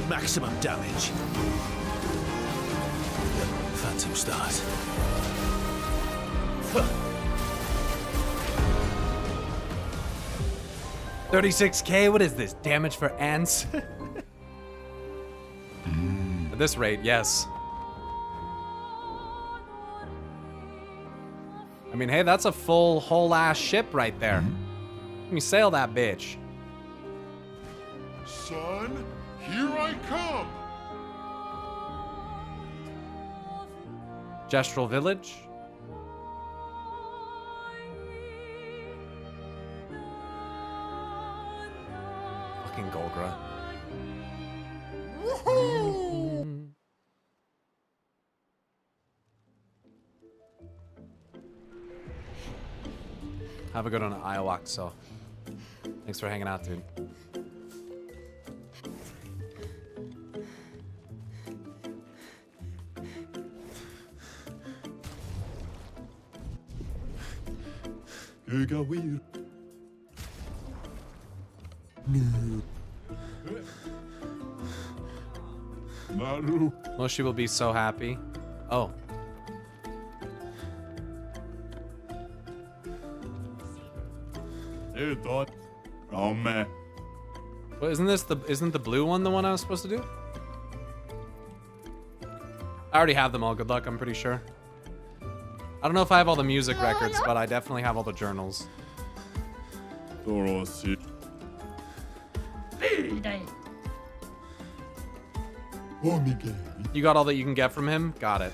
Maximum damage. Phantom stars. 36k? What is this? Damage for ants? At this rate, yes. I mean, hey, that's a full whole ass ship right there. Let me sail that bitch. Son, here I come. Gestural Village. Fucking Golgra. Have a good one, Iowak. So, thanks for hanging out, dude. You got weird. Maru. Moshi will be so happy. Oh. Hey, thought. Oh, man. Well, isn't the blue one the one I was supposed to do? I already have them all. Good luck, I'm pretty sure. I don't know if I have all the music records, but I definitely have all the journals. You got all that you can get from him? Got it.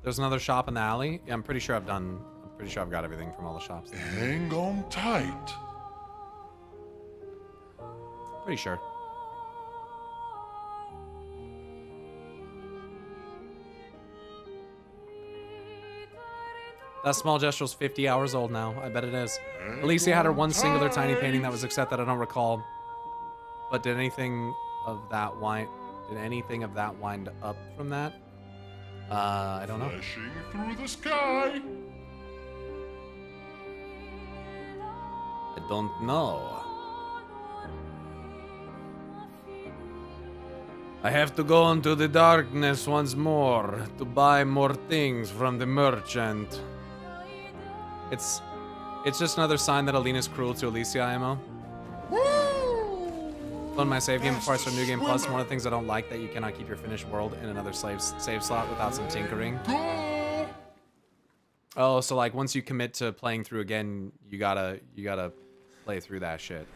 There's another shop in the alley. Yeah, I'm pretty sure I've got everything from all the shops. Hang on tight. Pretty sure. That small gesture's 50 hours old now. I bet it is. Alicia had her one singular tiny painting that was accepted. I don't recall. But did anything of that wind up from that? I don't know. Flashing through the sky. I don't know. I have to go into the darkness once more to buy more things from the merchant. It's just another sign that Alina's cruel to Alicia, IMO. On my save game before I start New Game Plus, one of the things I don't like that you cannot keep your finished world in another save slot without some tinkering. Oh, so like once you commit to playing through again, you gotta play through that shit.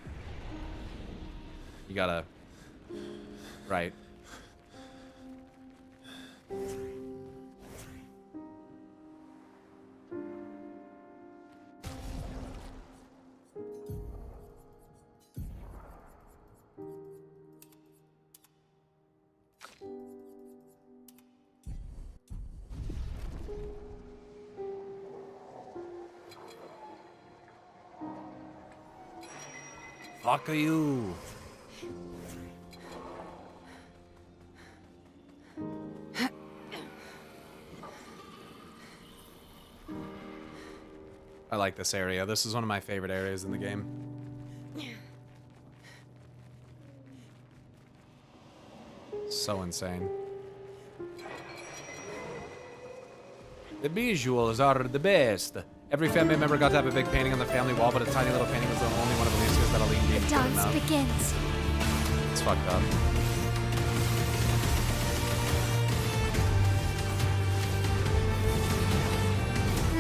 You gotta, right. Fuck you. I like this area. This is one of my favorite areas in the game. So insane. The visuals are the best. Every family member got to have a big painting on the family wall, but a tiny little painting was the only one of Alicia's that Aline gave The to dance enough. begins. It's fucked up.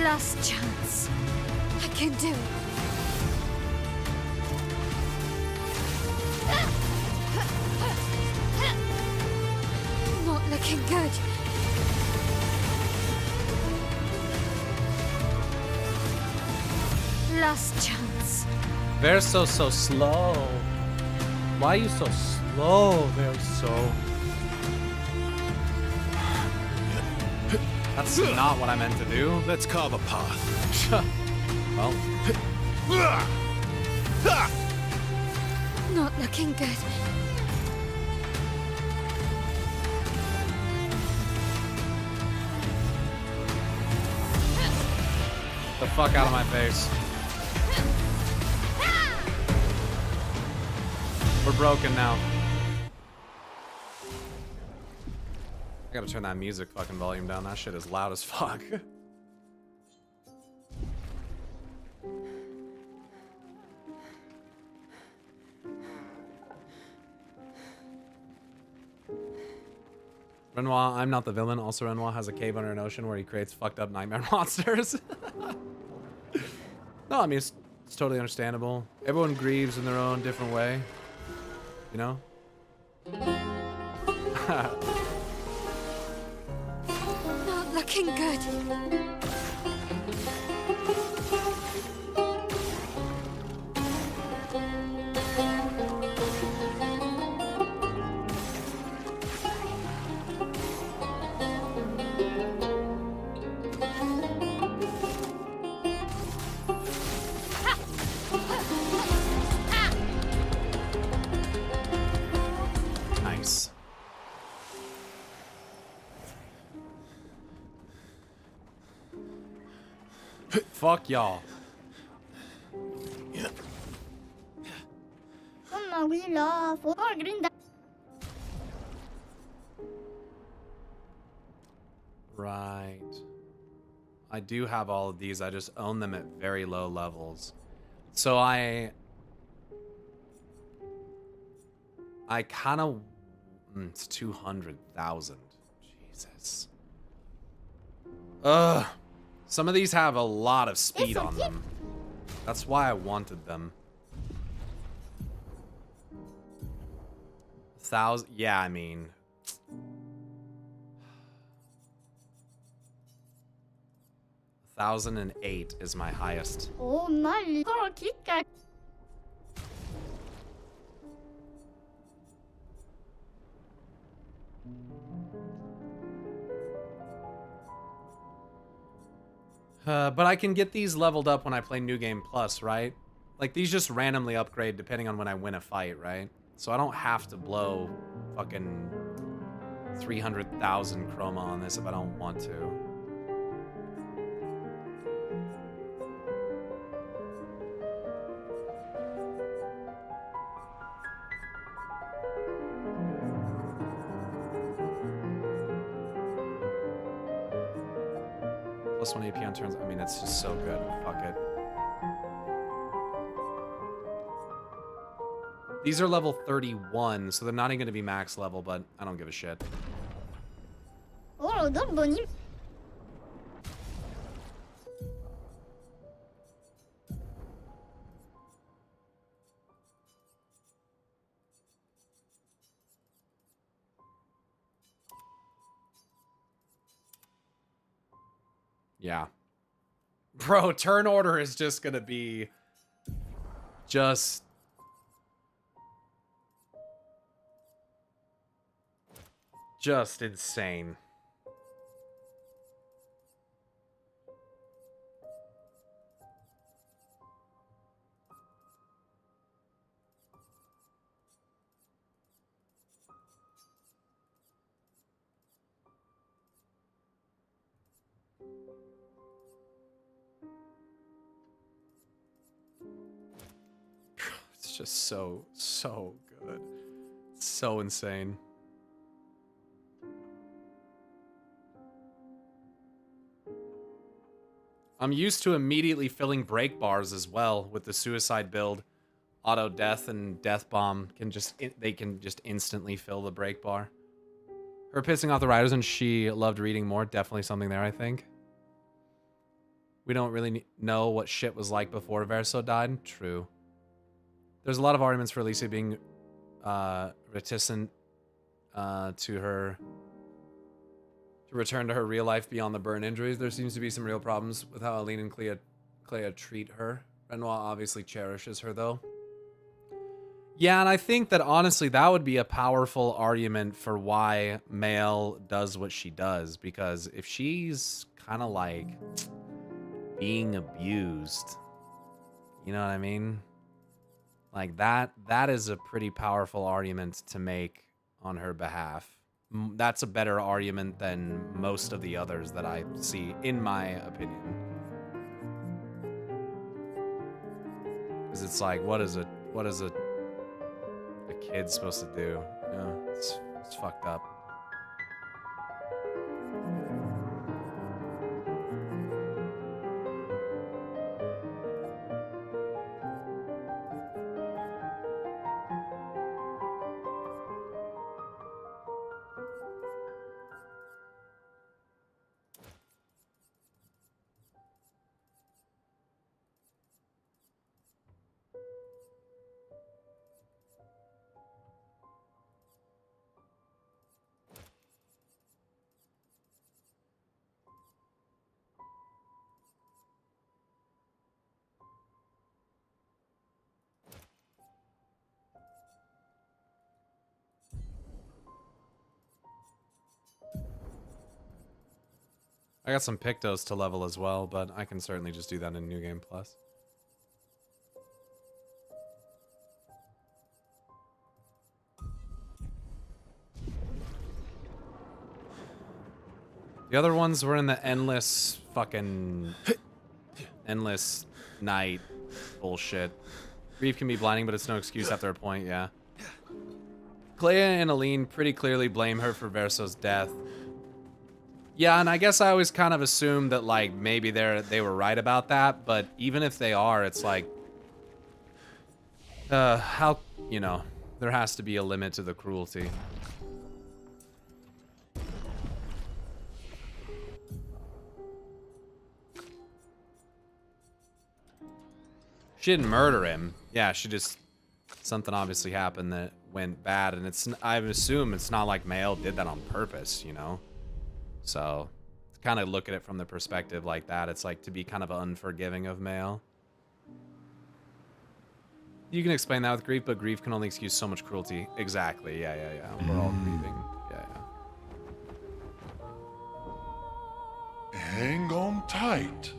Last chance. I can do it. Not looking good. Last chance. They're so slow. Why are you so slow? They're so... That's not what I meant to do. Let's carve a path. Well, Not looking good. the fuck out of my face. We're broken now. I gotta turn that music fucking volume down. That shit is loud as fuck. Renoir, I'm not the villain. Also, Renoir has a cave under an ocean where he creates fucked up nightmare monsters. No, I mean, it's totally understandable. Everyone grieves in their own different way. You know? Not looking good. Fuck y'all. Right. I do have all of these. I just own them at very low levels. So I kind of... it's 200,000. Jesus. Ugh. Some of these have a lot of speed on them. That's why I wanted them. 1,000... yeah, I mean... 1,008 is my highest. Oh my god, But I can get these leveled up when I play New Game Plus, right? Like, these just randomly upgrade depending on when I win a fight, right? So I don't have to blow fucking 300,000 chroma on this if I don't want to. Plus 1 AP on turns. I mean, it's just so good. Fuck it. These are level 31, so they're not even going to be max level, but I don't give a shit. Oh, don't bunny. Yeah. Bro, turn order is just going to be just insane. It's just so good. It's so insane. I'm used to immediately filling break bars as well with the suicide build. Auto death and death bomb they can just instantly fill the break bar. Her pissing off the riders and she loved reading more. Definitely something there, I think. We don't really know what shit was like before Verso died. True. There's a lot of arguments for Alicia being reticent to return to her real life beyond the burn injuries. There seems to be some real problems with how Aline and Clea treat her. Renoir obviously cherishes her, though. Yeah, and I think that, honestly, that would be a powerful argument for why Mael does what she does. Because if she's kind of, like, being abused, you know what I mean? Like, that is a pretty powerful argument to make on her behalf. That's a better argument than most of the others that I see, in my opinion. Because it's like, what is a kid supposed to do? You know, it's fucked up. I got some Pictos to level as well, but I can certainly just do that in New Game Plus. The other ones were in the endless fucking endless night bullshit. Grief can be blinding, but it's no excuse after a point, yeah. Clea and Aline pretty clearly blame her for Verso's death. Yeah, and I guess I always kind of assumed that, like, maybe they were right about that, but even if they are, it's like, how, you know, there has to be a limit to the cruelty. She didn't murder him. Yeah, she just, something obviously happened that went bad, and it's, I assume it's not like Mael did that on purpose, you know? So, to kind of look at it from the perspective like that, it's like to be kind of unforgiving of Mael. You can explain that with grief, but grief can only excuse so much cruelty. Exactly, yeah. We're all grieving, yeah. Hang on tight.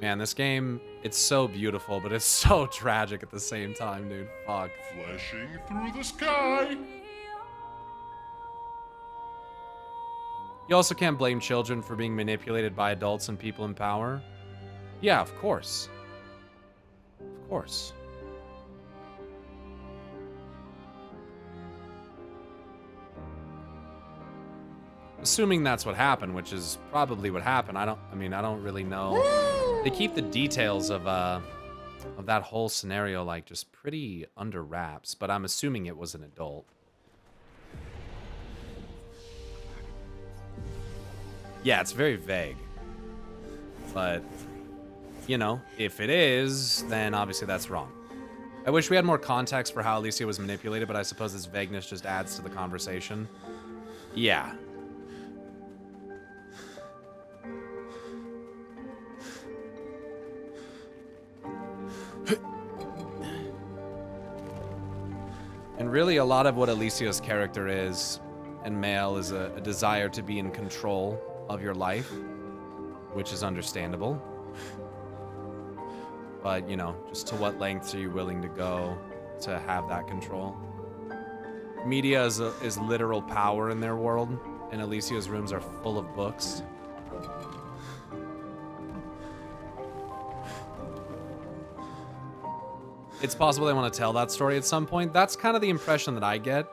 Man, this game, it's so beautiful, but it's so tragic at the same time, dude. Fuck. Flashing through the sky. You also can't blame children for being manipulated by adults and people in power. Yeah, of course. Of course. Assuming that's what happened, which is probably what happened. I don't really know. They keep the details of that whole scenario like just pretty under wraps, but I'm assuming it was an adult. Yeah, it's very vague. But, you know, if it is, then obviously that's wrong. I wish we had more context for how Alicia was manipulated, but I suppose this vagueness just adds to the conversation. Yeah. And really a lot of what Alicia's character is, and Mael, is a desire to be in control of your life, which is understandable. But, you know, just to what lengths are you willing to go to have that control? Media is literal power in their world, and Alicia's rooms are full of books. It's possible they want to tell that story at some point. That's kind of the impression that I get,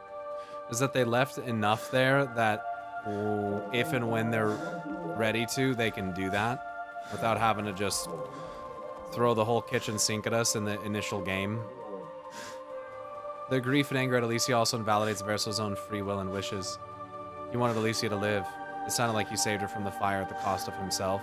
is that they left enough there that if and when they're ready to, they can do that without having to just throw the whole kitchen sink at us in the initial game. The grief and anger at Alicia also invalidates Verso's own free will and wishes. He wanted Alicia to live. It sounded like he saved her from the fire at the cost of himself.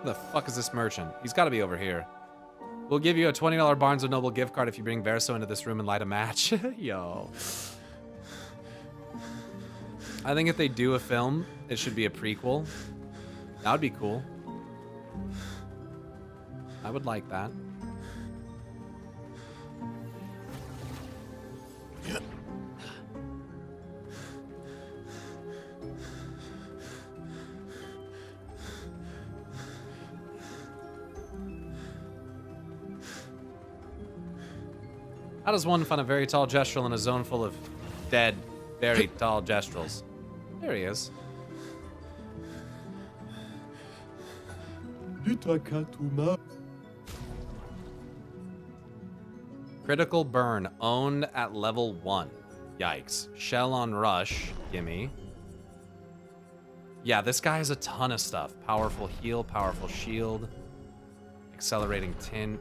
Who the fuck is this merchant? He's got to be over here. We'll give you a $20 Barnes & Noble gift card if you bring Verso into this room and light a match. Yo. I think if they do a film, it should be a prequel. That would be cool. I would like that. How does one find a very tall gestrel in a zone full of dead, very tall gestrels? There he is. Critical burn owned at level 1. Yikes. Shell on rush. Gimme. Yeah, this guy has a ton of stuff. Powerful heal, powerful shield. Accelerating tin.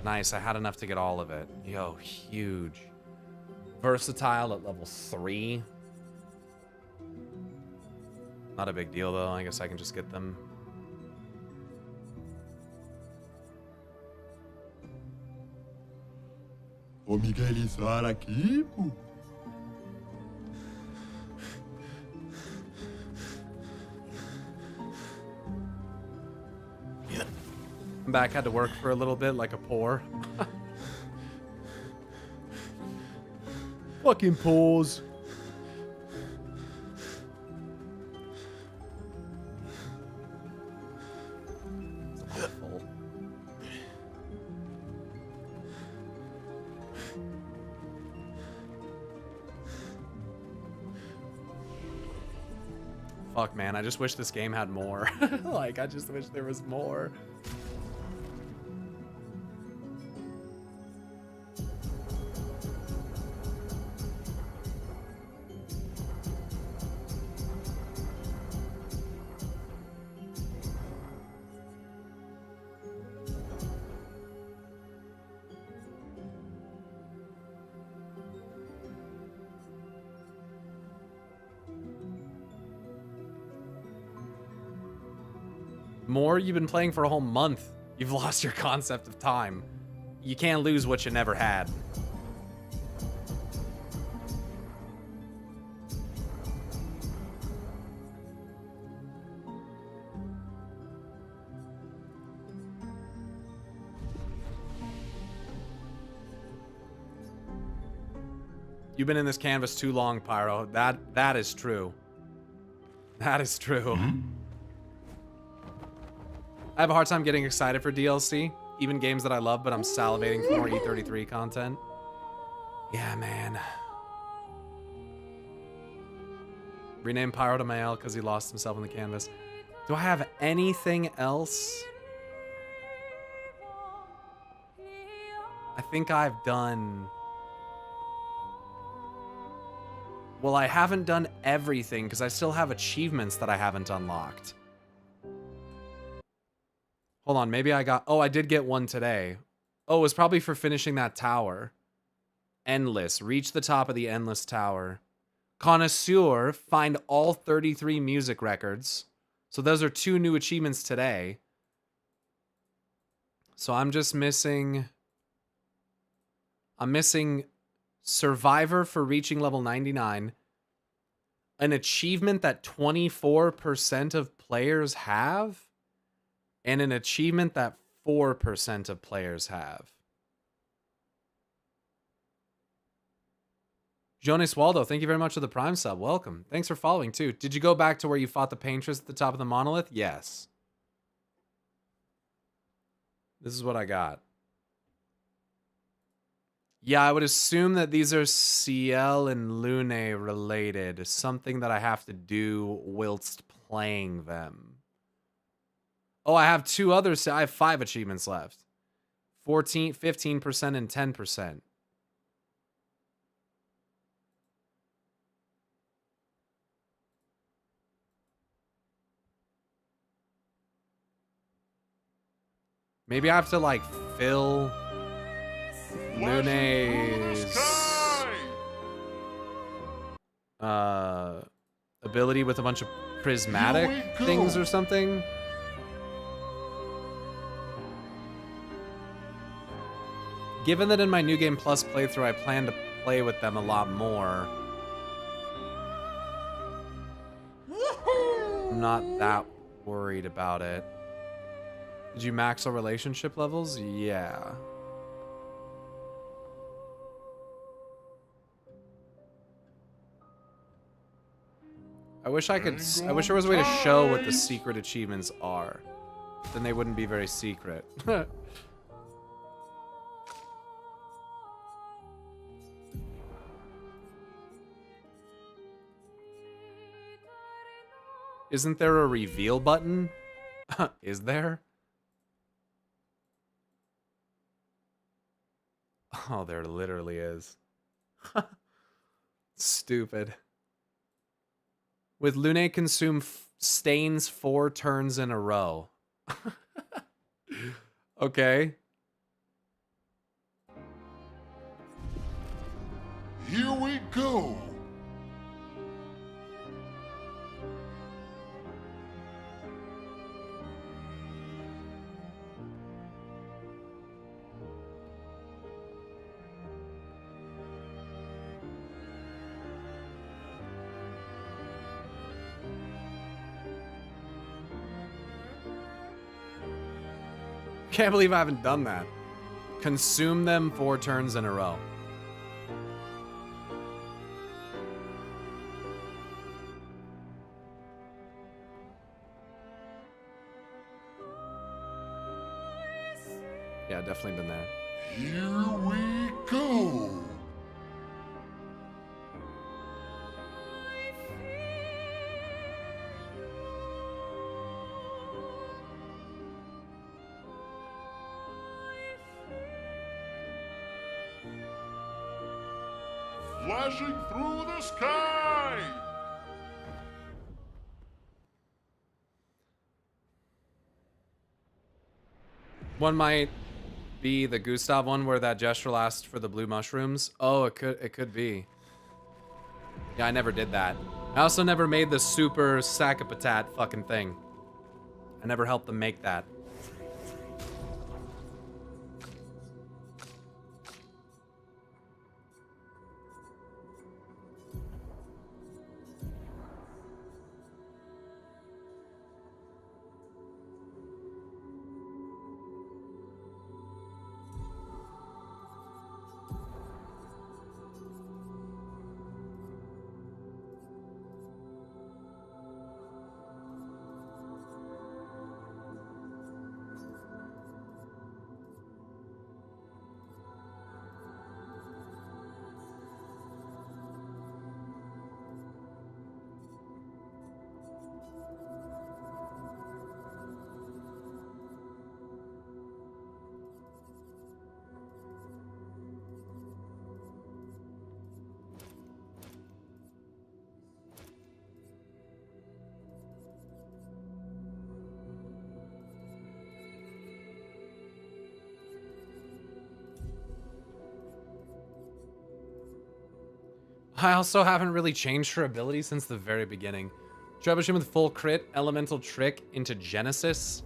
Nice, I had enough to get all of it. Yo, huge. Versatile at level 3. Not a big deal though, I guess I can just get them. O Miguel está aqui, pô. I'm back, had to work for a little bit like a poor. Fucking pause. Fuck, man, I just wish this game had more. Like, I just wish there was more. More? You've been playing for a whole month. You've lost your concept of time. You can't lose what you never had. You've been in this canvas too long, Pyro. That is true. That is true. I have a hard time getting excited for DLC, even games that I love, but I'm salivating for more E33 content. Yeah, man. Rename Pyro to Mael because he lost himself in the canvas. Do I have anything else? I think I've done... Well, I haven't done everything because I still have achievements that I haven't unlocked. Hold on, maybe I got... Oh, I did get one today. Oh, it was probably for finishing that tower. Endless. Reach the top of the Endless Tower. Connoisseur. Find all 33 music records. So those are 2 new achievements today. So I'm just missing... I'm missing Survivor for reaching level 99. An achievement that 24% of players have. And an achievement that 4% of players have. Jonas Waldo, thank you very much for the Prime sub. Welcome. Thanks for following, too. Did you go back to where you fought the Paintress at the top of the monolith? Yes. This is what I got. Yeah, I would assume that these are CL and Lune related. Something that I have to do whilst playing them. Oh, I have 2 others. I have 5 achievements left. 14, 15%, and 10%. Maybe I have to, like, fill Lune's ability with a bunch of prismatic things or something. Given that in my New Game Plus playthrough I plan to play with them a lot more, I'm not that worried about it. Did you max our relationship levels? Yeah. I wish I could. I wish there was a way to show what the secret achievements are. Then they wouldn't be very secret. Isn't there a reveal button? Is there? Oh, there literally is. Stupid. With Lune consume stains 4 turns in a row. Okay. Here we go. Can't believe I haven't done that. Consume them 4 turns in a row. Yeah, definitely been there. Here we go. flashing through the sky. One might be the Gustav one where that gesture lasts for the blue mushrooms. Oh, it could be. Yeah, I never did that. I also never made the super sack-a-patat fucking thing. I never helped them make that. I also haven't really changed her ability since the very beginning. Trebuchet with full crit, elemental trick into Genesis.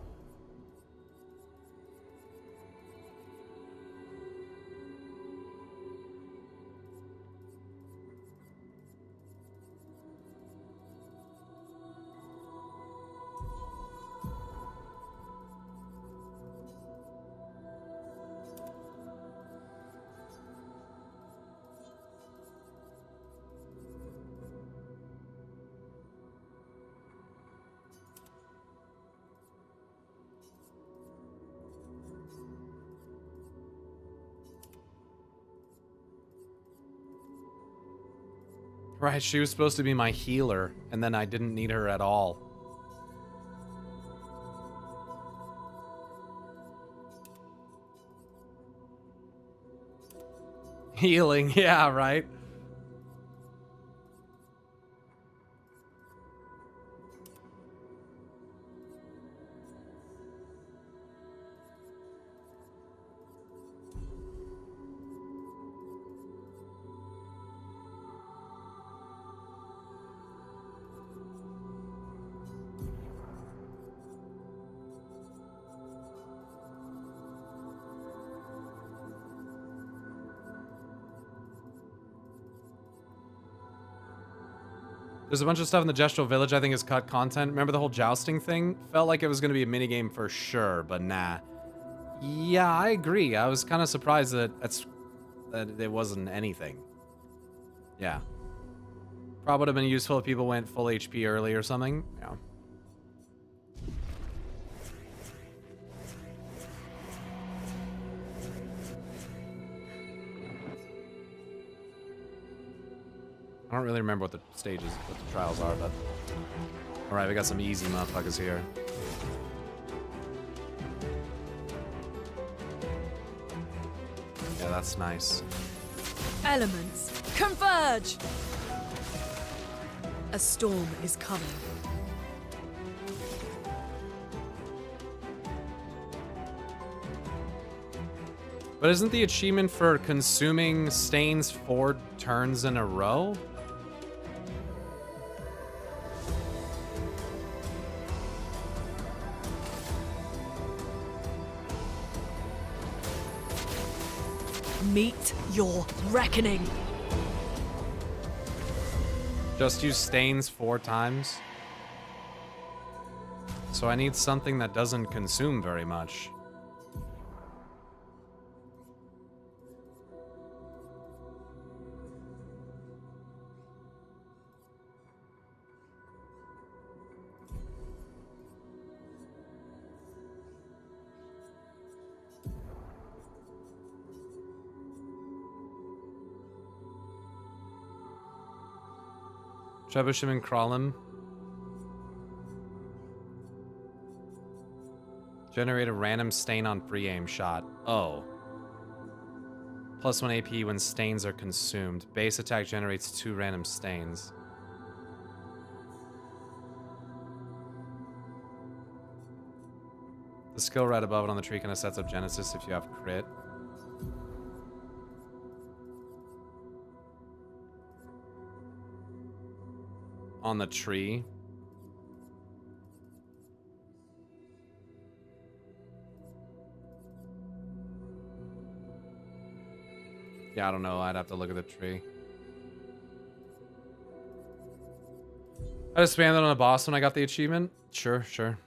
Right, she was supposed to be my healer, and then I didn't need her at all. Healing, yeah, right? There's a bunch of stuff in the Gestural Village I think is cut content. Remember the whole jousting thing? Felt like it was going to be a minigame for sure, but nah. Yeah, I agree. I was kind of surprised that it wasn't anything. Yeah. Probably would have been useful if people went full HP early or something. Yeah. I don't really remember what the stages, what the trials are, but... Alright, we got some easy motherfuckers here. Yeah, that's nice. Elements, converge! A storm is coming. But isn't the achievement for consuming stains 4 turns in a row? Meet your reckoning. Just use stains 4 times? So I need something that doesn't consume very much. Trebuchet and Krallim. Generate a random stain on pre-aim shot. Oh. Plus 1 AP when stains are consumed. Base attack generates 2 random stains. The skill right above it on the tree kind of sets up Genesis if you have crit. On the tree. Yeah, I don't know. I'd have to look at the tree. I just spammed it on a boss when I got the achievement. Sure, sure.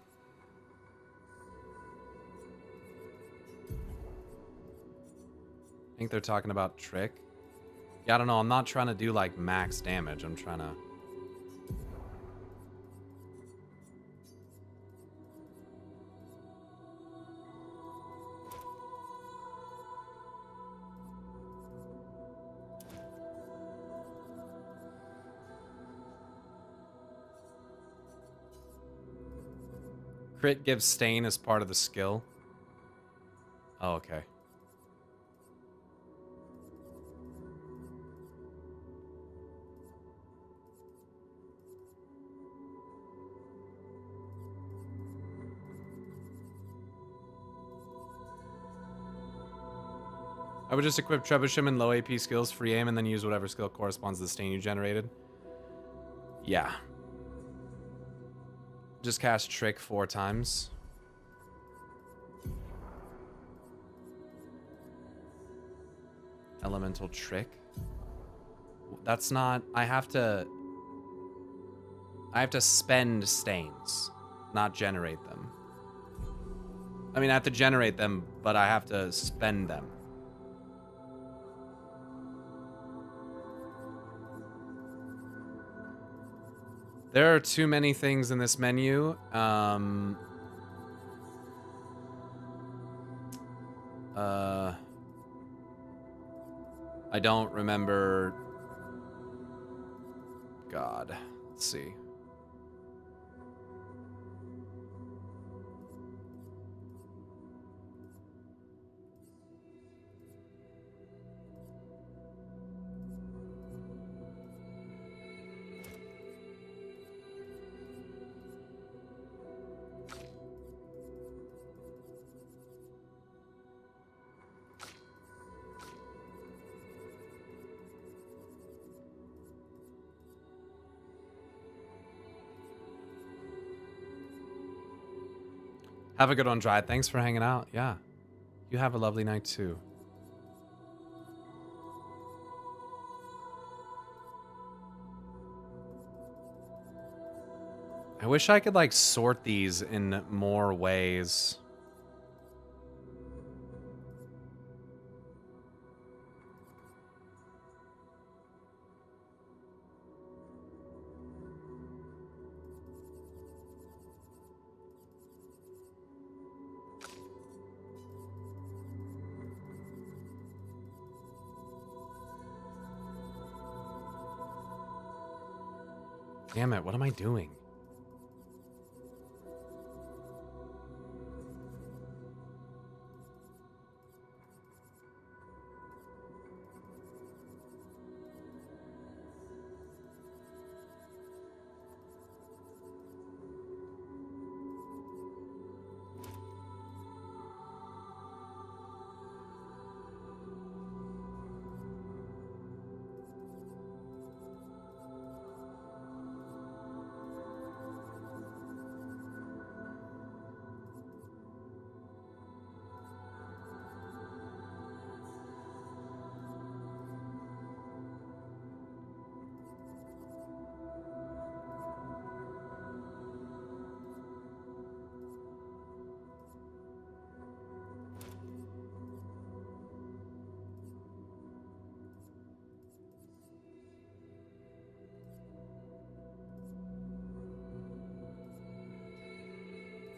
I think they're talking about Trick. Yeah, I don't know. I'm not trying to do like max damage. I'm trying to... Crit gives stain as part of the skill. Oh, okay. I would just equip Trebuchet and low AP skills, free aim, and then use whatever skill corresponds to the stain you generated. Yeah. Just cast Trick 4 times. Elemental Trick. That's not... I have to spend stains, not generate them. I mean, I have to generate them, but I have to spend them. There are too many things in this menu. I don't remember. God, let's see. Have a good one, Dry. Thanks for hanging out. Yeah. You have a lovely night, too. I wish I could, like, sort these in more ways. Damn it, what am I doing?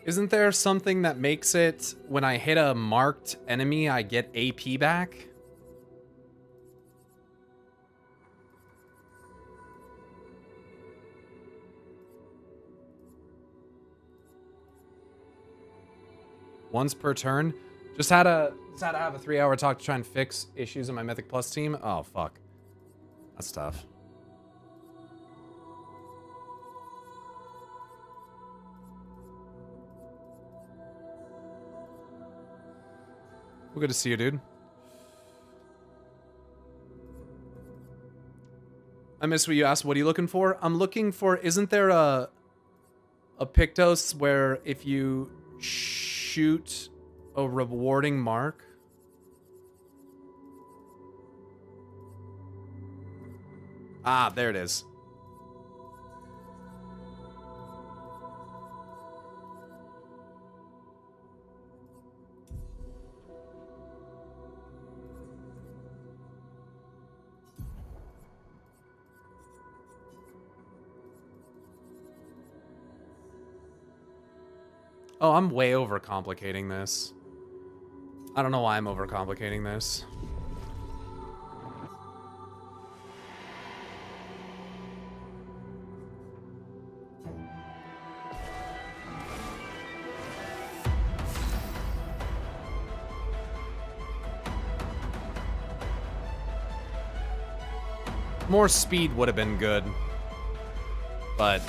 Isn't there something that makes it when I hit a marked enemy, I get AP back? Once per turn? Just had a Just had to have a 3-hour talk to try and fix issues in my Mythic Plus team. Oh, fuck. That's tough. Well, good to see you, dude. I miss what you asked. What are you looking for? I'm looking for... Isn't there a Pictos where if you shoot a rewarding mark... Ah, there it is. Oh, I'm way overcomplicating this. I don't know why I'm overcomplicating this. More speed would have been good, but...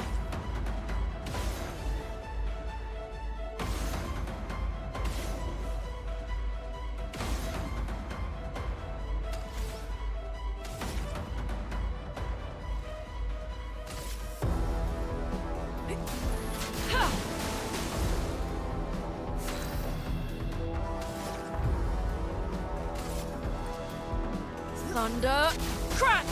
Thunder, crack!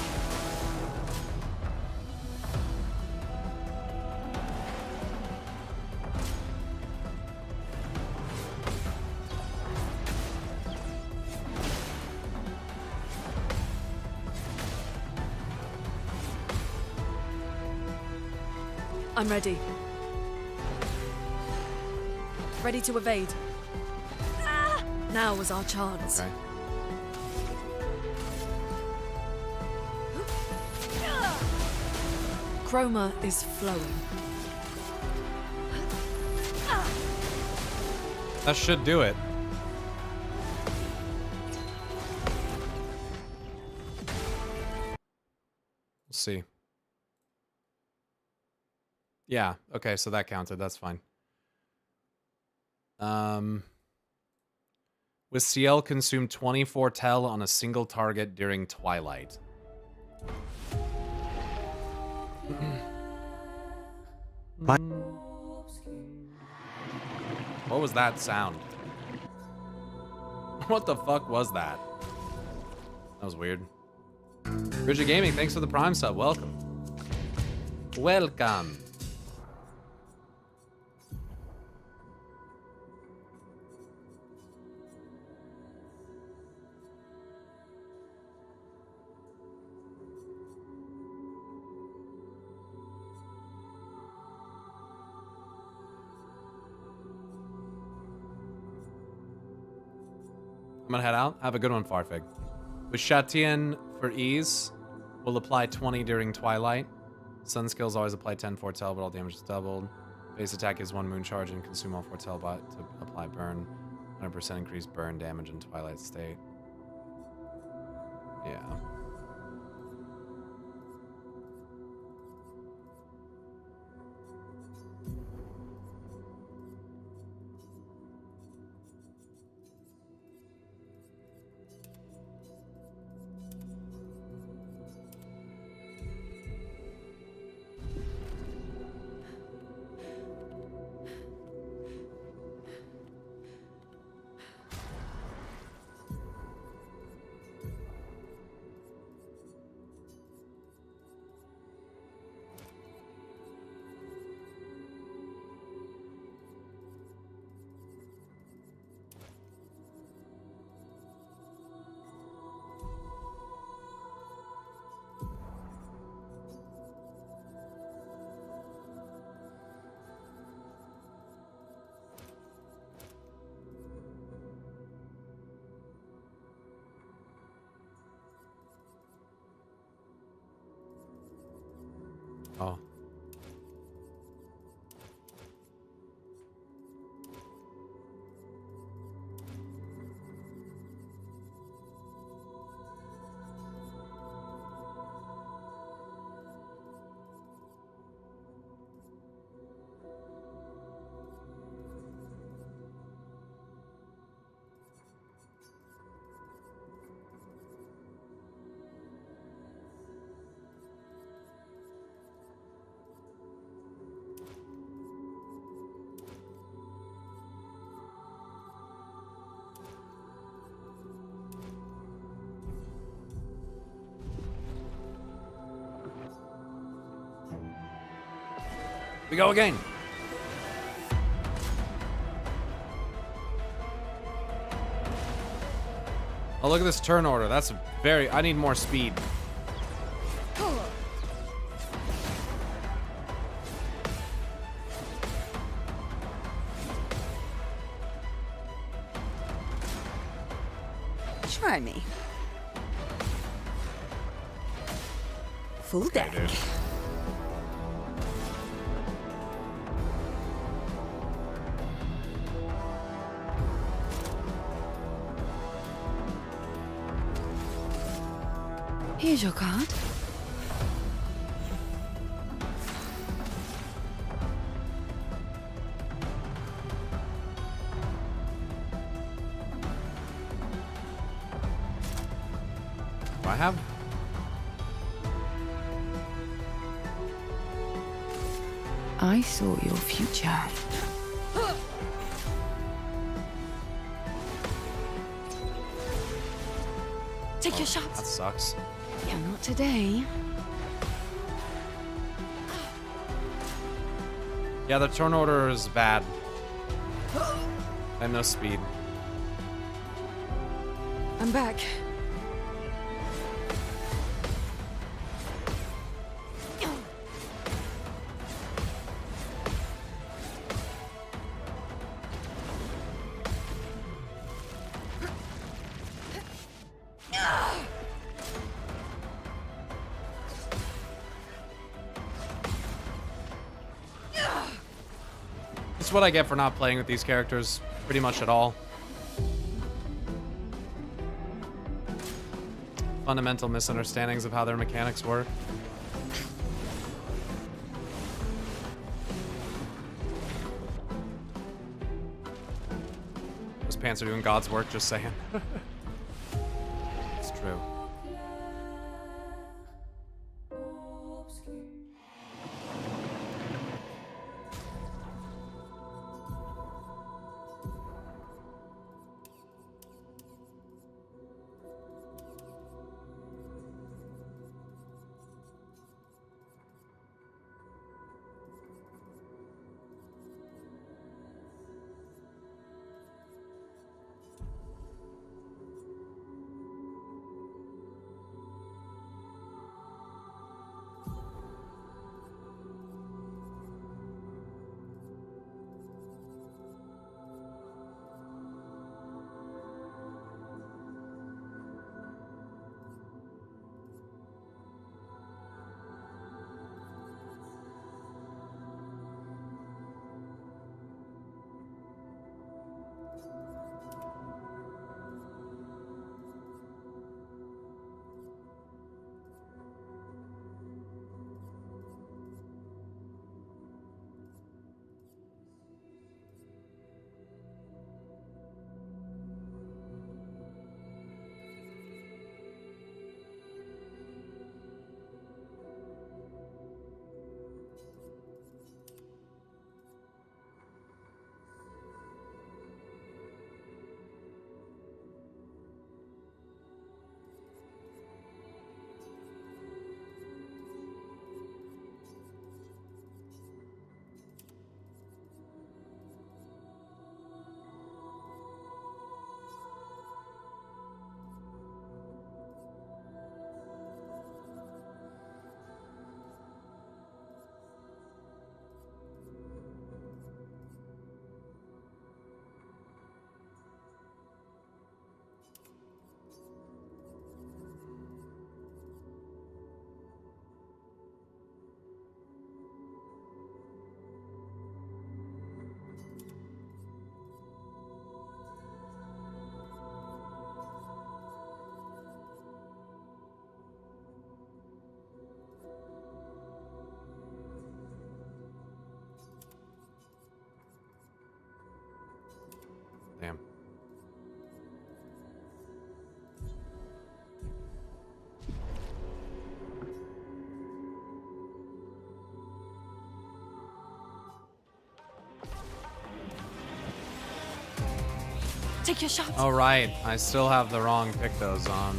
I'm ready. Ready to evade. Ah! Now was our chance. Okay. Chroma is flowing. That should do it. We'll see. Yeah, okay, so that counted. That's fine. With CL consume 24 tel on a single target during Twilight. What was that sound? What the fuck was that? That was weird. Bridget Gaming, thanks for the Prime sub. Welcome. Welcome. I'm gonna head out. Have a good one, Farfig. With Shatien for ease, will apply 20 during Twilight. Sun skills always apply 10 foretell, but all damage is doubled. Base attack is 1 moon charge and consume all foretell to apply burn. 100% increase burn damage in Twilight state. Yeah. Oh. We go again. Oh, look at this turn order. That's very... I need more speed. Try me. Full deck. Dude. Here's your card. Do I have? I saw your future. Take your shot. That sucks. Yeah, not today. Yeah, the turn order is bad. I have no speed. I'm back. It's what I get for not playing with these characters pretty much at all. Fundamental misunderstandings of how their mechanics work. Those pants are doing God's work, just saying. It's true. Damn. Take your shot. Oh, right. I still have the wrong Pictos on.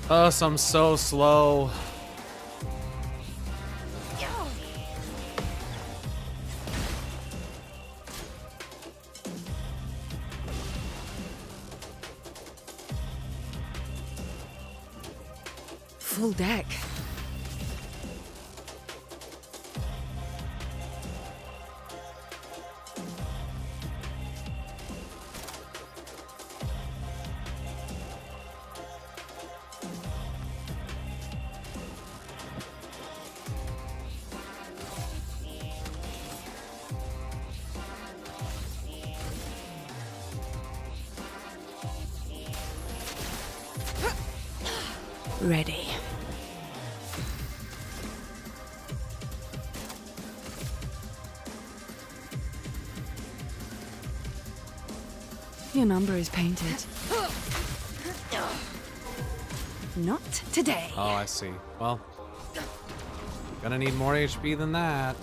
Oh, so I'm so slow. full deck. Ready. Your number is painted. Not today. Oh, I see. Well, gonna need more HP than that.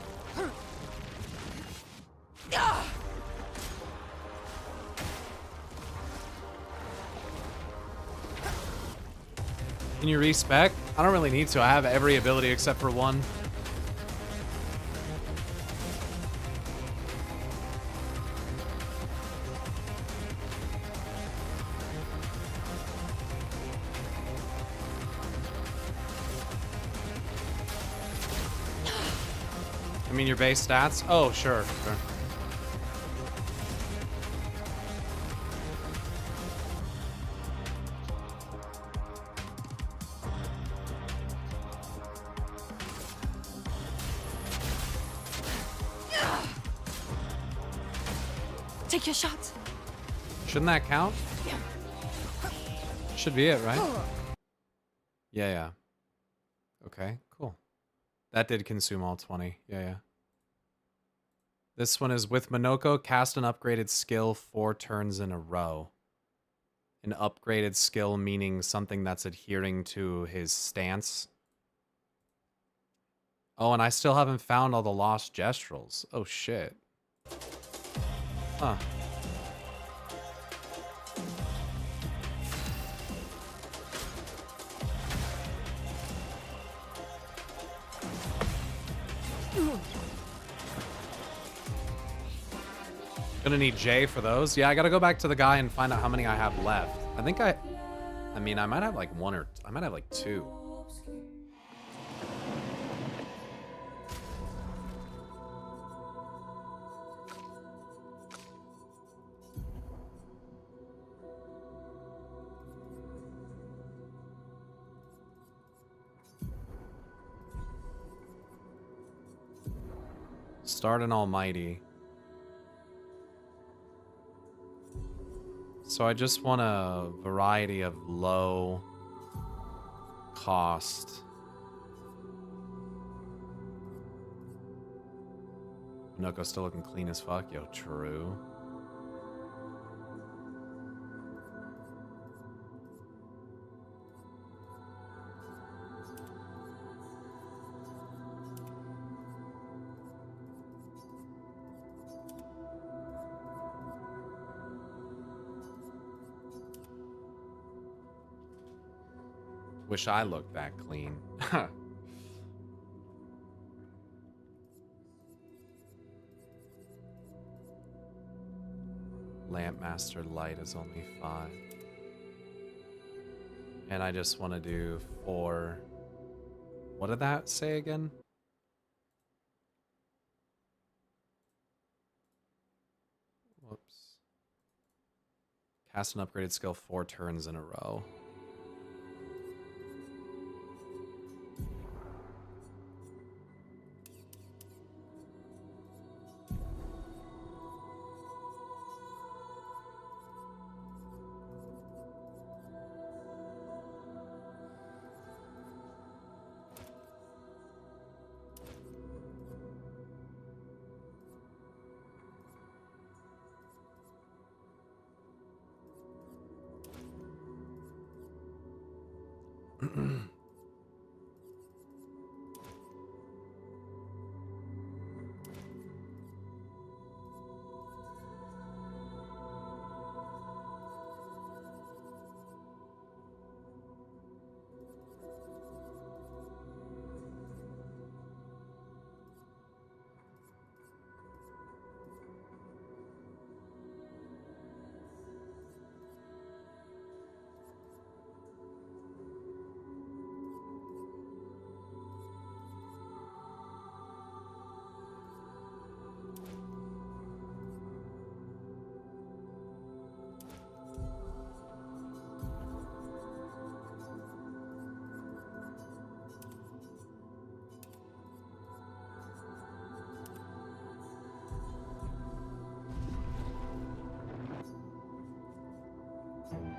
Can you respec? I don't really need to. I have every ability except for one. I mean, your base stats? Oh, sure. Take your shot. Shouldn't that count? Should be it, right? Yeah. Okay, cool. That did consume all 20. Yeah. This one is with Minoko, cast an upgraded skill 4 turns in a row. An upgraded skill meaning something that's adhering to his stance. Oh, and I still haven't found all the lost gestrels. Oh, shit. Huh. Gonna need J for those. Yeah, I gotta go back to the guy and find out how many I have left. I think I mean, I might have like one or... I might have like 2. Start an almighty. So I just want a variety of low cost. Minoko's still looking clean as fuck. Yo, true. Wish I looked that clean. Lampmaster light is only 5. And I just want to do 4. What did that say again? Whoops. Cast an upgraded skill 4 turns in a row.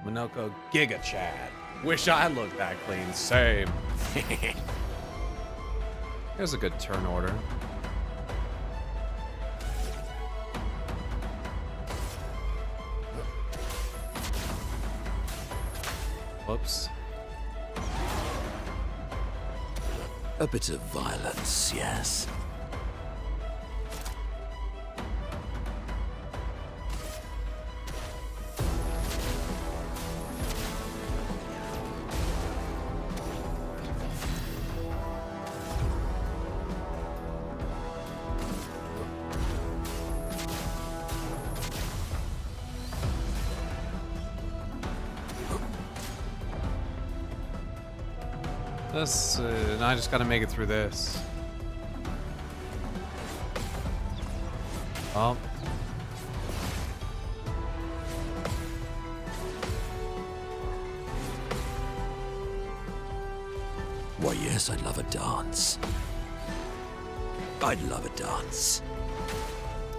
Minoko Giga Chad. Wish I looked that clean. Same. Here's a good turn order. Whoops. A bit of violence, yes. This, now I just gotta make it through this. Oh. Why, yes, I'd love a dance. I'd love a dance.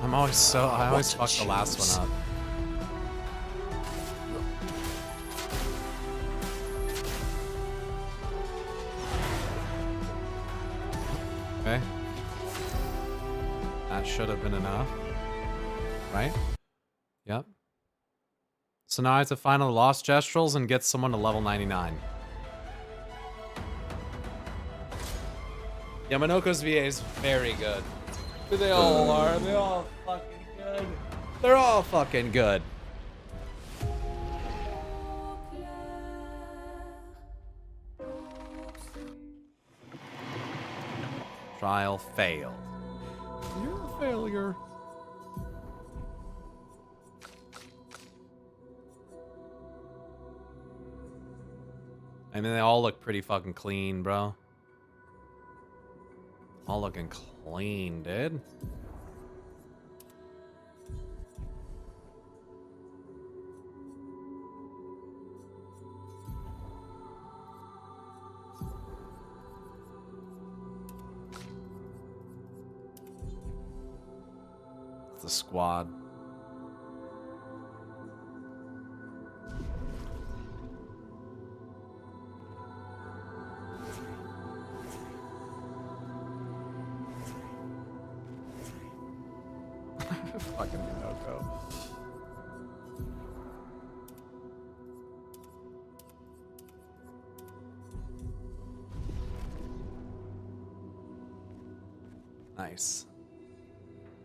I'm always so, I always What a fuck the last chance. one up. Okay. That should have been enough. Right? Yep. So now I have to find the lost gestrels and get someone to level 99. Yeah, Minoko's VA is very good. They all are. They're all fucking good. They're all fucking good. Trial failed. You're a failure. I mean, they all look pretty fucking clean, bro. All looking clean, dude. It's the squad. Fucking Minoko. Nice.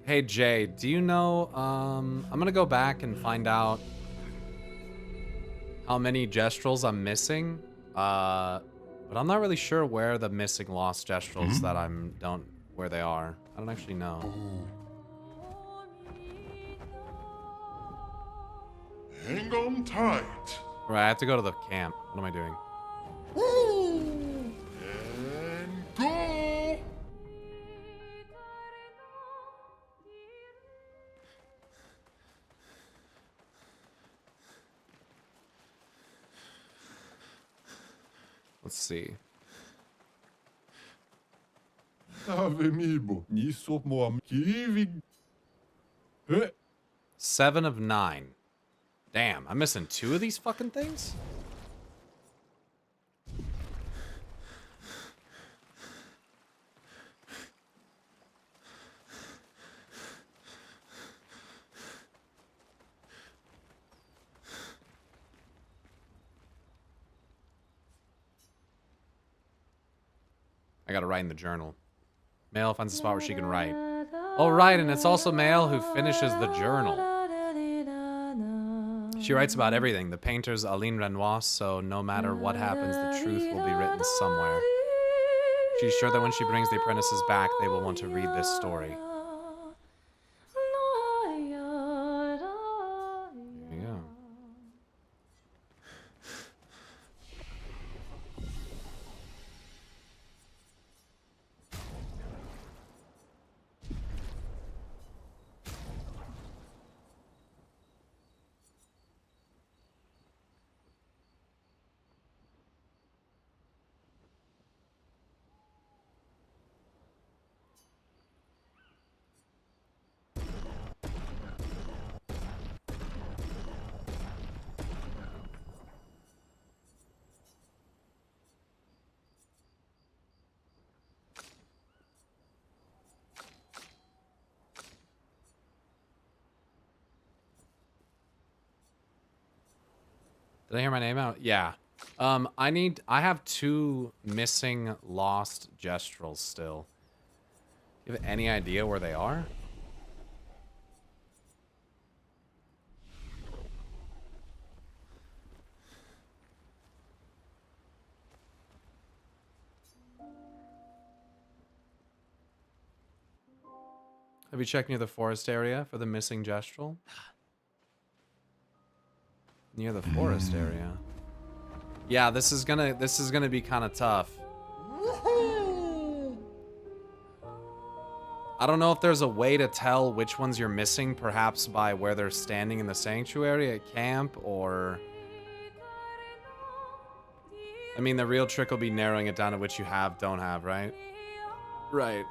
Hey Jay, do you know, I'm gonna go back and find out how many gestrels I'm missing. But I'm not really sure where the missing lost gestrels that where they are. I don't actually know. Hang on tight. Right, I have to go to the camp. What am I doing? And go. Let's see. Avemibo, nisso moam kivig. 7 of 9. Damn, I'm missing 2 of these fucking things? I gotta write in the journal. Male finds a spot where she can write. Oh, right, and it's also Male who finishes the journal. She writes about everything. The painter's Aline Renoir, so no matter what happens, the truth will be written somewhere. She's sure that when she brings the apprentices back, they will want to read this story. There you go. Did I hear my name out? Yeah. I have 2 missing lost gestrels still. You have any idea where they are? Have you checked near the forest area for the missing gestrel? Near the forest area. Yeah, this is gonna be kind of tough. I don't know if there's a way to tell which ones you're missing, perhaps by where they're standing in the sanctuary at camp, or... I mean, the real trick will be narrowing it down to which you have, don't have, right? Right.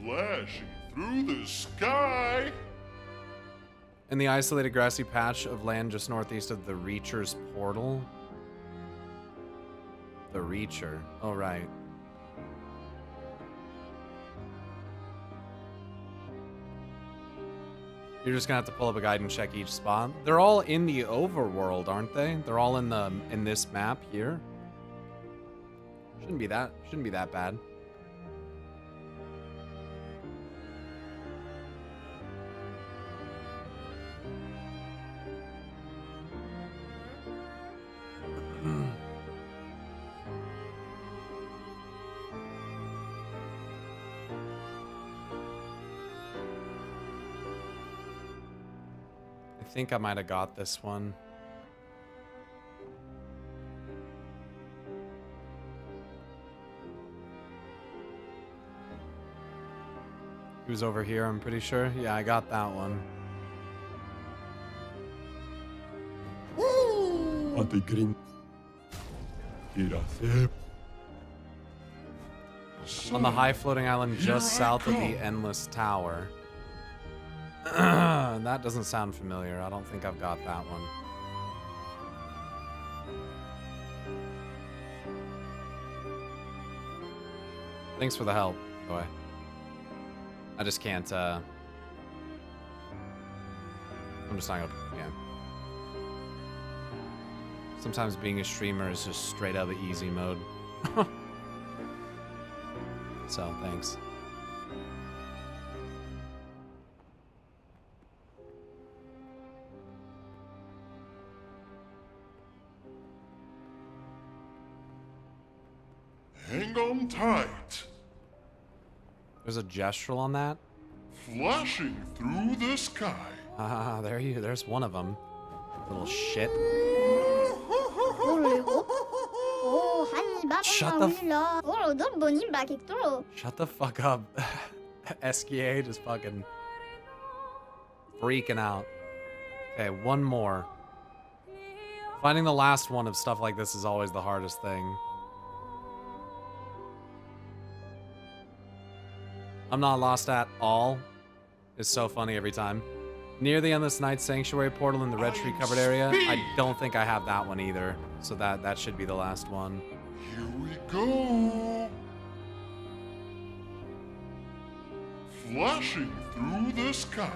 Flashing through the sky. In the isolated grassy patch of land just northeast of the Reacher's portal. The Reacher. Oh, right. You're just gonna have to pull up a guide and check each spot. They're all in the overworld, aren't they? They're all in this map here. Shouldn't be that bad. I think I might have got this one. He was over here, I'm pretty sure. Yeah, I got that one. Antigrin. Irase. On the high floating island just south of the Endless Tower. That doesn't sound familiar. I don't think I've got that one. Thanks for the help, by the way. I just can't, I'm just not gonna, yeah. Sometimes being a streamer is just straight up easy mode. So, thanks. Hang on tight. There's a gestural on that? Flashing through the sky. Ah, there's one of them. Little shit. Shut the fuck up. SKA just fucking freaking out. Okay, one more. Finding the last one of stuff like this is always the hardest thing. I'm not lost at all. It's so funny every time. Near the Endless Night Sanctuary portal in the red tree covered area. I don't think I have that one either. So that should be the last one. Here we go. Flashing through the sky.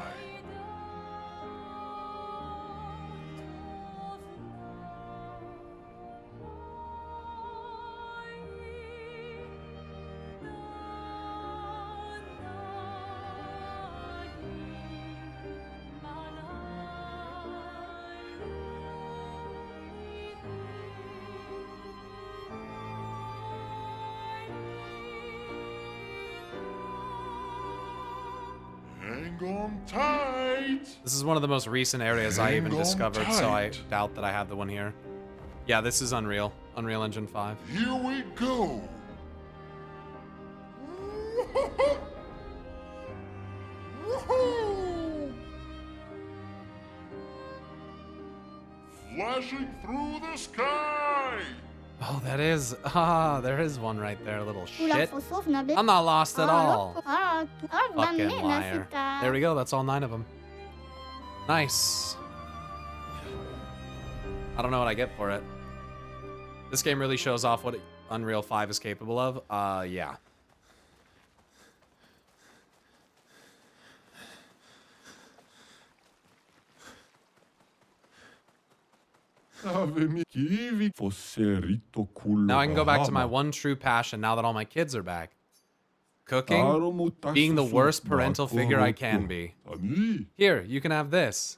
Hang on tight. This is one of the most recent areas I even Hang on discovered, so I tight. doubt that I have the one here. Yeah, this is Unreal. Unreal Engine 5. Here we go. Flashing through the sky. Oh, that is... Ah, there is one right there, little shit. I'm not lost at all. Fucking liar. There we go, that's all 9 of them. Nice. I don't know what I get for it. This game really shows off what Unreal 5 is capable of. Yeah. Avemi kivi fosserito kullo. Now I can go back to my one true passion now that all my kids are back. Cooking, being the worst parental figure I can be. Ani. Here, you can have this.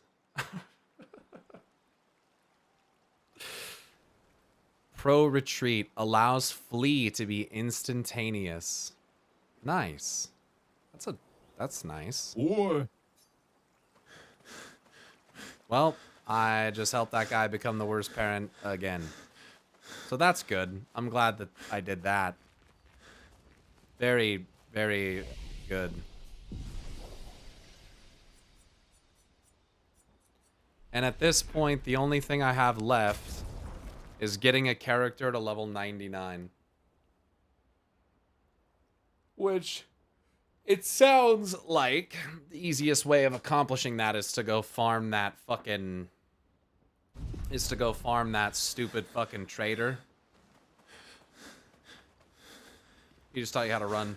Pro retreat allows flee to be instantaneous. Nice. That's nice. Or Well, I just helped that guy become the worst parent again. So that's good. I'm glad that I did that. Very, very good. And at this point, the only thing I have left is getting a character to level 99. Which, it sounds like the easiest way of accomplishing that is to go farm that fucking... is to go farm that stupid fucking trader. You just taught you how to run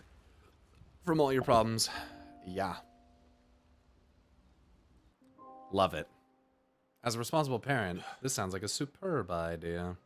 from all your problems. Yeah. Love it. As a responsible parent, this sounds like a superb idea.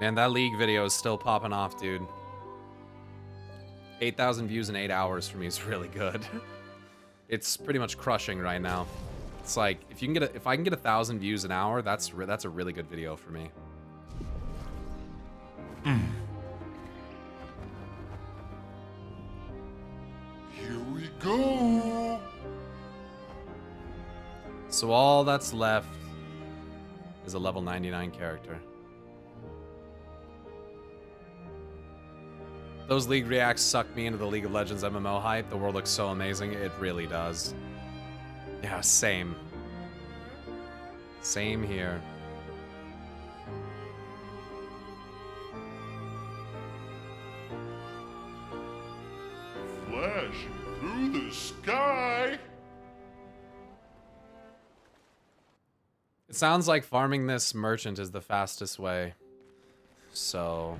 Man, that League video is still popping off, dude. 8,000 views in 8 hours for me is really good. It's pretty much crushing right now. It's like if I can get 1,000 views an hour, that's a really good video for me. Here we go. So all that's left is a level 99 character. Those League reacts sucked me into the League of Legends MMO hype. The world looks so amazing. It really does. Yeah, same. Same here. Flashing through the sky. It sounds like farming this merchant is the fastest way. So...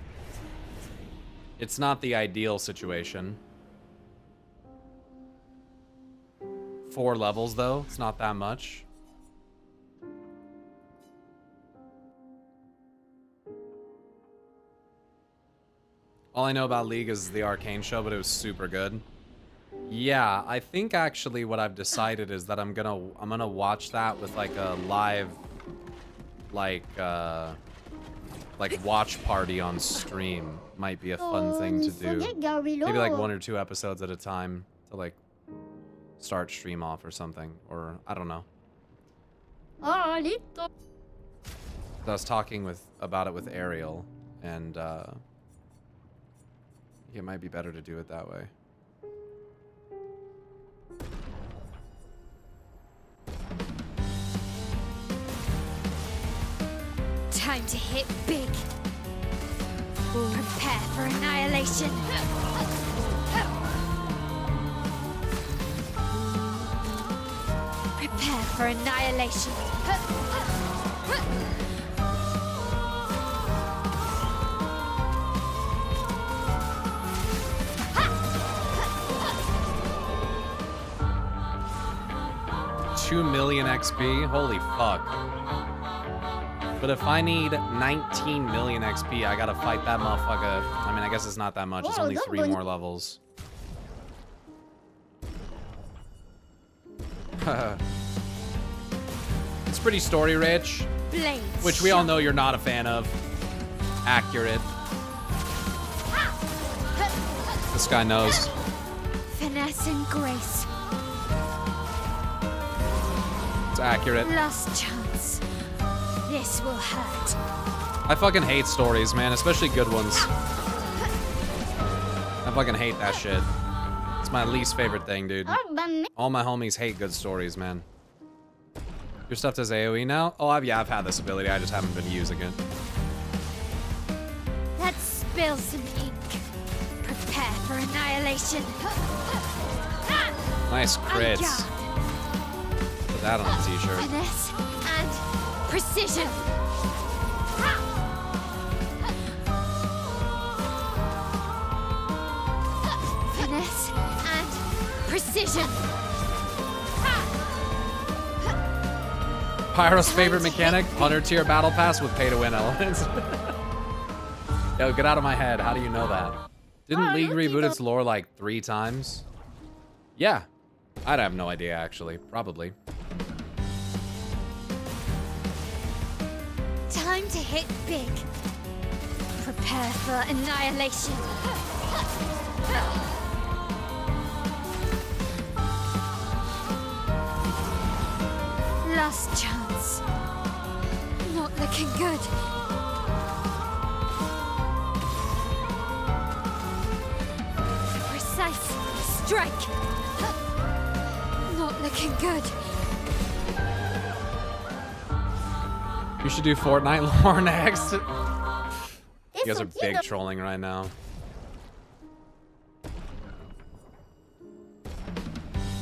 it's not the ideal situation. 4 levels, though. It's not that much. All I know about League is the Arcane show, but it was super good. Yeah, I think actually what I've decided is that I'm gonna watch that with like a live, like watch party on stream. Might be a fun thing to do. Maybe like 1 or 2 episodes at a time to like start stream off or something, or I don't know. I was talking about it with Ariel, and it might be better to do it that way. Time to hit big. Prepare for annihilation. Prepare for annihilation. 2 million XP? Holy fuck. But if I need 19 million XP, I gotta fight that motherfucker. I mean, I guess it's not that much. It's only 3 more levels. It's pretty story rich. Blades Which we all know you're not a fan of. Accurate. This guy knows. finesse and grace. It's accurate. Last chance. This will hurt. I fucking hate stories, man, especially good ones. I fucking hate that shit. It's my least favorite thing, dude. All my homies hate good stories, man. Your stuff does AoE now? Oh, I've had this ability. I just haven't been using it. Let's spill some ink. Prepare Prepare for annihilation. Nice crits. Put that on a t-shirt. Finesse and precision. Finesse and precision. Pyro's favorite mechanic, 100 tier battle pass with pay to win elements. Yo, get out of my head. How do you know that? Didn't League reboot its lore like 3 times? Yeah. I'd have no idea actually. Probably. Time to hit big. Prepare for annihilation. Last chance. Not looking good. Precise strike. Not looking good. You should do Fortnite lore next. You guys are big trolling right now.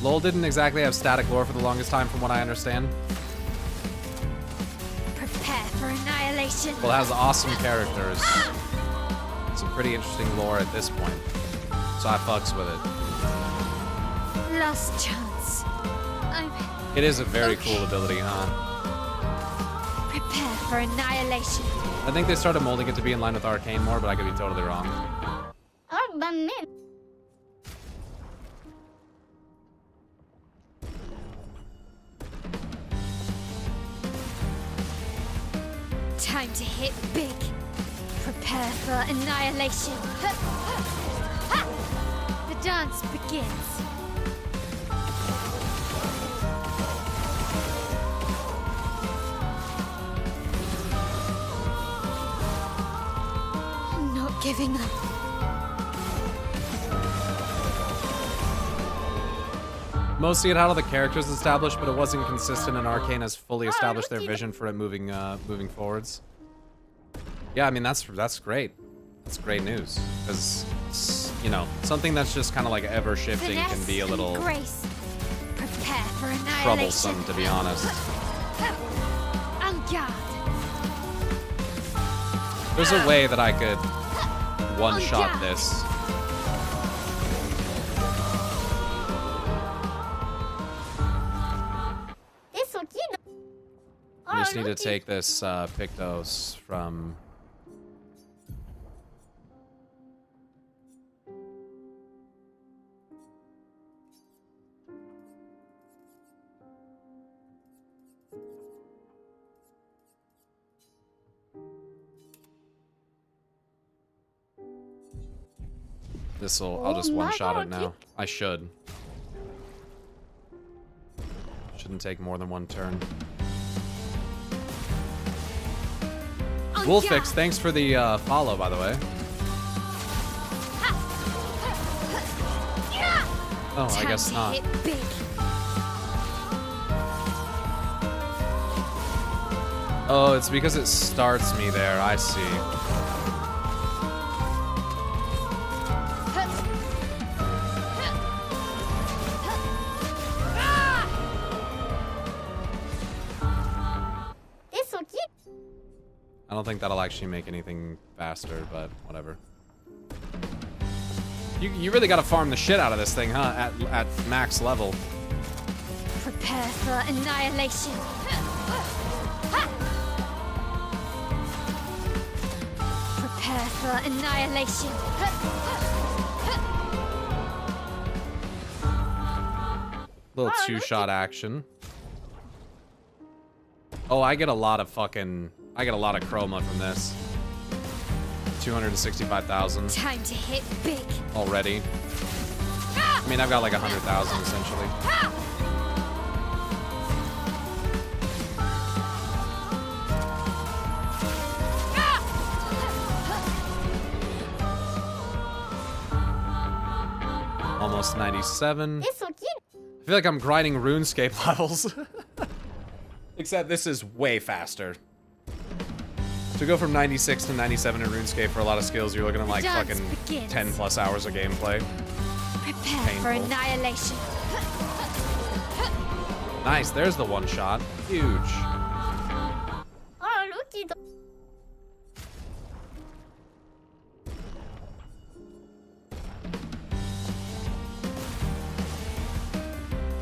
LoL didn't exactly have static lore for the longest time from what I understand. Prepare for annihilation. Well, it has awesome characters. Some pretty interesting lore at this point. So I fucks with it. Last chance. It is a very cool ability, huh? Prepare for annihilation. I think they started molding it to be in line with Arcane more, but I could be totally wrong. Time to hit big. Prepare for annihilation. The dance begins. Not giving up. Mostly it had all the characters established, but it wasn't consistent, and Arcane has fully established their vision for it moving forwards. Yeah, I mean that's great. That's great news, because you know, something that's just kind of like ever shifting can be a little troublesome, to be honest. There's a way that I could one-shot this. I just need to take this Pictos from... I'll just one-shot it now. I should. Shouldn't take more than one turn. Wolfix, thanks for the follow, by the way. Oh, I guess not. Oh, it's because it starts me there. I see. I don't think that'll actually make anything faster, but whatever. You really gotta farm the shit out of this thing, huh? At max level. Prepare for annihilation. Prepare for annihilation. Little two-shot action. Oh, I get a lot of chroma from this. 265,000. Time to hit big. Already. I mean, I've got like 100,000 essentially. Almost 97. I feel like I'm grinding RuneScape levels. Except this is way faster. To go from 96 to 97 in RuneScape for a lot of skills, you're looking at like Dance fucking begins. 10 plus hours of gameplay. Prepare for Painful. annihilation. Nice, there's the one shot. Huge.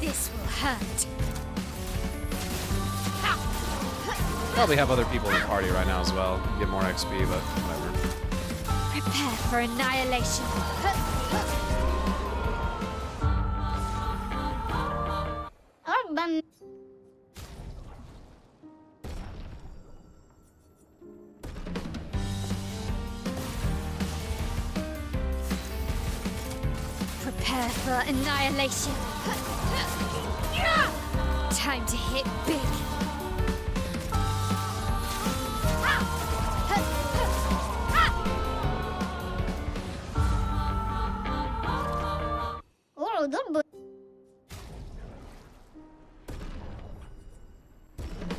This will hurt. Probably have other people in the party right now as well. Get more XP, but whatever. Prepare for annihilation. Prepare for annihilation. Time to hit big.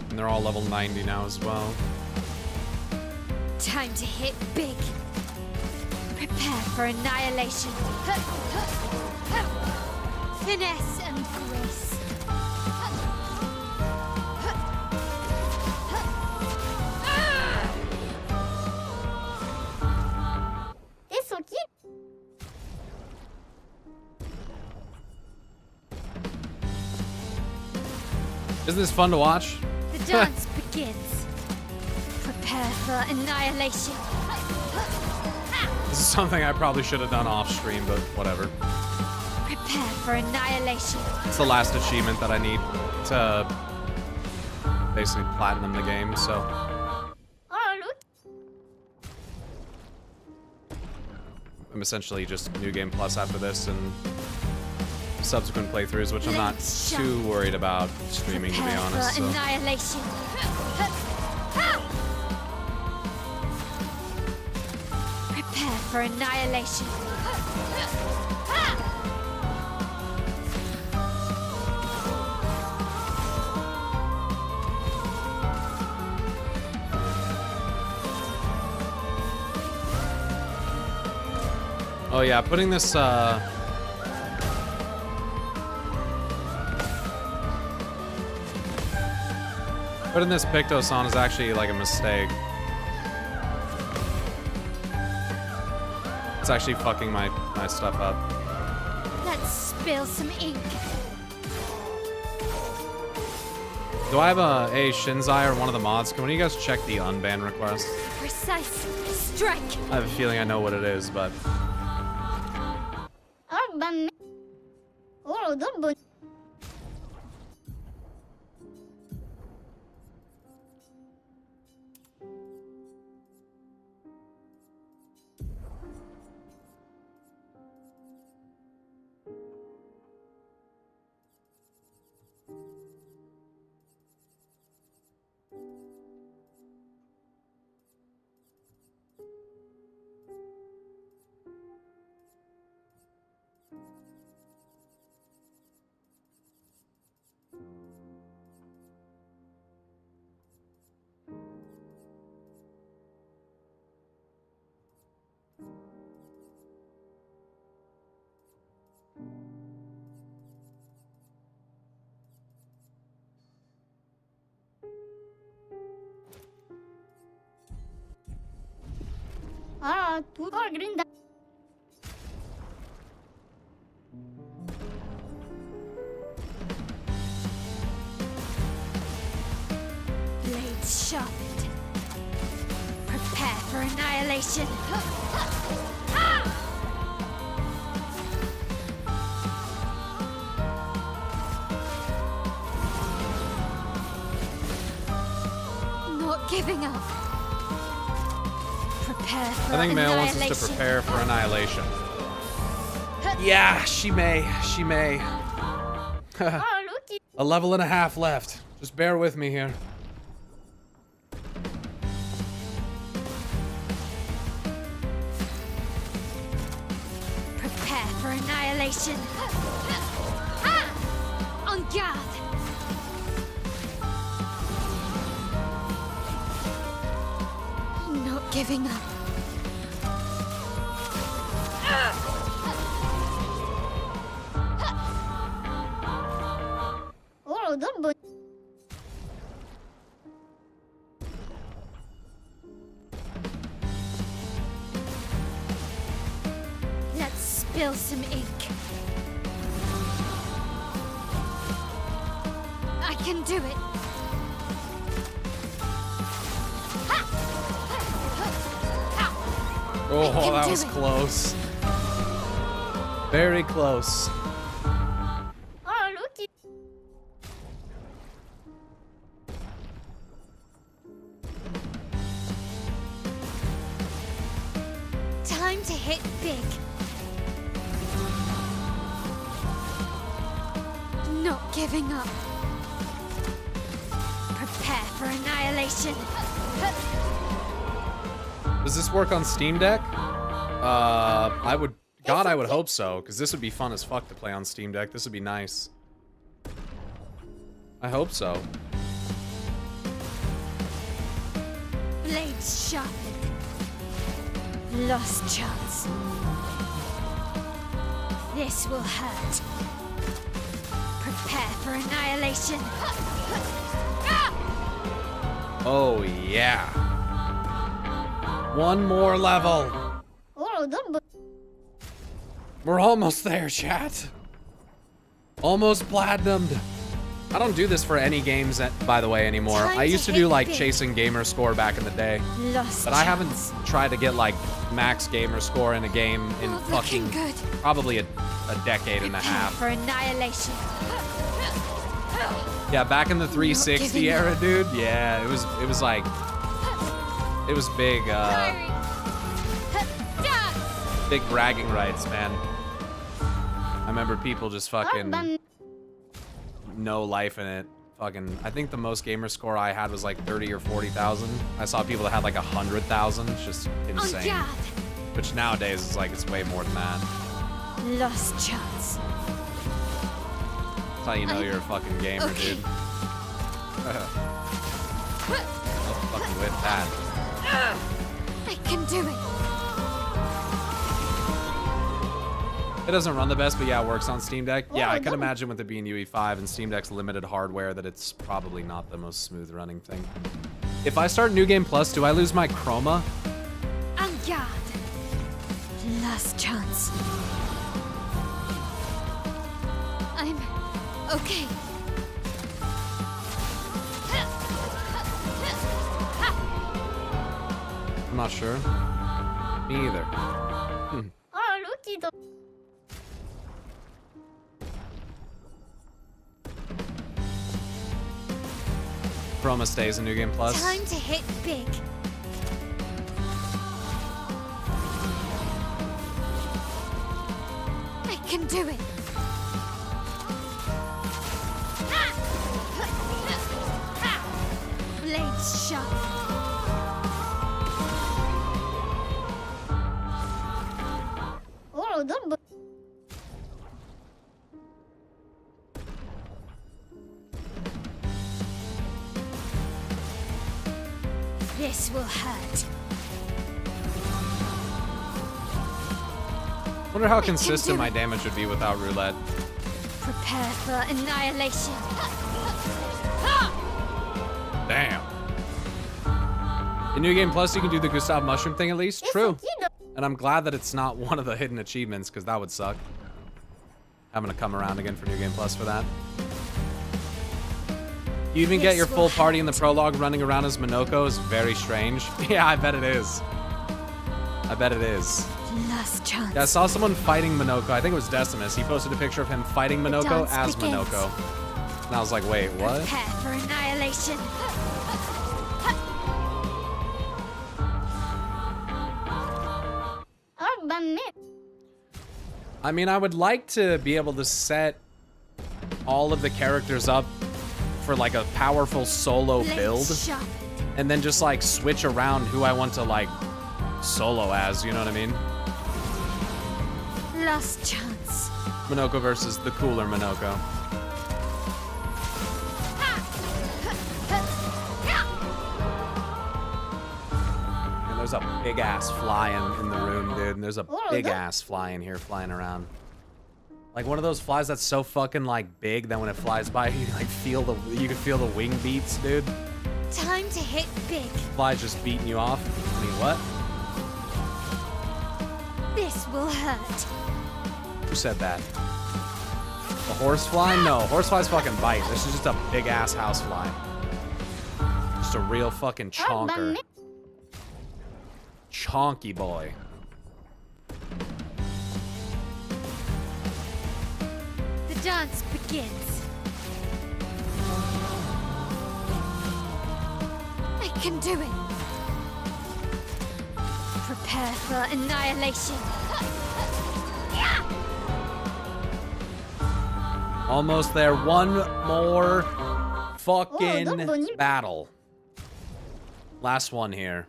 And they're all level 90 now as well. Time to hit big. Prepare for annihilation. Finesse and grace. Isn't this fun to watch? The dance begins. Prepare for annihilation. This is something I probably should have done off stream, but whatever. Prepare for annihilation. It's the last achievement that I need to basically platinum the game, so. I'm essentially just New Game Plus after this and subsequent playthroughs, which I'm not too worried about streaming, to be Prepare honest. for So. annihilation. Prepare for annihilation. Oh yeah, putting this putting this Pictos on is actually like a mistake. It's actually fucking my stuff up. Let's spill some ink. Do I have a Shinzai or one of the mods? Can one of you guys check the unban request? Precise strike. I have a feeling I know what it is, but Blades sharpened. Prepare for annihilation. Not giving up. Prepare for I think Mel wants us annihilation. to prepare for annihilation. Yeah, she may. She may. A level and a half left. Just bear with me here. Prepare for annihilation. On guard. giving up. Let's spill some ink. I can do it. Oh, that was close. Very close. Oh, look. Time to hit big. Not giving up. Prepare for annihilation. Does this work on Steam Deck? I would hope so, because this would be fun as fuck to play on Steam Deck. This would be nice. I hope so. Blades sharpened. Lost chance. This will hurt. Prepare for annihilation. Oh, yeah. One more level. We're almost there, chat. Almost platinumed. I don't do this for any games, by the way, anymore. I used to do, like, chasing gamer score back in the day. But I haven't tried to get, like, max gamer score in a game in fucking probably a decade and a half. For annihilation. Yeah, back in the 360 era, dude. Yeah, it was like, it was big, big bragging rights, man. I remember people just fucking no life in it. Fucking, I think the most gamer score I had was like 30 or 40,000. I saw people that had like 100,000. It's just insane. Which nowadays is like, it's way more than that. Lost chance. That's how you know you're a fucking gamer, dude. I'll fucking with that. I can do it. It doesn't run the best, but yeah, it works on Steam Deck. Yeah, I can imagine with it being UE5 and Steam Deck's limited hardware that it's probably not the most smooth running thing. If I start New Game Plus, do I lose my chroma? En garde. Last chance. I'm okay. I'm not sure. Me either. Chroma stays in New Game Plus. Time to hit big. I can do it. Blades sharp. This will hurt. Wonder how consistent my damage would be without roulette. Prepare for annihilation. Damn. In New Game Plus, you can do the Gustav Mushroom thing at least? True. And I'm glad that it's not one of the hidden achievements, because that would suck. Having to come around again for New Game Plus for that. You even get your full party in the prologue running around as Minoko is very strange. Yeah, I bet it is. I bet it is. Last chance. Yeah, I saw someone fighting Minoko. I think it was Decimus. He posted a picture of him fighting Minoko as Minoko. And I was like, wait, what? Prepare for annihilation. I mean, I would like to be able to set all of the characters up for like a powerful solo build, and then just like switch around who I want to like solo as, you know what I mean? Last chance. Minoko versus the cooler Minoko. And There's a big ass fly in the room, dude. And there's a big ass fly in here flying around. Like one of those flies that's so fucking like big that when it flies by, you like you can feel the wing beats, dude. Time to hit big. Fly just beating you off. I mean, what? This will hurt. Who said that? The horsefly? No, horseflies fucking bite. This is just a big ass housefly. Just a real fucking chonker. Chonky boy. The dance begins. I can do it. Prepare for annihilation. Almost there. One more fucking battle. Last one here.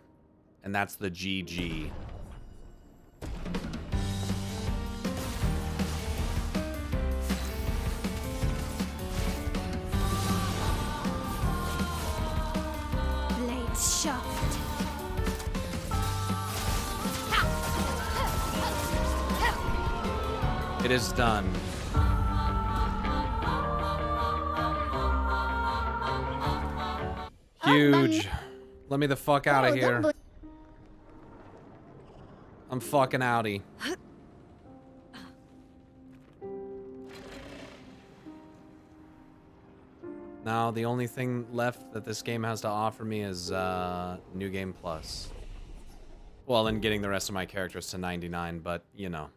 And that's the GG. Blades shaft. It is done. Huge. Let me the fuck out of here. I'm fucking outie. Now, the only thing left that this game has to offer me is New Game Plus. Well, and getting the rest of my characters to 99, but, you know.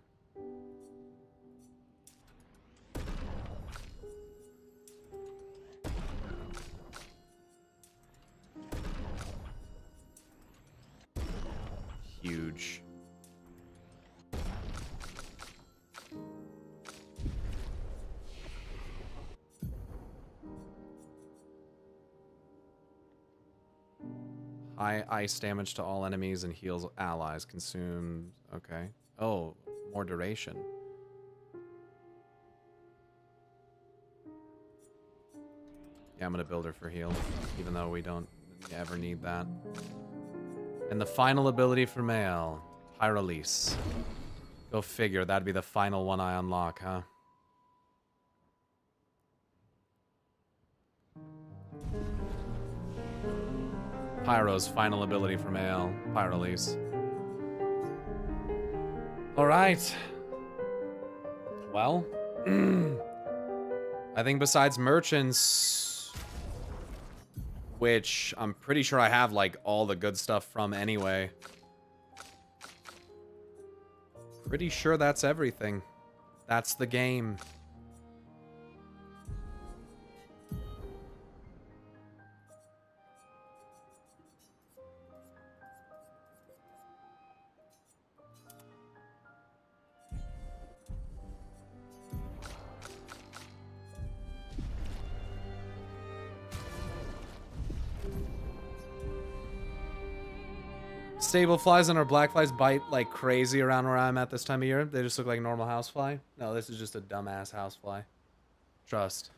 Huge. High ice damage to all enemies and heals allies. Consumed. Okay. Oh, more duration. Yeah, I'm gonna build her for heal, even though we don't ever need that. And the final ability for male, Pyrolyse. Go figure, that'd be the final one I unlock, huh? Pyro's final ability for male, Pyrolyse. Alright. Well, I think besides merchants, which I'm pretty sure I have like all the good stuff from anyway. Pretty sure that's everything. That's the game. Stable flies and our black flies bite like crazy around where I'm at this time of year. They just look like normal housefly. No, this is just a dumbass housefly. Trust.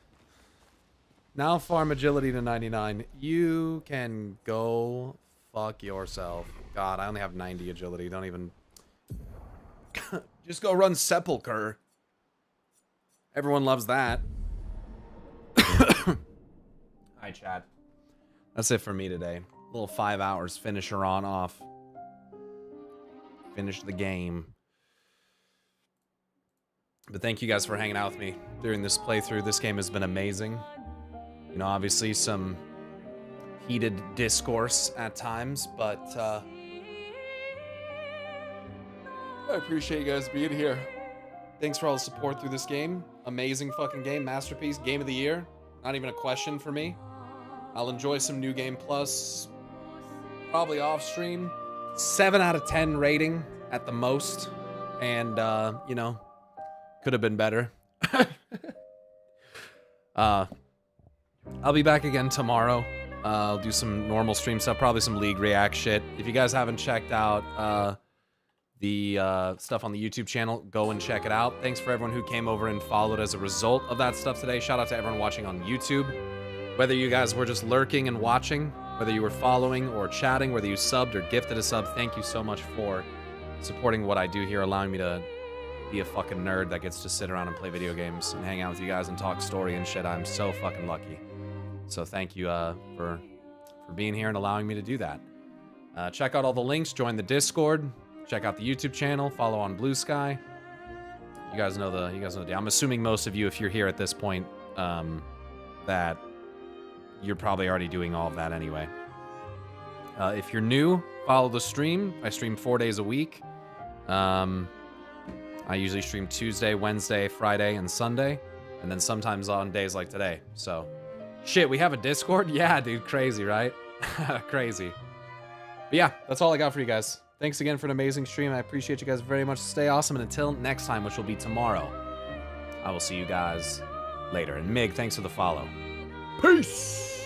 Now farm agility to 99. You can go fuck yourself. God, I only have 90 agility. Don't even... Just go run Sepulcher. Everyone loves that. Hi, chat. That's it for me today. Little 5 hours. Finish her on off. Finish the game. But thank you guys for hanging out with me during this playthrough. This game has been amazing. You know, obviously some heated discourse at times, but I appreciate you guys being here. Thanks for all the support through this game. Amazing fucking game. Masterpiece. Game of the year. Not even a question for me. I'll enjoy some New Game Plus. Probably off stream. 7 out of 10 rating at the most. And, you know, could have been better. I'll be back again tomorrow. I'll do some normal stream stuff, probably some League React shit. If you guys haven't checked out the stuff on the YouTube channel, go and check it out. Thanks for everyone who came over and followed as a result of that stuff today. Shout out to everyone watching on YouTube. Whether you guys were just lurking and watching, Whether you were following or chatting, whether you subbed or gifted a sub, thank you so much for supporting what I do here, allowing me to be a fucking nerd that gets to sit around and play video games and hang out with you guys and talk story and shit. I'm so fucking lucky. So thank you for being here and allowing me to do that. Check out all the links, join the Discord, check out the YouTube channel, follow on Blue Sky. You guys know the deal. I'm assuming most of you, if you're here at this point, that you're probably already doing all of that anyway. If you're new, follow the stream. I stream 4 days a week. I usually stream Tuesday, Wednesday, Friday, and Sunday, and then sometimes on days like today. So, shit, we have a Discord? Yeah, dude, crazy, right? Crazy. But yeah, that's all I got for you guys. Thanks again for an amazing stream. I appreciate you guys very much. Stay awesome, and until next time, which will be tomorrow, I will see you guys later. And Mig, thanks for the follow. Peace!